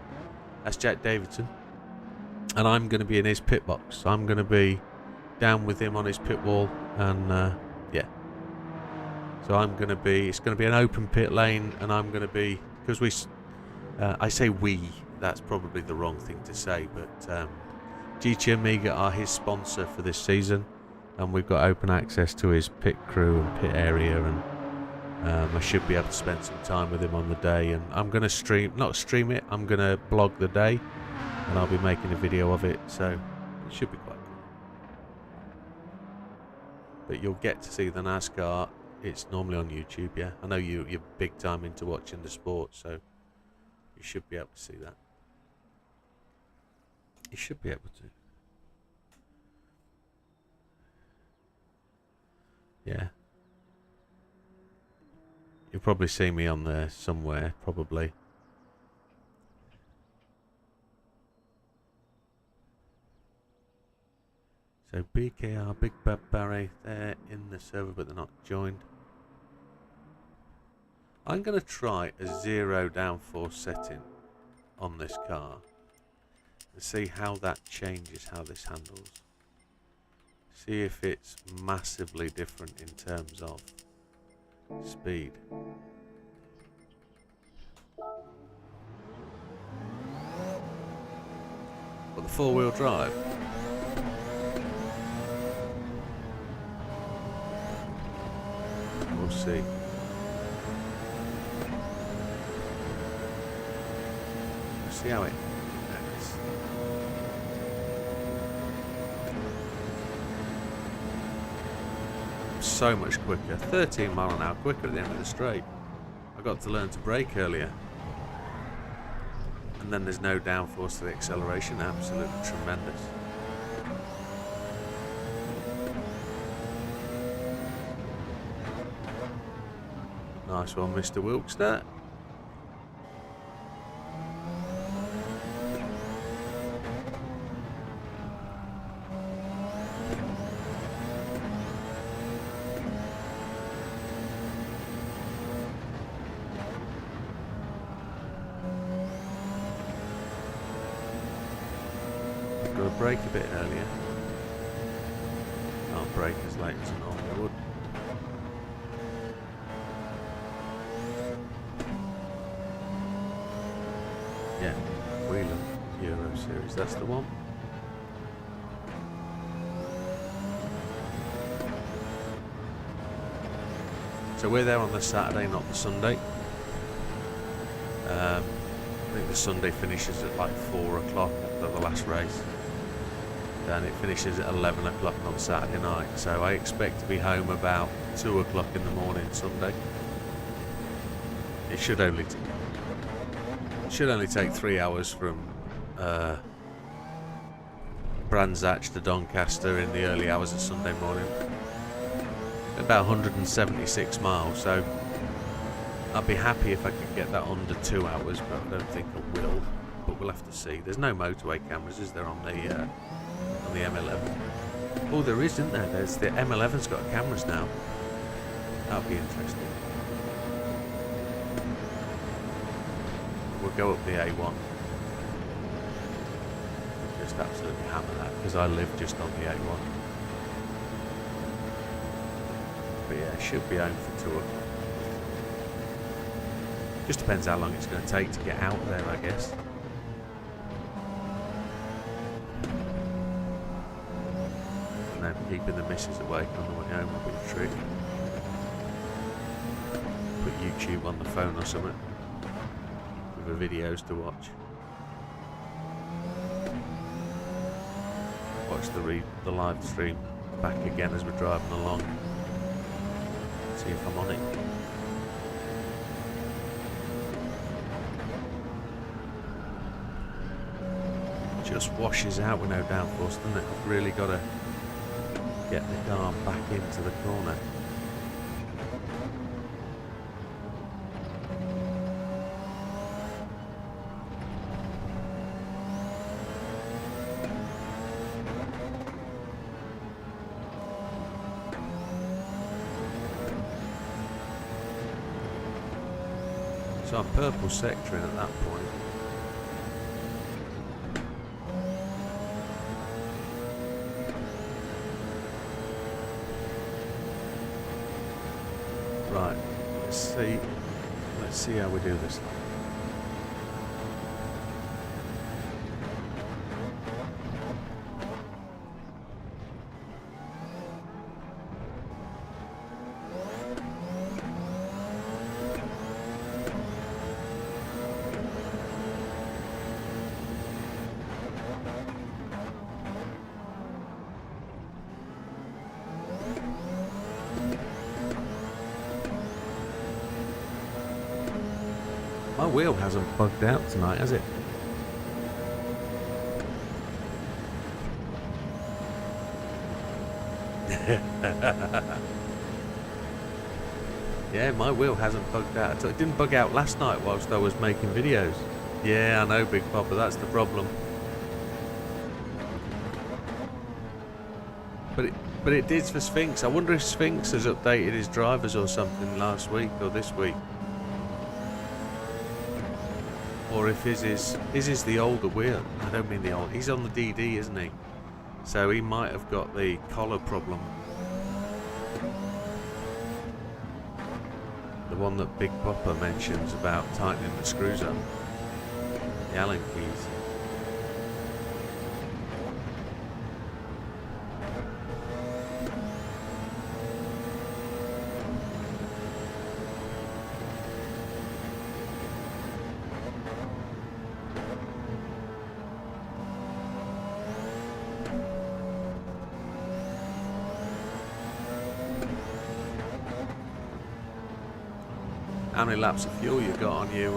[SPEAKER 1] Jack Davidson. And I'm going to be in his pit box. I'm going to be down with him on his pit wall. And, yeah. So I'm going to be... It's going to be an open pit lane. And I'm going to be... Because we... I say we. That's probably the wrong thing to say. But GT Amiga are his sponsor for this season. And we've got open access to his pit crew and pit area, and I should be able to spend some time with him on the day. And I'm going to not stream it, I'm going to blog the day, and I'll be making a video of it, so it should be quite cool. But you'll get to see the NASCAR. It's normally on YouTube, yeah. I know you're big time into watching the sport, so you should be able to see that. You should be able to. Yeah. You'll probably see me on there somewhere, probably. So BKR, Big Bad Barry, they're in the server but they're not joined. I'm going to try a 0 downforce setting on this car and see how that changes how this handles. See if it's massively different in terms of speed. But the four-wheel drive. We'll see. We'll see how it acts. So much quicker, 13 mile an hour quicker at the end of the straight. I got to learn to brake earlier. And then there's no downforce to the acceleration. Absolutely tremendous. Nice one, Mr. Wilkster. Got to brake a bit earlier. Can't brake as late as I normally would. Yeah, Wheeler Euro Series, that's the one. So we're there on the Saturday, not the Sunday. I think the Sunday finishes at like 4 o'clock after the last race. And it finishes at 11 o'clock on Saturday night. So I expect to be home about 2 o'clock in the morning Sunday. It should only take 3 hours from Brands Hatch to Doncaster in the early hours of Sunday morning. About 176 miles, so I'd be happy if I could get that under 2 hours, but I don't think I will. But we'll have to see. There's no motorway cameras, is there, on the M11? Oh, there is, isn't there? There's the M11's got cameras now. That'll be interesting. We'll go up the A1. Just absolutely hammer that, because I live just on the A1. But yeah, should be home for 2 o'clock. Just depends how long it's going to take to get out there, I guess. And then keeping the missus awake on the way home will be a trick. Put YouTube on the phone or something with the videos to watch. Watch the live stream back again as we're driving along. See if I'm on it. Just washes out with no downforce, doesn't it? I've really got to get the car back into the corner. So I'm purple sectoring at that point. Right, let's see how we do this. My wheel hasn't bugged out tonight, has it? Yeah, my wheel hasn't bugged out. It didn't bug out last night whilst I was making videos. Yeah, I know, Big Papa, that's the problem. But it did for Sphinx. I wonder if Sphinx has updated his drivers or something last week or this week. Or if his is the older wheel. I don't mean the old. He's on the DD, isn't he? So he might have got the collar problem. The one that Big Papa mentions about tightening the screws up. The Allen keys. How many laps of fuel you got on you,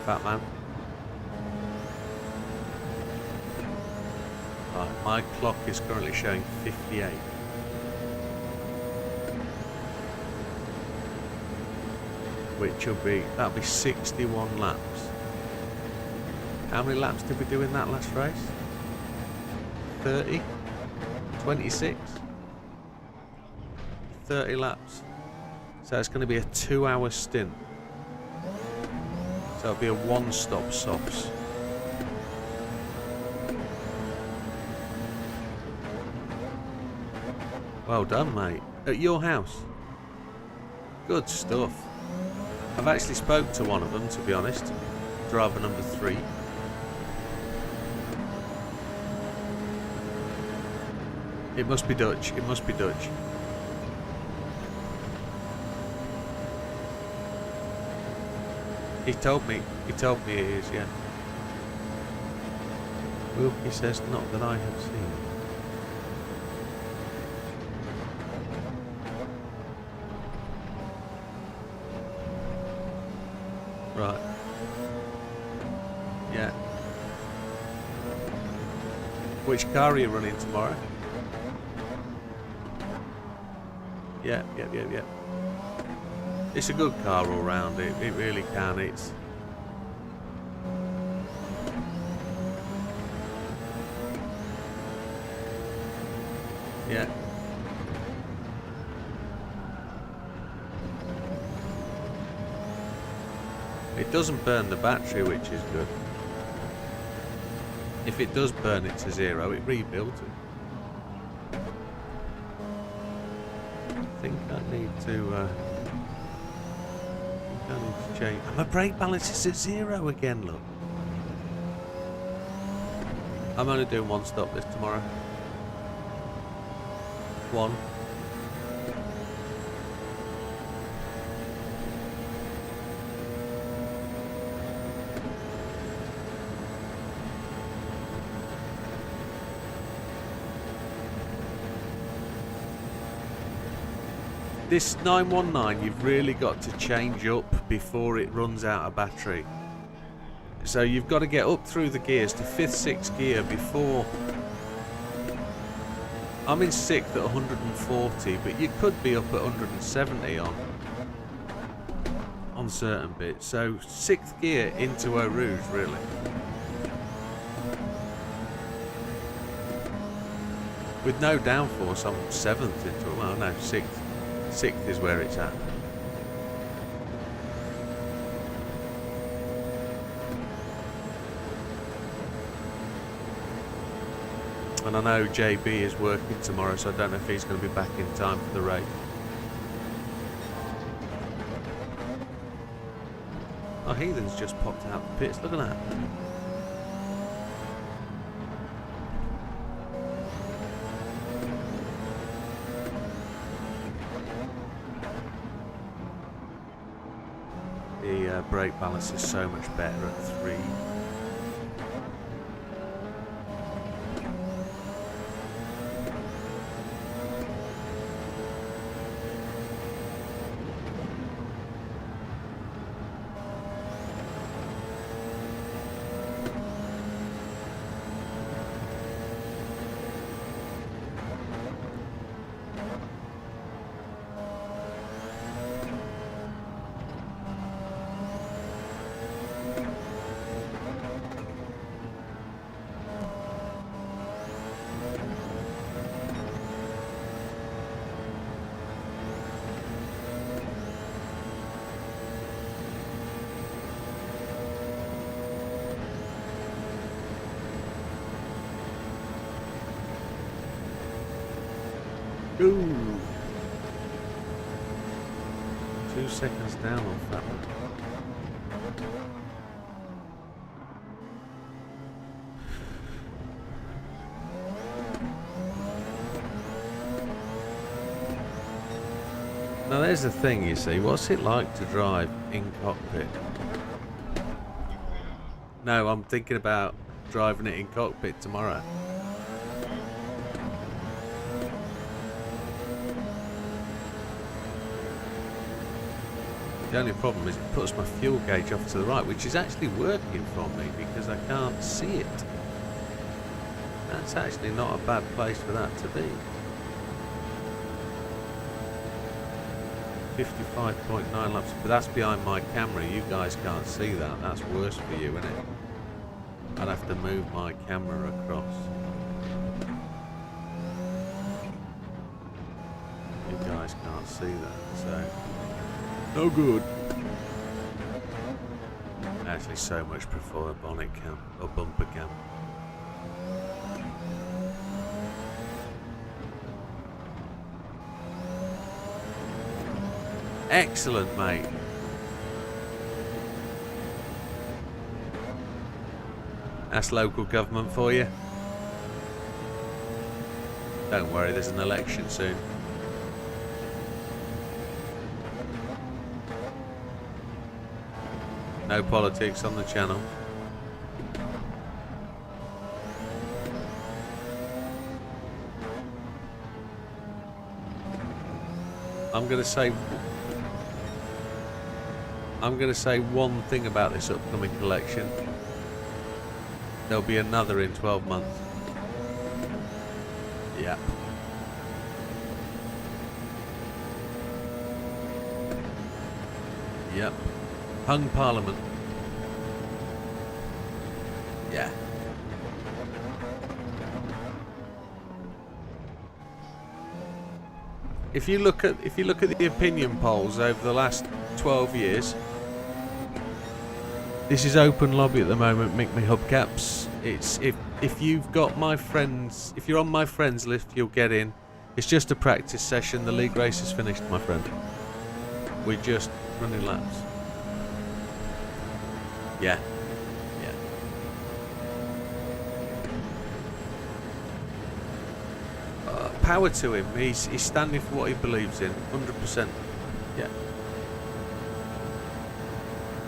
[SPEAKER 1] fat man? My clock is currently showing 58. Which will be, that'll be 61 laps. How many laps did we do in that last race? 30? 26? 30 laps. So it's going to be a 2-hour stint. So it'll be a one-stop softs. Well done, mate. At your house. Good stuff. I've actually spoke to one of them, to be honest. Driver number 3. It must be Dutch. It must be Dutch. He told me it is, yeah. Wilkie says, not that I have seen. Right. Yeah. Which car are you running tomorrow? Yeah. It's a good car all round, it really can. It's yeah. It doesn't burn the battery, which is good. If it does burn it to 0, it rebuilds it. I think I need to change. My brake balance is at 0 again, look. I'm only doing one stop this tomorrow. One. This 919 you've really got to change up before it runs out of battery. So you've got to get up through the gears to 5th, 6th gear before... I'm in 6th at 140, but you could be up at 170 on certain bits. So 6th gear into Eau Rouge, really. With no downforce, I'm 7th into it. Well, no, 6th. 6th is where it's at. And I know JB is working tomorrow, so I don't know if he's going to be back in time for the race. Oh, Heathen's just popped out the pits. Look at that. The brake balance is so much better at 3. Ooh. 2 seconds down off that one. Now there's the thing, you see. What's it like to drive in cockpit? No, I'm thinking about driving it in cockpit tomorrow. The only problem is it puts my fuel gauge off to the right, which is actually working for me because I can't see it. That's actually not a bad place for that to be. 55.9 laps, but that's behind my camera. You guys can't see that. That's worse for you, isn't it? I'd have to move my camera across. You guys can't see that, so no good. I actually so much prefer a bonnet cam or bumper cam. Excellent, mate. That's local government for you. Don't worry, there's an election soon. No politics on the channel. I'm going to say one thing about this upcoming election. There'll be another in 12 months. Yeah. Yep. Hung Parliament. Yeah. If you look at the opinion polls over the last 12 years, this is open lobby at the moment, Mick Me Hubcaps. It's if you've got my friends, if you're on my friends list, you'll get in. It's just a practice session. The league race is finished, my friend. We're just running laps. Yeah. Yeah. Power to him. He's standing for what he believes in. 100%. Yeah.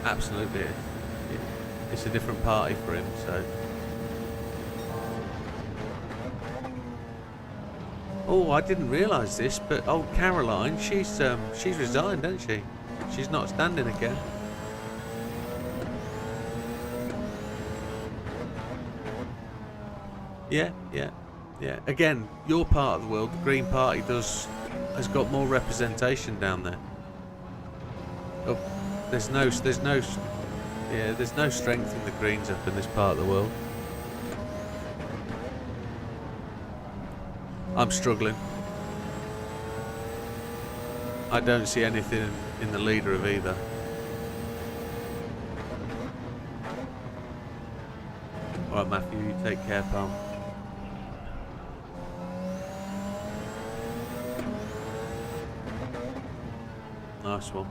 [SPEAKER 1] Absolutely. It's a different party for him, so. Oh, I didn't realise this, but old Caroline, she's resigned, hasn't she? She's not standing again. Yeah, yeah, yeah. Again, your part of the world, the Green Party has got more representation down there. Oh, there's no strength in the Greens up in this part of the world. I'm struggling. I don't see anything in the leader of either. Alright, Matthew, you take care, pal. Nice one.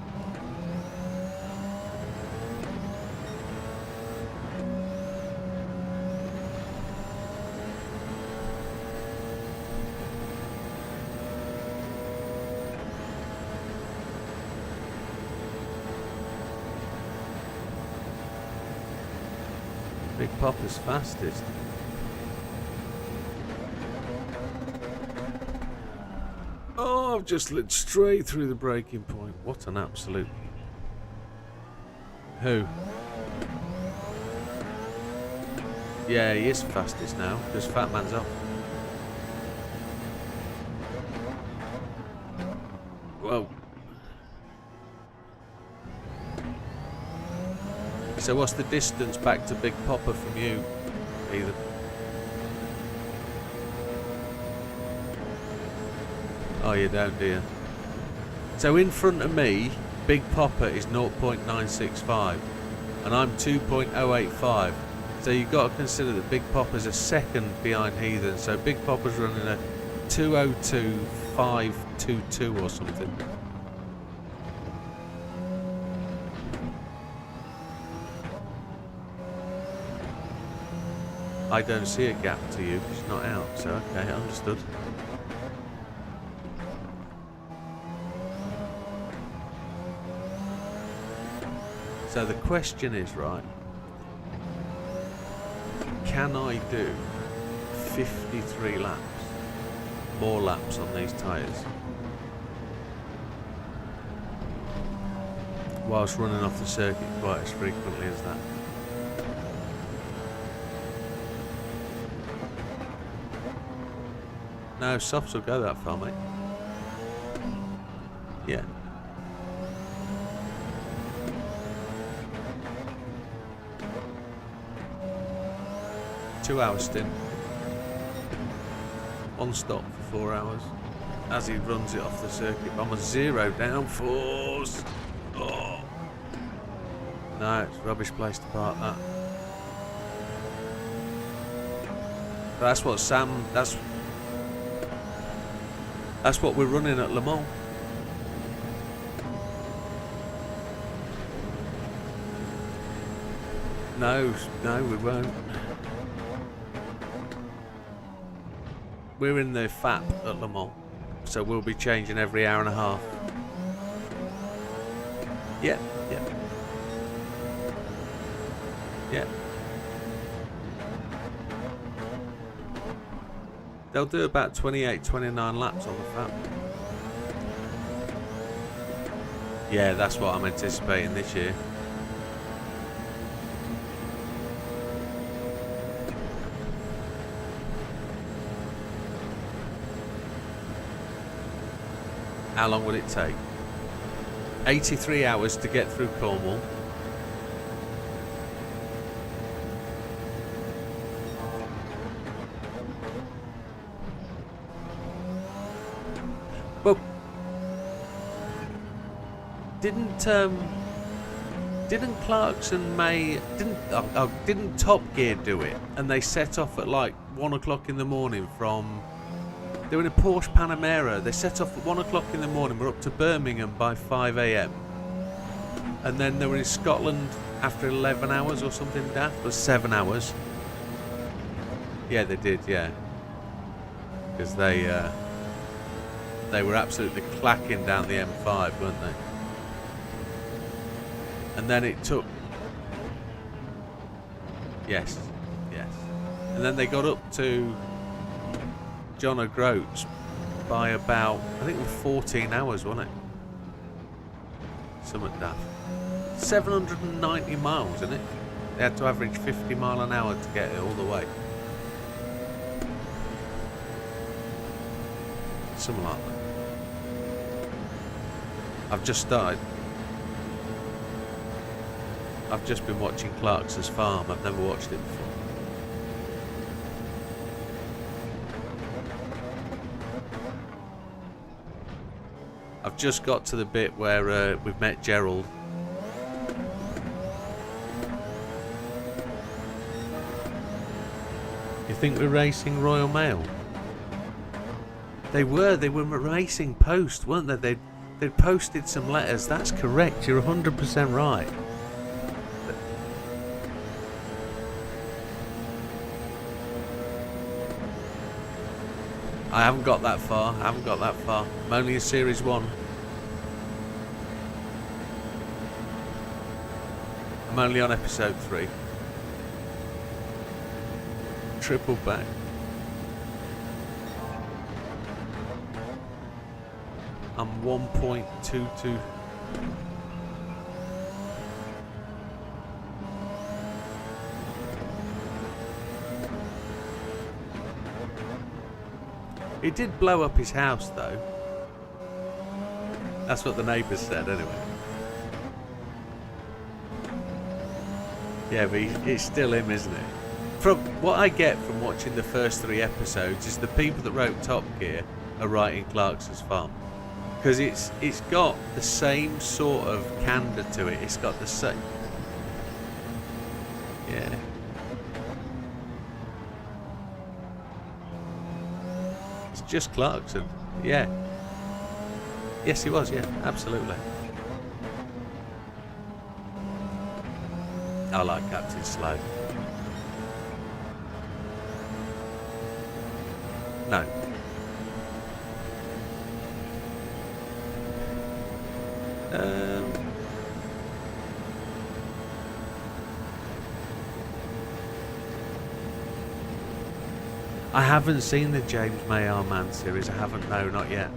[SPEAKER 1] Big Popper's fastest. Oh, I've just lit straight through the breaking point. What an absolute... Who? Yeah, he is fastest now, because Fat Man's off. Whoa. So what's the distance back to Big Popper from you, Ethan? Oh, you don't, do you? So in front of me, Big Popper is 0.965 and I'm 2.085. So you've got to consider that Big Popper's a second behind Heathen. So Big Popper's running a 2:02.522 or something. I don't see a gap to you because you're not out, so okay, understood. So the question is, right, can I do 53 laps, more laps on these tyres, whilst running off the circuit quite as frequently as that? No, softs will go that far, mate. Yeah. Two-hour stint. On stop for 4 hours. As he runs it off the circuit. I'm on 0 downforce. Oh. No, it's a rubbish place to park that. That's what Sam. That's what we're running at Le Mans. No, we won't. We're in the FAP at Le Mans, so we'll be changing every hour and a half. Yeah. They'll do about 28, 29 laps on the FAP. Yeah, that's what I'm anticipating this year. How long will it take? 83 hours to get through Cornwall. Well, didn't Clarkson didn't Top Gear do it? And they set off at like 1 o'clock in the morning from. They were in a Porsche Panamera. They set off at 1 o'clock in the morning. We're up to Birmingham by 5 a.m. And then they were in Scotland after 11 hours or something daft, or 7 hours. Yeah, they did, yeah. Because they were absolutely clacking down the M5, weren't they? And then it took... Yes. And then they got up to John O'Groats by about, I think it was 14 hours, wasn't it? Something daft. 790 miles, isn't it? They had to average 50 mile an hour to get it all the way. Something like that. I've just started. I've just been watching Clarkson's Farm. I've never watched it before. I've just got to the bit where we've met Gerald. You think we're racing Royal Mail? They were racing Post, weren't they? They'd posted some letters. That's correct. You're 100% right. I haven't got that far. I'm only in Series 1. I'm only on episode 3. Triple back. I'm 1.22. He did blow up his house, though. That's what the neighbours said, anyway. Yeah, but it's still him, isn't it? From what I get from watching the first 3 episodes is the people that wrote Top Gear are writing Clarkson's Farm. Because it's got the same sort of candour to it. It's got the same... Yeah. It's just Clarkson. Yeah. Yes, he was, yeah. Absolutely. I like Captain Slow. No. I haven't seen the James Mayar Man series. I haven't, no, not yet.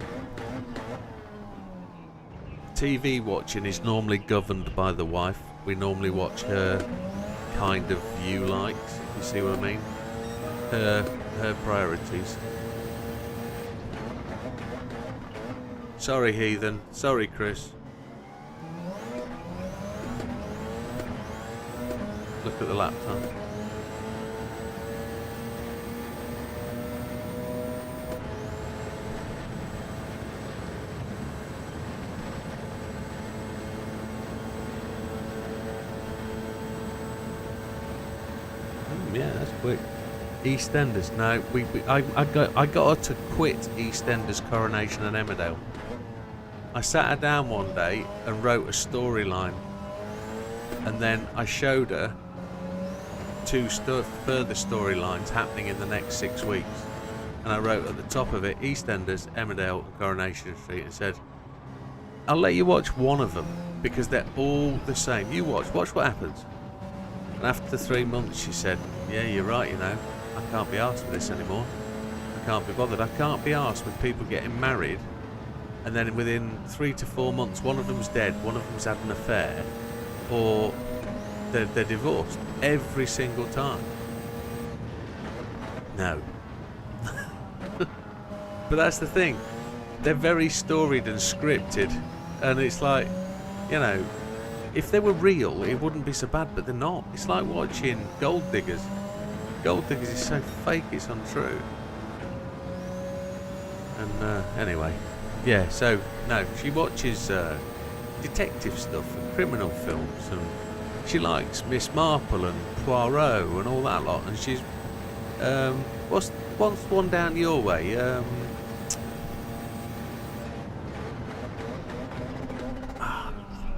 [SPEAKER 1] TV watching is normally governed by the wife. We normally watch her kind of view likes, if you see what I mean. Her priorities. Sorry, heathen. Sorry, Chris. Look at the lap time. Yeah, that's quick. EastEnders. No, I got her to quit EastEnders, Coronation and Emmerdale. I sat her down one day and wrote a storyline, and then I showed her two further storylines happening in the next 6 weeks, and I wrote at the top of it EastEnders, Emmerdale and Coronation Street, and said, I'll let you watch one of them because they're all the same. You watch what happens. And after 3 months she said, yeah, you're right, you know, I can't be arsed with this anymore. I can't be bothered. I can't be arsed with people getting married and then within 3 to 4 months one of them's dead, one of them's had an affair, or they're divorced every single time. No. But that's the thing. They're very storied and scripted, and it's like, you know, if they were real, it wouldn't be so bad, but they're not. It's like watching Gold Diggers. Gold Diggers is so fake, it's untrue. And anyway, yeah, so, no, she watches detective stuff and criminal films, and she likes Miss Marple and Poirot and all that lot, and she's, what's one down your way?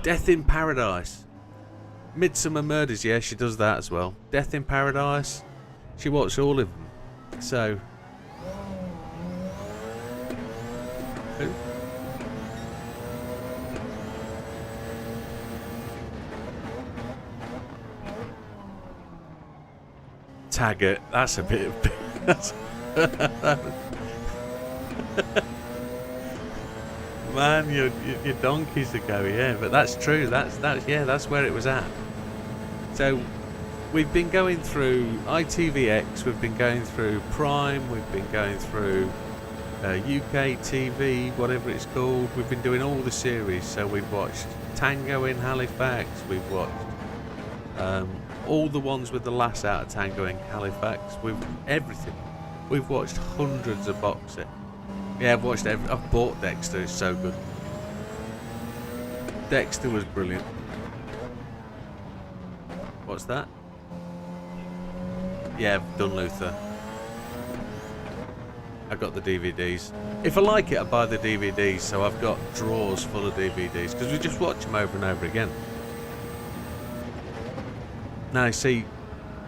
[SPEAKER 1] Death in Paradise. Midsummer Murders, yeah, she does that as well. Death in Paradise, she watched all of them. So, who? Taggart, that's a bit of... That's man, your donkeys ago, yeah, but that's true. That's where it was at. So we've been going through ITVX, we've been going through Prime, we've been going through UK TV, whatever it's called. We've been doing all the series. So we've watched Tango in Halifax, we've watched all the ones with the lass out of Tango in Halifax. Everything. We've watched hundreds of box sets. Yeah, I've watched I've bought Dexter, it's so good. Dexter was brilliant. What's that? Yeah, I've done Luther. I got the DVDs. If I like it, I buy the DVDs, so I've got drawers full of DVDs, because we just watch them over and over again. Now, see,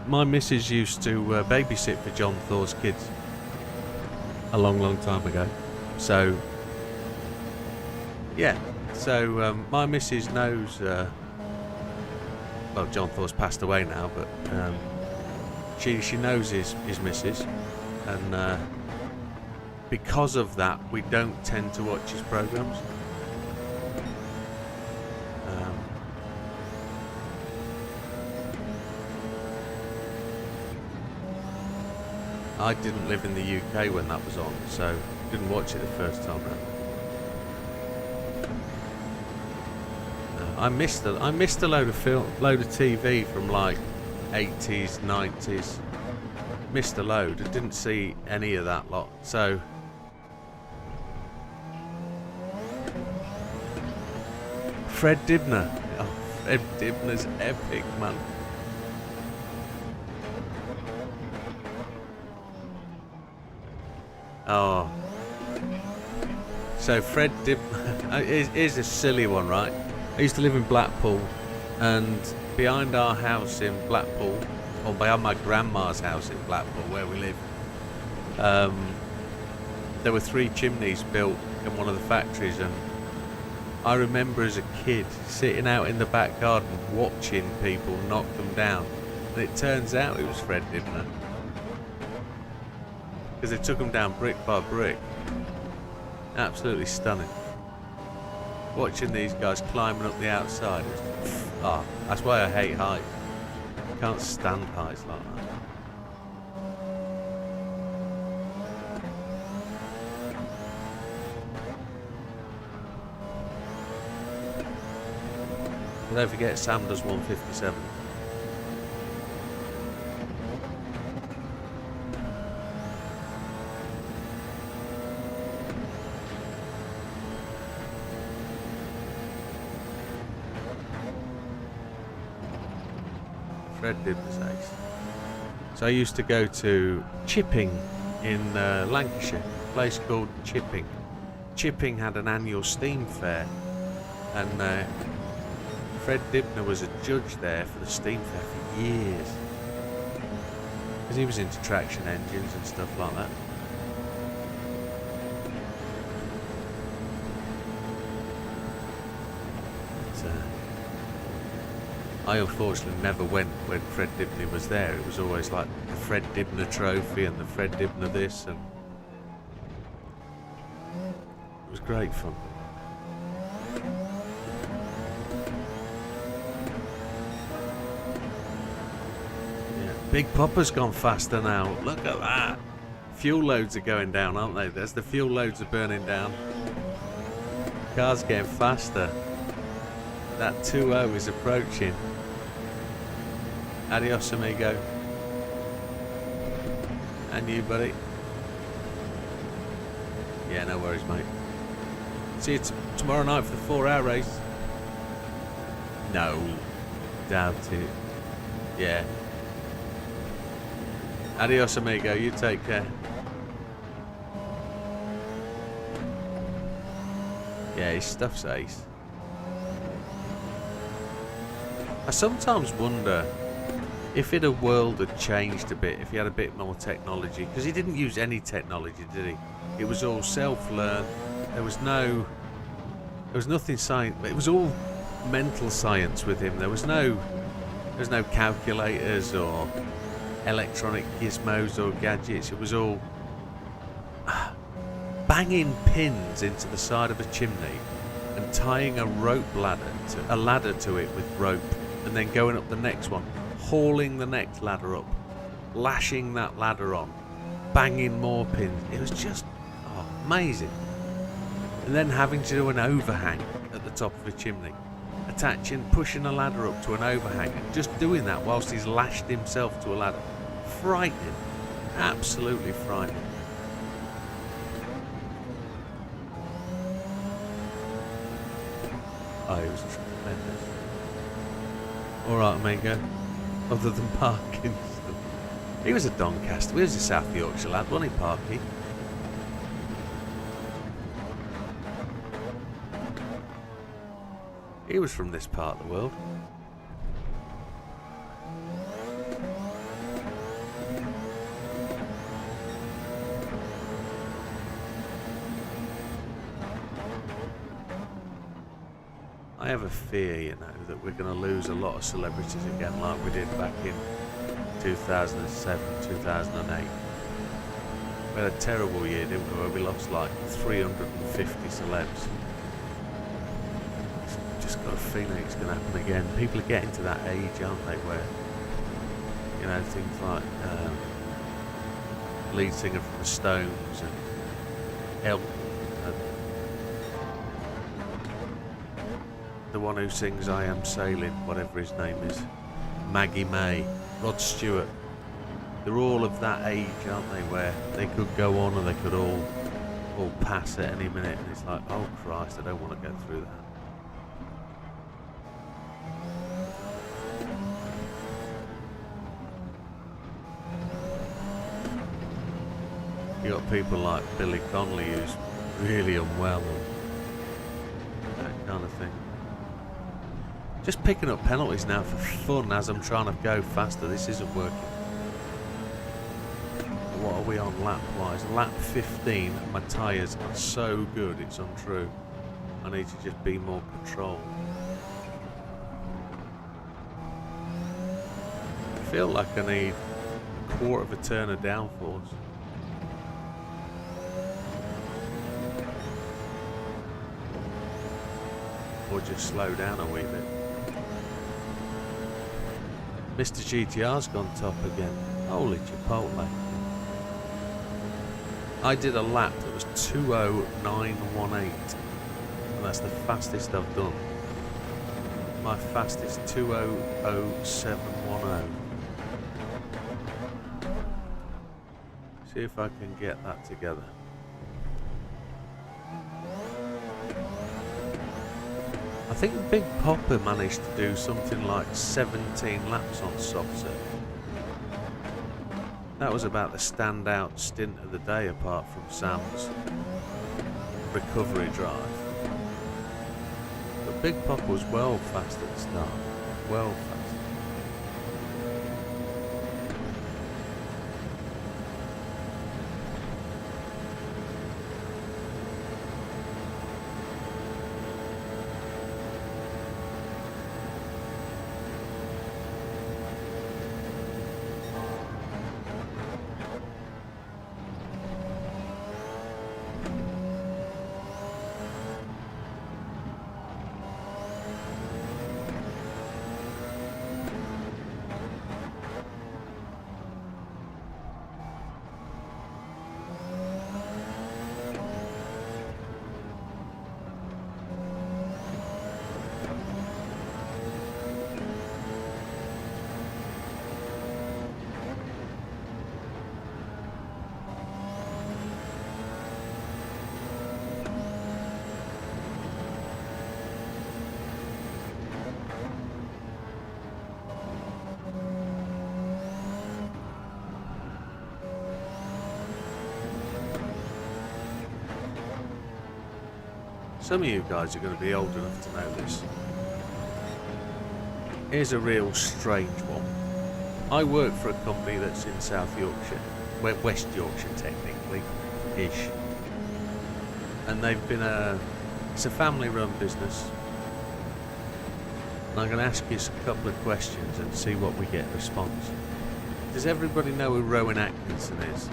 [SPEAKER 1] my missus used to babysit for John Thor's kids a long time ago. So, yeah. So, my missus knows... well, John Thor's passed away now, but she knows his missus. And because of that, we don't tend to watch his programmes. I didn't live in the UK when that was on, so didn't watch it the first time round. I missed a load of TV from like 80s, 90s. Missed a load. I didn't see any of that lot. So Fred Dibner. Oh, Fred Dibner's epic, man. Oh. So Fred Dibner is a silly one, right? I used to live in Blackpool, and behind our house in Blackpool, or behind my grandma's house in Blackpool, where we live, there were 3 chimneys built in one of the factories, and I remember as a kid sitting out in the back garden watching people knock them down, and it turns out it was Fred Dibner. Because they took them down brick by brick. Absolutely stunning. Watching these guys climbing up the outside. That's why I hate heights. I can't stand heights like that. But don't forget, Sam does 157. Fred did this ace. So I used to go to Chipping in Lancashire, a place called Chipping. Chipping had an annual steam fair, and Fred Dibner was a judge there for the steam fair for years, because he was into traction engines and stuff like that. I unfortunately never went when Fred Dibner was there. It was always like the Fred Dibner trophy and the Fred Dibner this, and it was great fun. Yeah, Big Popper's gone faster now. Look at that. Fuel loads are going down, aren't they? There's the fuel loads are burning down. Car's getting faster. That 2.0 is approaching. Adios, amigo. And you, buddy. Yeah, no worries, mate. See you tomorrow night for the 4-hour race. No. Doubt it. Yeah. Adios, amigo. You take care. Yeah, his stuff's ace. I sometimes wonder if the world had changed a bit, if he had a bit more technology, because he didn't use any technology, did he? It was all self-learn. There was nothing science. It was all mental science with him. There was no calculators or electronic gizmos or gadgets. It was all banging pins into the side of a chimney and tying a ladder to it with rope, and then going up the next one, hauling the next ladder up, lashing that ladder on, banging more pins. It was just amazing. And then having to do an overhang at the top of a chimney, pushing a ladder up to an overhang, and just doing that whilst he's lashed himself to a ladder. Frightening. Absolutely frightening. Oh, it was tremendous. Alright, amigo. Other than Parkinson. He was a Doncaster. He was a South Yorkshire lad, wasn't he, Parky? He was from this part of the world. I have a fear, you know, that we're going to lose a lot of celebrities again like we did back in 2007, 2008. We had a terrible year, didn't we, where we lost like 350 celebs. Just got a feeling it's going to happen again. People are getting to that age, aren't they, where, you know, things like lead singer from the Stones and Elton, the one who sings I Am Sailing, whatever his name is, Maggie May, Rod Stewart. They're all of that age, aren't they, where they could go on and they could all pass at any minute, and it's like, oh Christ, I don't want to go through that. You got people like Billy Connolly who's really unwell and that kind of thing. Just picking up penalties now for fun as I'm trying to go faster. This isn't working. What are we on lap-wise? Lap 15. My tyres are so good, it's untrue. I need to just be more controlled. I feel like I need a quarter of a turn of downforce. Or just slow down a wee bit. Mr. GTR's gone top again. Holy Chipotle. I did a lap that was 2:09.18, and that's the fastest I've done. my fastest 2:00.710. See if I can get that together. I think Big Popper managed to do something like 17 laps on soft serve. That was about the standout stint of the day, apart from Sam's recovery drive. But Big Popper was well fast at the start. Well fast. Some of you guys are going to be old enough to know this. Here's a real strange one. I work for a company that's in South Yorkshire, West Yorkshire technically, ish. And they've been it's a family-run business. And I'm going to ask you a couple of questions and see what we get response. Does everybody know who Rowan Atkinson is?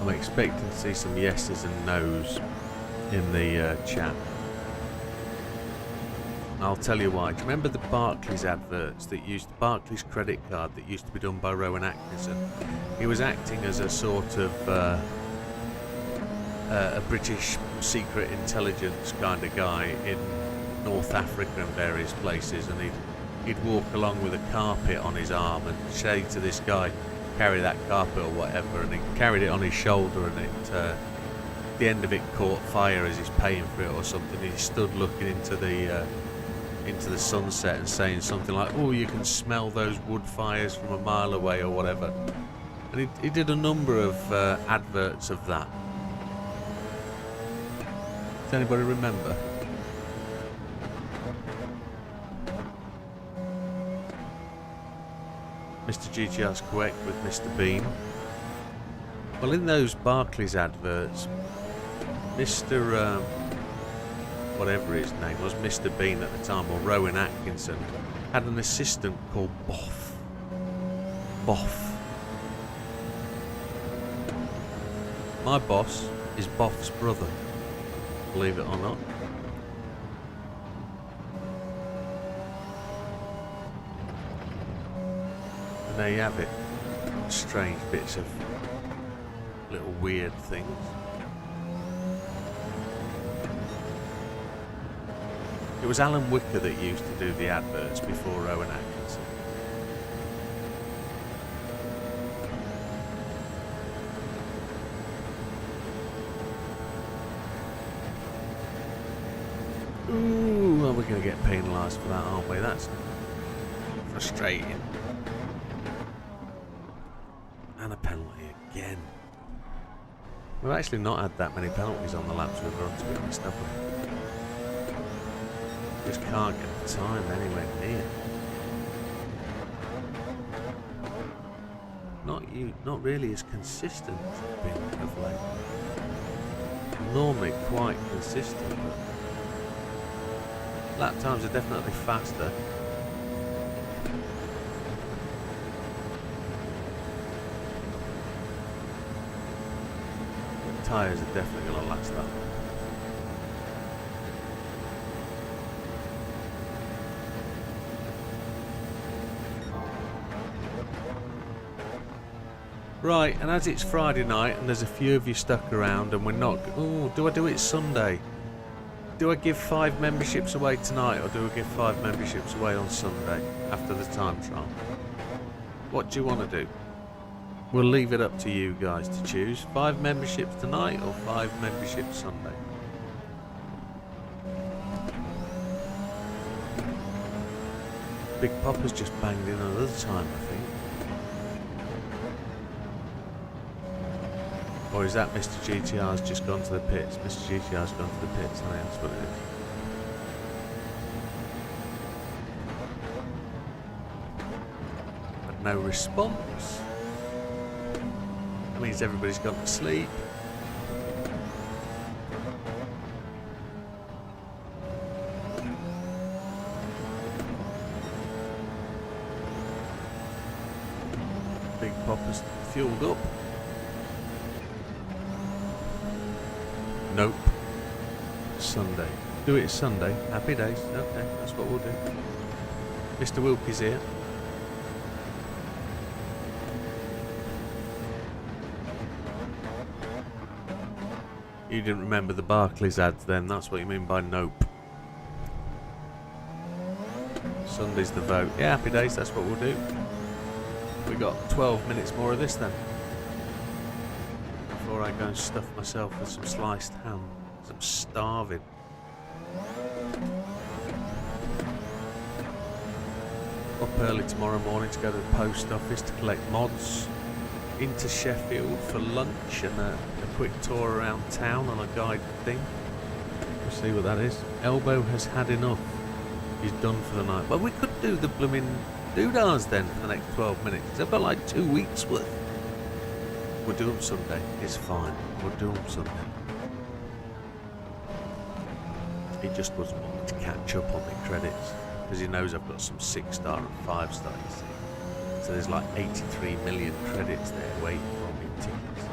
[SPEAKER 1] I'm expecting to see some yeses and nos in the chat. I'll tell you why. Do you remember the Barclays adverts that used the Barclays credit card that used to be done by Rowan Atkinson? He was acting as a sort of a British secret intelligence kind of guy in North Africa and various places, and he'd walk along with a carpet on his arm and say to this guy, carry that carpet or whatever, and he carried it on his shoulder, and the end of it caught fire as he's paying for it or something. He stood looking into the sunset and saying something like, "Oh, you can smell those wood fires from a mile away," or whatever. And he did a number of adverts of that. Does anybody remember? Mr. GTR's correct with Mr. Bean. Well, in those Barclays adverts, Mr. Whatever his name was, Mr. Bean at the time, or Rowan Atkinson, had an assistant called Boff. Boff. My boss is Boff's brother, believe it or not. And there you have it. Strange bits of little weird things. It was Alan Wicker that used to do the adverts before Rowan Atkinson. Ooh, well, we're going to get penalised for that, aren't we? That's frustrating. And a penalty again. We've actually not had that many penalties on the laps we've run, to be honest, have we? Just can't get the time anywhere near. Not really as consistent as it's been of late. Normally quite consistent, but lap times are definitely faster. But tyres are definitely going to last that. Right, and as it's Friday night and there's a few of you stuck around and we're not... Oh, do I do it Sunday? Do I give 5 memberships away tonight or do I give 5 memberships away on Sunday after the time trial? What do you want to do? We'll leave it up to you guys to choose. 5 memberships tonight or 5 memberships Sunday? Big Papa's just banged in another time, I think. Or is that Mr. GTR's just gone to the pits? Mr. GTR's gone to the pits, I think that's what it is. But no response. That means everybody's gone to sleep. Big Papa's fueled up. Nope. Sunday. Do it Sunday. Happy days. Okay, that's what we'll do. Mr. Wilkie's here. You didn't remember the Barclays ads then, that's what you mean by nope. Sunday's the vote. Yeah, happy days, that's what we'll do. We got 12 minutes more of this then. Before I go and stuff myself with some sliced ham. 'Cause I'm starving. Up early tomorrow morning to go to the post office to collect mods. Into Sheffield for lunch and a quick tour around town on a guided thing. We'll see what that is. Elbow has had enough. He's done for the night. But we could do the blooming doodahs then for the next 12 minutes. I've got like 2 weeks worth. We'll do them Sunday. It's fine. We'll do them Sunday. He just wasn't wanting to catch up on my credits because he knows I've got some 6-star and 5-star, you see. So there's like 83 million credits there waiting for me in tickets.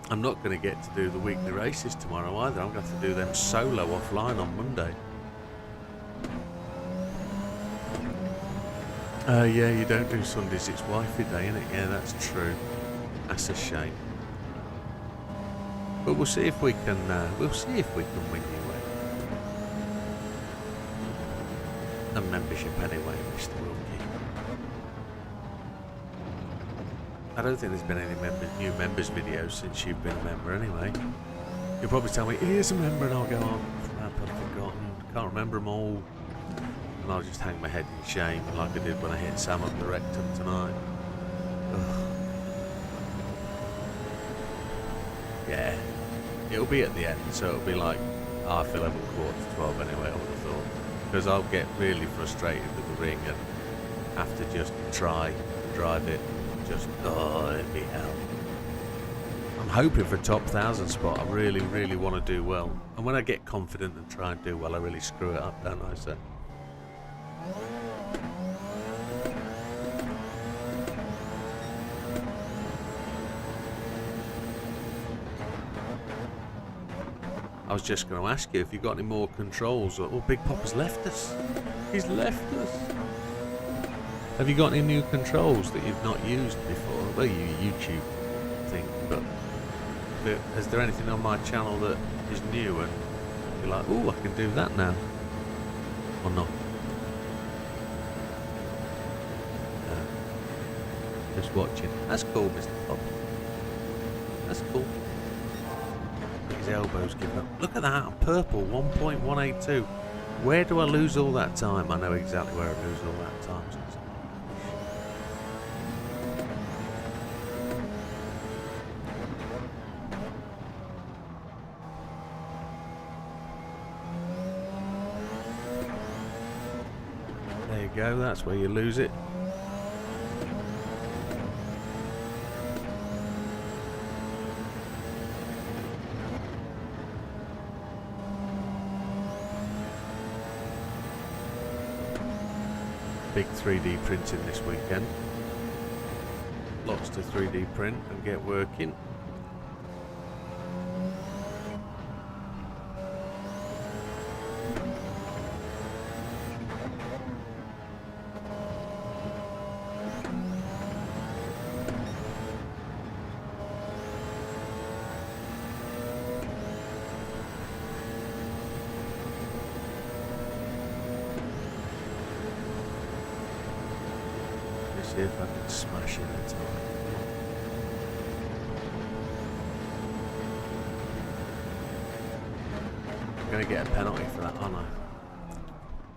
[SPEAKER 1] I'm not going to get to do the weekly races tomorrow either. I'm going to have to do them solo offline on Monday. Yeah, you don't do Sundays. It's wifey day, isn't it? Yeah, that's true. That's a shame. But we'll see if we can. We'll see if we can win you a membership anyway, Mr. Wilkie. I don't think there's been any new members videos since you've been a member anyway. You'll probably tell me, here's a member, and I'll go, oh crap, I've forgotten. Can't remember them all. And I'll just hang my head in shame like I did when I hit Sam up the rectum tonight. Ugh. Yeah. It'll be at the end, so it'll be like half 11, quarter to 12 anyway, I would have thought. Because I'll get really frustrated with the ring and have to just try and drive it. Just, oh, it'd be hell. I'm hoping for a top 1,000 spot. I really, really want to do well. And when I get confident and try and do well, I really screw it up, don't I? So. I was just going to ask you if you got any more controls. Oh, Big Papa's left us. He's left us. Have you got any new controls that you've not used before? Well, you YouTube thing, but is there anything on my channel that is new and you're like, oh, I can do that now? Or not? No. Just watching. That's cool, Mr. Pop. That's cool. His elbow's giving up. Look at that, purple, 1.182. Where do I lose all that time? I know exactly where I lose all that time. There you go, that's where you lose it. Big 3D printing this weekend. Lots to 3D print and get working. see if I can smash in a time. I'm going to get a penalty for that, aren't I?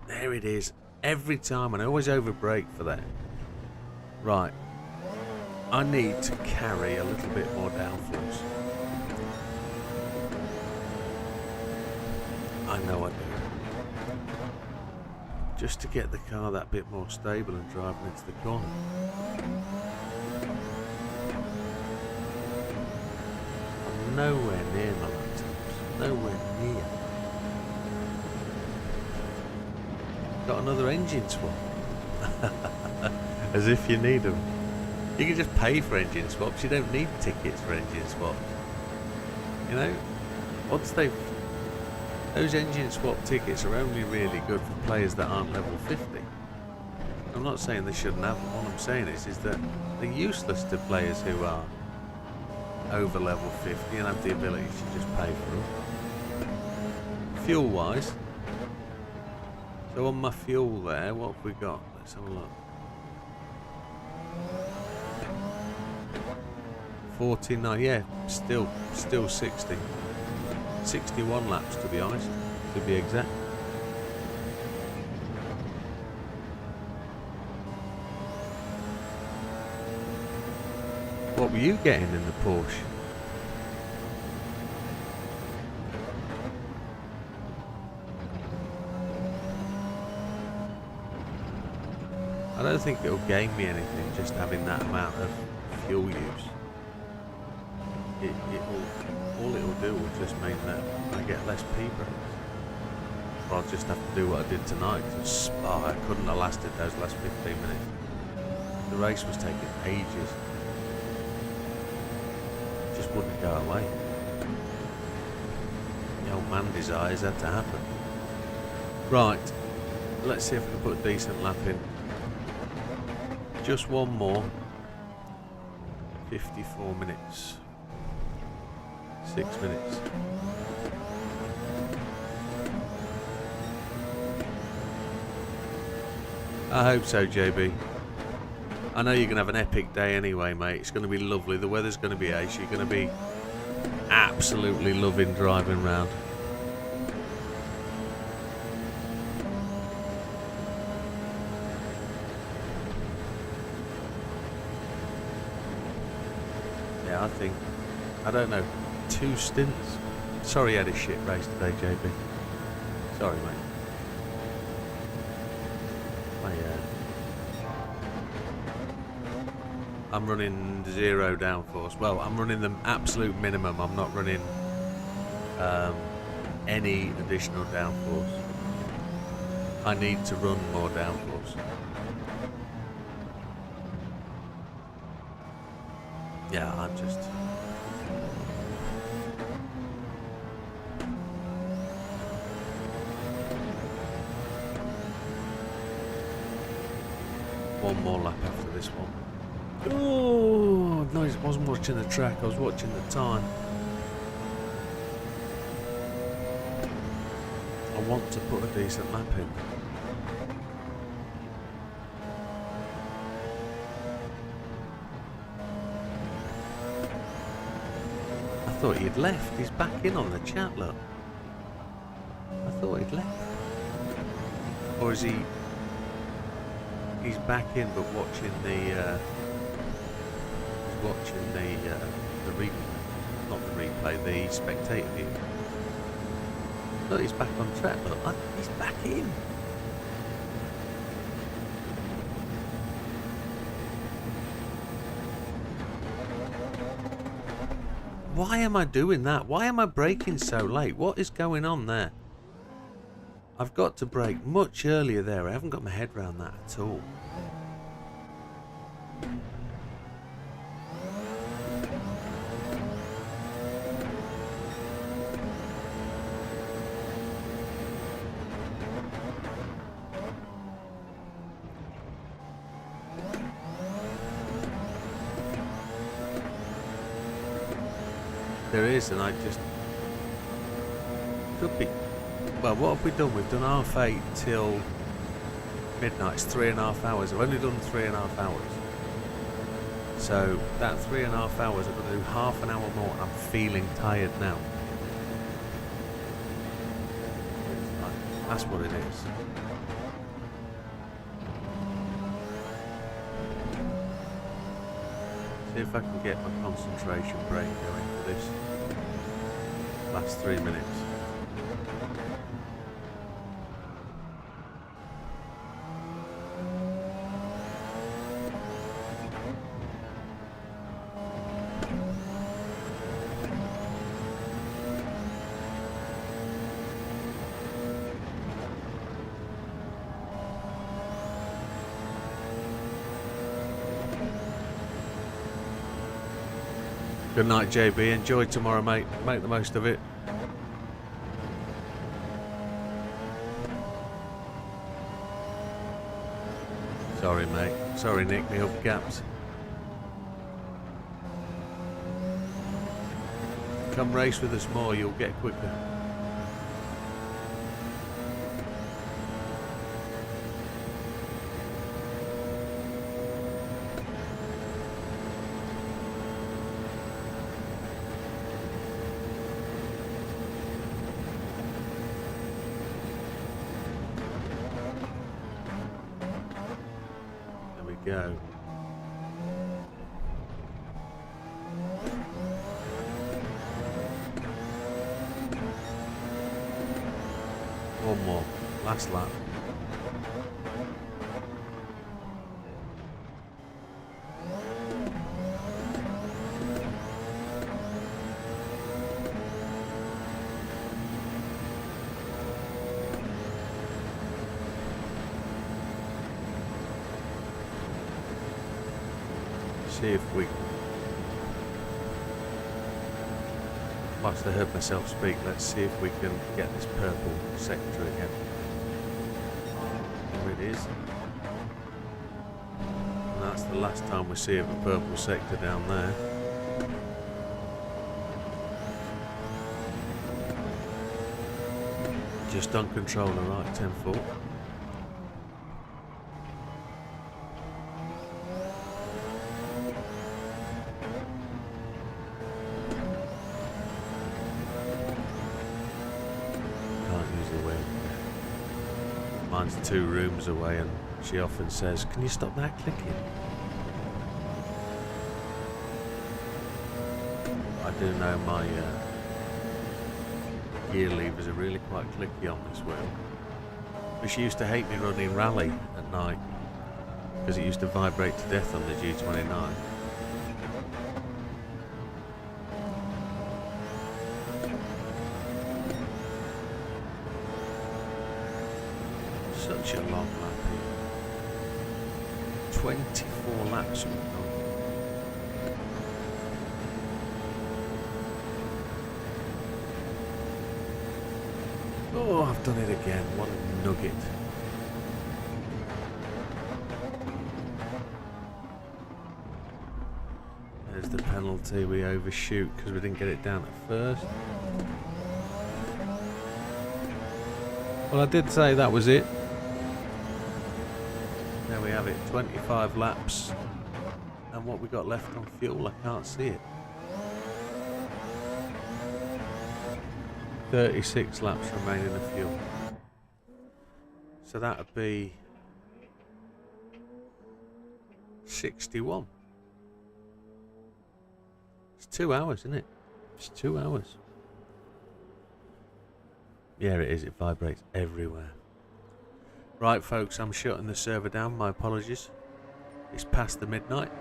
[SPEAKER 1] There it is. Every time, and I always overbrake for that. Right. I need to carry a little bit more downforce. I know I do. Just to get the car that bit more stable and driving into the corner. I'm nowhere near my lap times. Nowhere near. Got another engine swap. As if you need them. You can just pay for engine swaps. You don't need tickets for engine swaps. You know, once those engine swap tickets are only really good for players that aren't level 50. I'm not saying they shouldn't have them. What I'm saying is that they're useless to players who are over level 50 and have the ability to just pay for them. Fuel wise, so on my fuel there, what have we got? Let's have a look. 49, yeah, still 60. 61 laps to be honest, to be exact. What were you getting in the Porsche? I don't think it'll gain me anything just having that amount of fuel use. All it'll do will just mean that I get less P-brakes. Or I'll just have to do what I did tonight, because I couldn't have lasted those last 15 minutes. The race was taking ages. It just wouldn't go away. The old man desires had to happen. Right, let's see if we can put a decent lap in. Just one more. 54 minutes. 6 minutes. I hope so, JB. I know you're going to have an epic day anyway, mate. It's going to be lovely. The weather's going to be ace. You're going to be absolutely loving driving round. Yeah, I think, I don't know, 2 stints. Sorry, I had a shit race today, JB. Sorry, mate. I'm running 0 downforce. Well, I'm running the absolute minimum. I'm not running any additional downforce. I need to run more downforce. Yeah, I'm just... One more lap after this one. Oh, no, I wasn't watching the track, I was watching the time. I want to put a decent lap in. I thought he'd left. He's back in on the chat, look. I thought he'd left. Or is he... He's back in, but watching the replay, not the replay, the spectator view. Look, he's back on track. Look, he's back in. Why am I doing that? Why am I braking so late? What is going on there? I've got to brake much earlier there. I haven't got my head around that at all. There is, and I just could be. Well, what have we done? We've done 8:30 till midnight. It's 3.5 hours. I've only done 3.5 hours. So that 3.5 hours, I've got to do half an hour more, and I'm feeling tired now. That's what it is. See if I can get my concentration brain going for this last 3 minutes. Good night, JB. Enjoy tomorrow, mate. Make the most of it. Sorry, mate. Sorry, Nick. Me up gaps. Come race with us more. You'll get quicker. Go. One more. Last lap. See if we... Whilst I heard myself speak, let's see if we can get this purple sector again. There it is. And that's the last time we see of a purple sector down there. Just on controller, right, 10-4. Mine's 2 rooms away, and she often says, "Can you stop that clicking?" I do know my gear levers are really quite clicky on this wheel. But she used to hate me running rally at night because it used to vibrate to death on the G29. Such a long lap here. 24 laps we've done. Oh, I've done it again. What a nugget. There's the penalty. We overshoot because we didn't get it down at first. Well, I did say that was it. There we have it, 25 laps, and what we got left on fuel, I can't see it. 36 laps remaining of fuel. So that would be 61. It's 2 hours, isn't it? It's 2 hours. Yeah, it is. It vibrates everywhere. Right, folks, I'm shutting the server down. My apologies. It's past the midnight.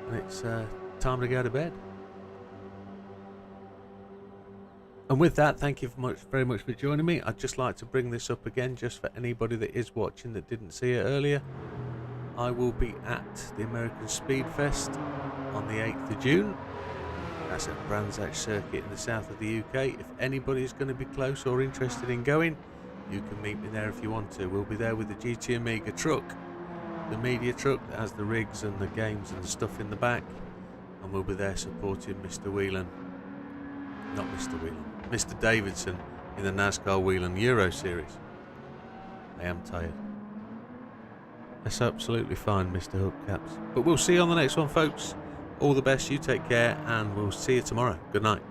[SPEAKER 1] And it's time to go to bed. And with that, thank you very much for joining me. I'd just like to bring this up again, just for anybody that is watching that didn't see it earlier. I will be at the American Speed Fest on the 8th of June. That's at Brands Hatch Circuit in the south of the UK. If anybody's going to be close or interested in going, you can meet me there if you want to. We'll be there with the GT Amiga truck, the media truck that has the rigs and the games and the stuff in the back, and we'll be there supporting Mr. Whelan, not Mr. Whelan, Mr. Davidson in the NASCAR Whelan Euro Series. I am tired. That's absolutely fine, Mr. Hookcaps. But we'll see you on the next one, folks. All the best, you take care, and we'll see you tomorrow. Good night.